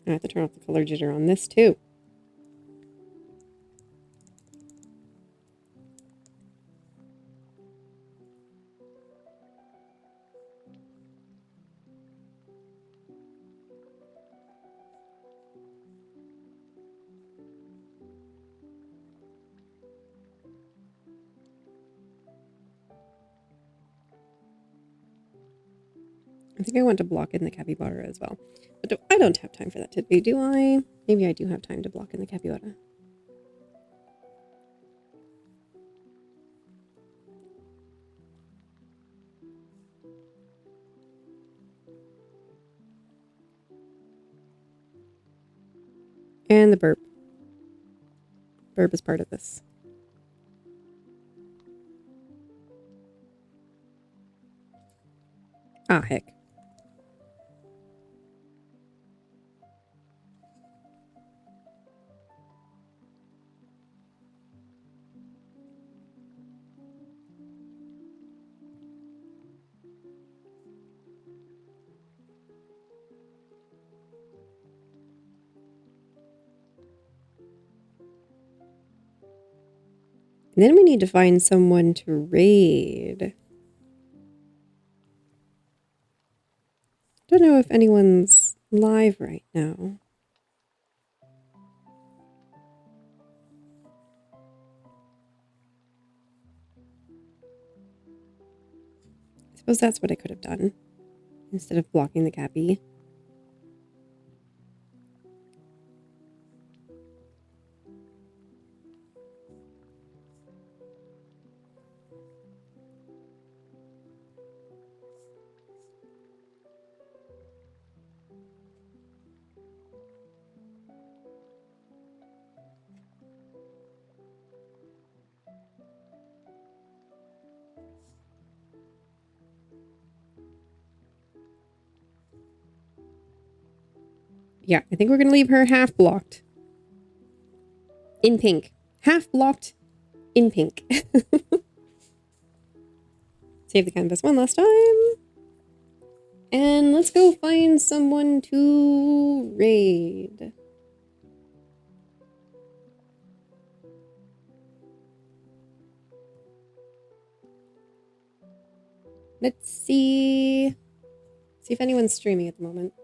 I have to turn off the color jitter on this, too. I think I want to block in the capybara as well. But I don't have time for that today, do I? Maybe I do have time to block in the capybara. And the burp. Burp is part of this. Ah, heck. And then we need to find someone to raid. Don't know if anyone's live right now. I suppose that's what I could have done instead of blocking the cappy. Yeah, I think we're going to leave her half blocked. In pink. Half blocked in pink. Save the canvas one last time. And let's go find someone to raid. Let's see. See if anyone's streaming at the moment.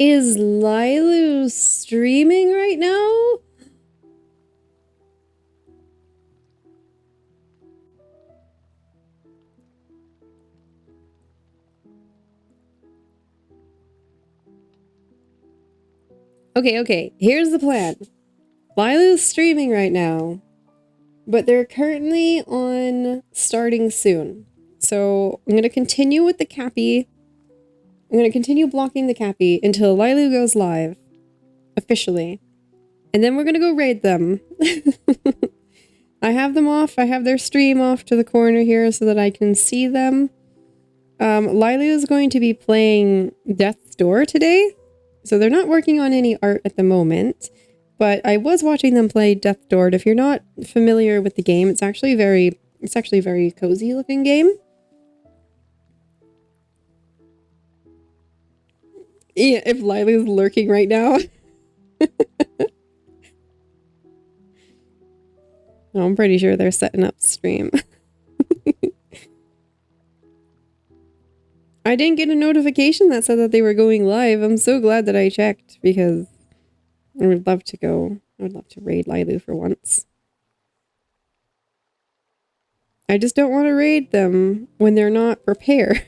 Is Lilu streaming right now? Okay. Here's the plan. Lilu's streaming right now, but they're currently on starting soon. So I'm going to continue with the Cappy I'm going to continue blocking the Cappy until Lilu goes live. Officially. And then we're going to go raid them. I have them off. I have their stream off to the corner here so that I can see them. Lilu is going to be playing Death's Door today. So they're not working on any art at the moment. But I was watching them play Death's Door. And if you're not familiar with the game, it's actually a very cozy looking game. Yeah, if Lilu's lurking right now. No, I'm pretty sure they're setting up stream. I didn't get a notification that said that they were going live. I'm so glad that I checked because I would love to go. I would love to raid Lilu for once. I just don't want to raid them when they're not prepared.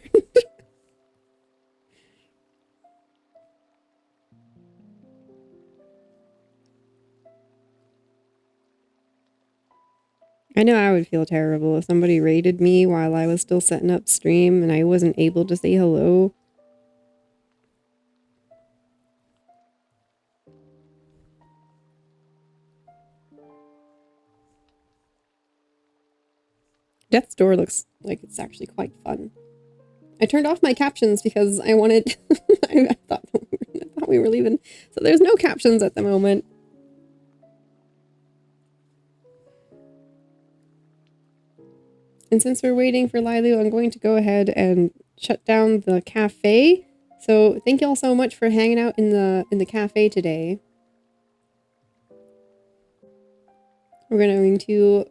I know I would feel terrible if somebody raided me while I was still setting up stream and I wasn't able to say hello. Death's Door looks like it's actually quite fun. I turned off my captions because I wanted... I thought we were leaving. So there's no captions at the moment. And since we're waiting for Lilu, I'm going to go ahead and shut down the cafe. So thank you all so much for hanging out in the cafe today. We're going to...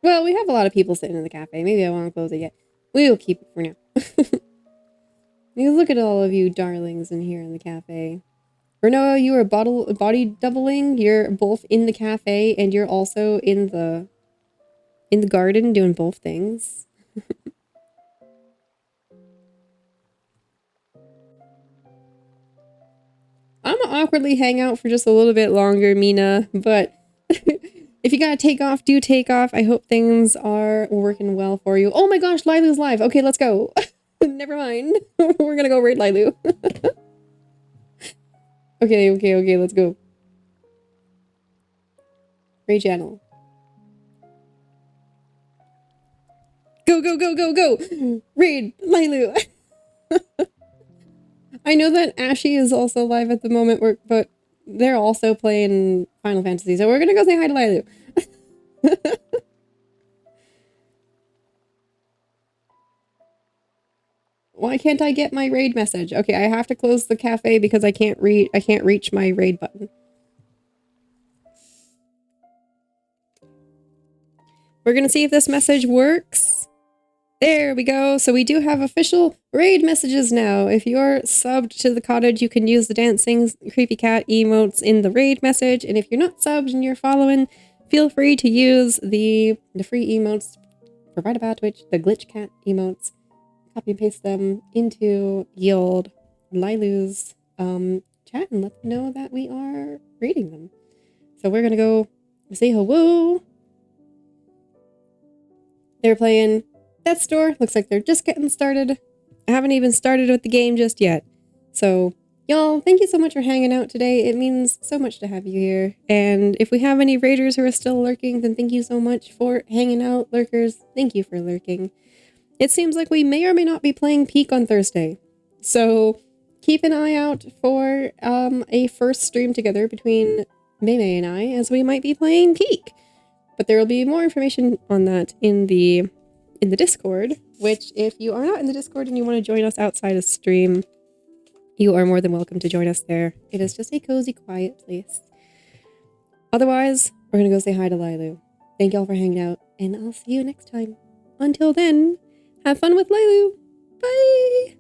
Well, we have a lot of people sitting in the cafe. Maybe I won't close it yet. We will keep it for now. Look at all of you darlings in here in the cafe. Renoa, you are body doubling. You're both in the cafe and you're also in the garden doing both things. I'm gonna awkwardly hang out for just a little bit longer, Mina, but if you gotta take off, do take off. I hope things are working well for you. Oh my gosh, Lilu's live. Okay, let's go. Never mind. We're gonna go raid Lilu. Okay, let's go. Raid channel. Go! Raid Lilu. I know that Ashy is also live at the moment, but they're also playing Final Fantasy, so we're gonna go say hi to Lilu. Why can't I get my raid message? Okay, I have to close the cafe because I can't reach my raid button. We're gonna see if this message works. There we go. So we do have official raid messages now. If you're subbed to the cottage, you can use the dancing creepy cat emotes in the raid message. And if you're not subbed and you're following, feel free to use the free emotes provided by Twitch, the glitch cat emotes. Copy and paste them into Yield Lilu's chat and let them know that we are raiding them. So we're gonna go say hello. They're playing Death's Door. Looks like they're just getting started. I haven't even started with the game just yet. So, y'all, thank you so much for hanging out today. It means so much to have you here. And if we have any raiders who are still lurking, then thank you so much for hanging out, lurkers. Thank you for lurking. It seems like we may or may not be playing Peak on Thursday. So, keep an eye out for a first stream together between Maymay and I, as we might be playing Peak. But there will be more information on that in the Discord, which if you are not in the Discord and you want to join us outside of stream, you are more than welcome to join us there. It is just a cozy, quiet place. Otherwise, we're going to go say hi to Lilu. Thank y'all for hanging out, and I'll see you next time. Until then, have fun with Lilu. Bye!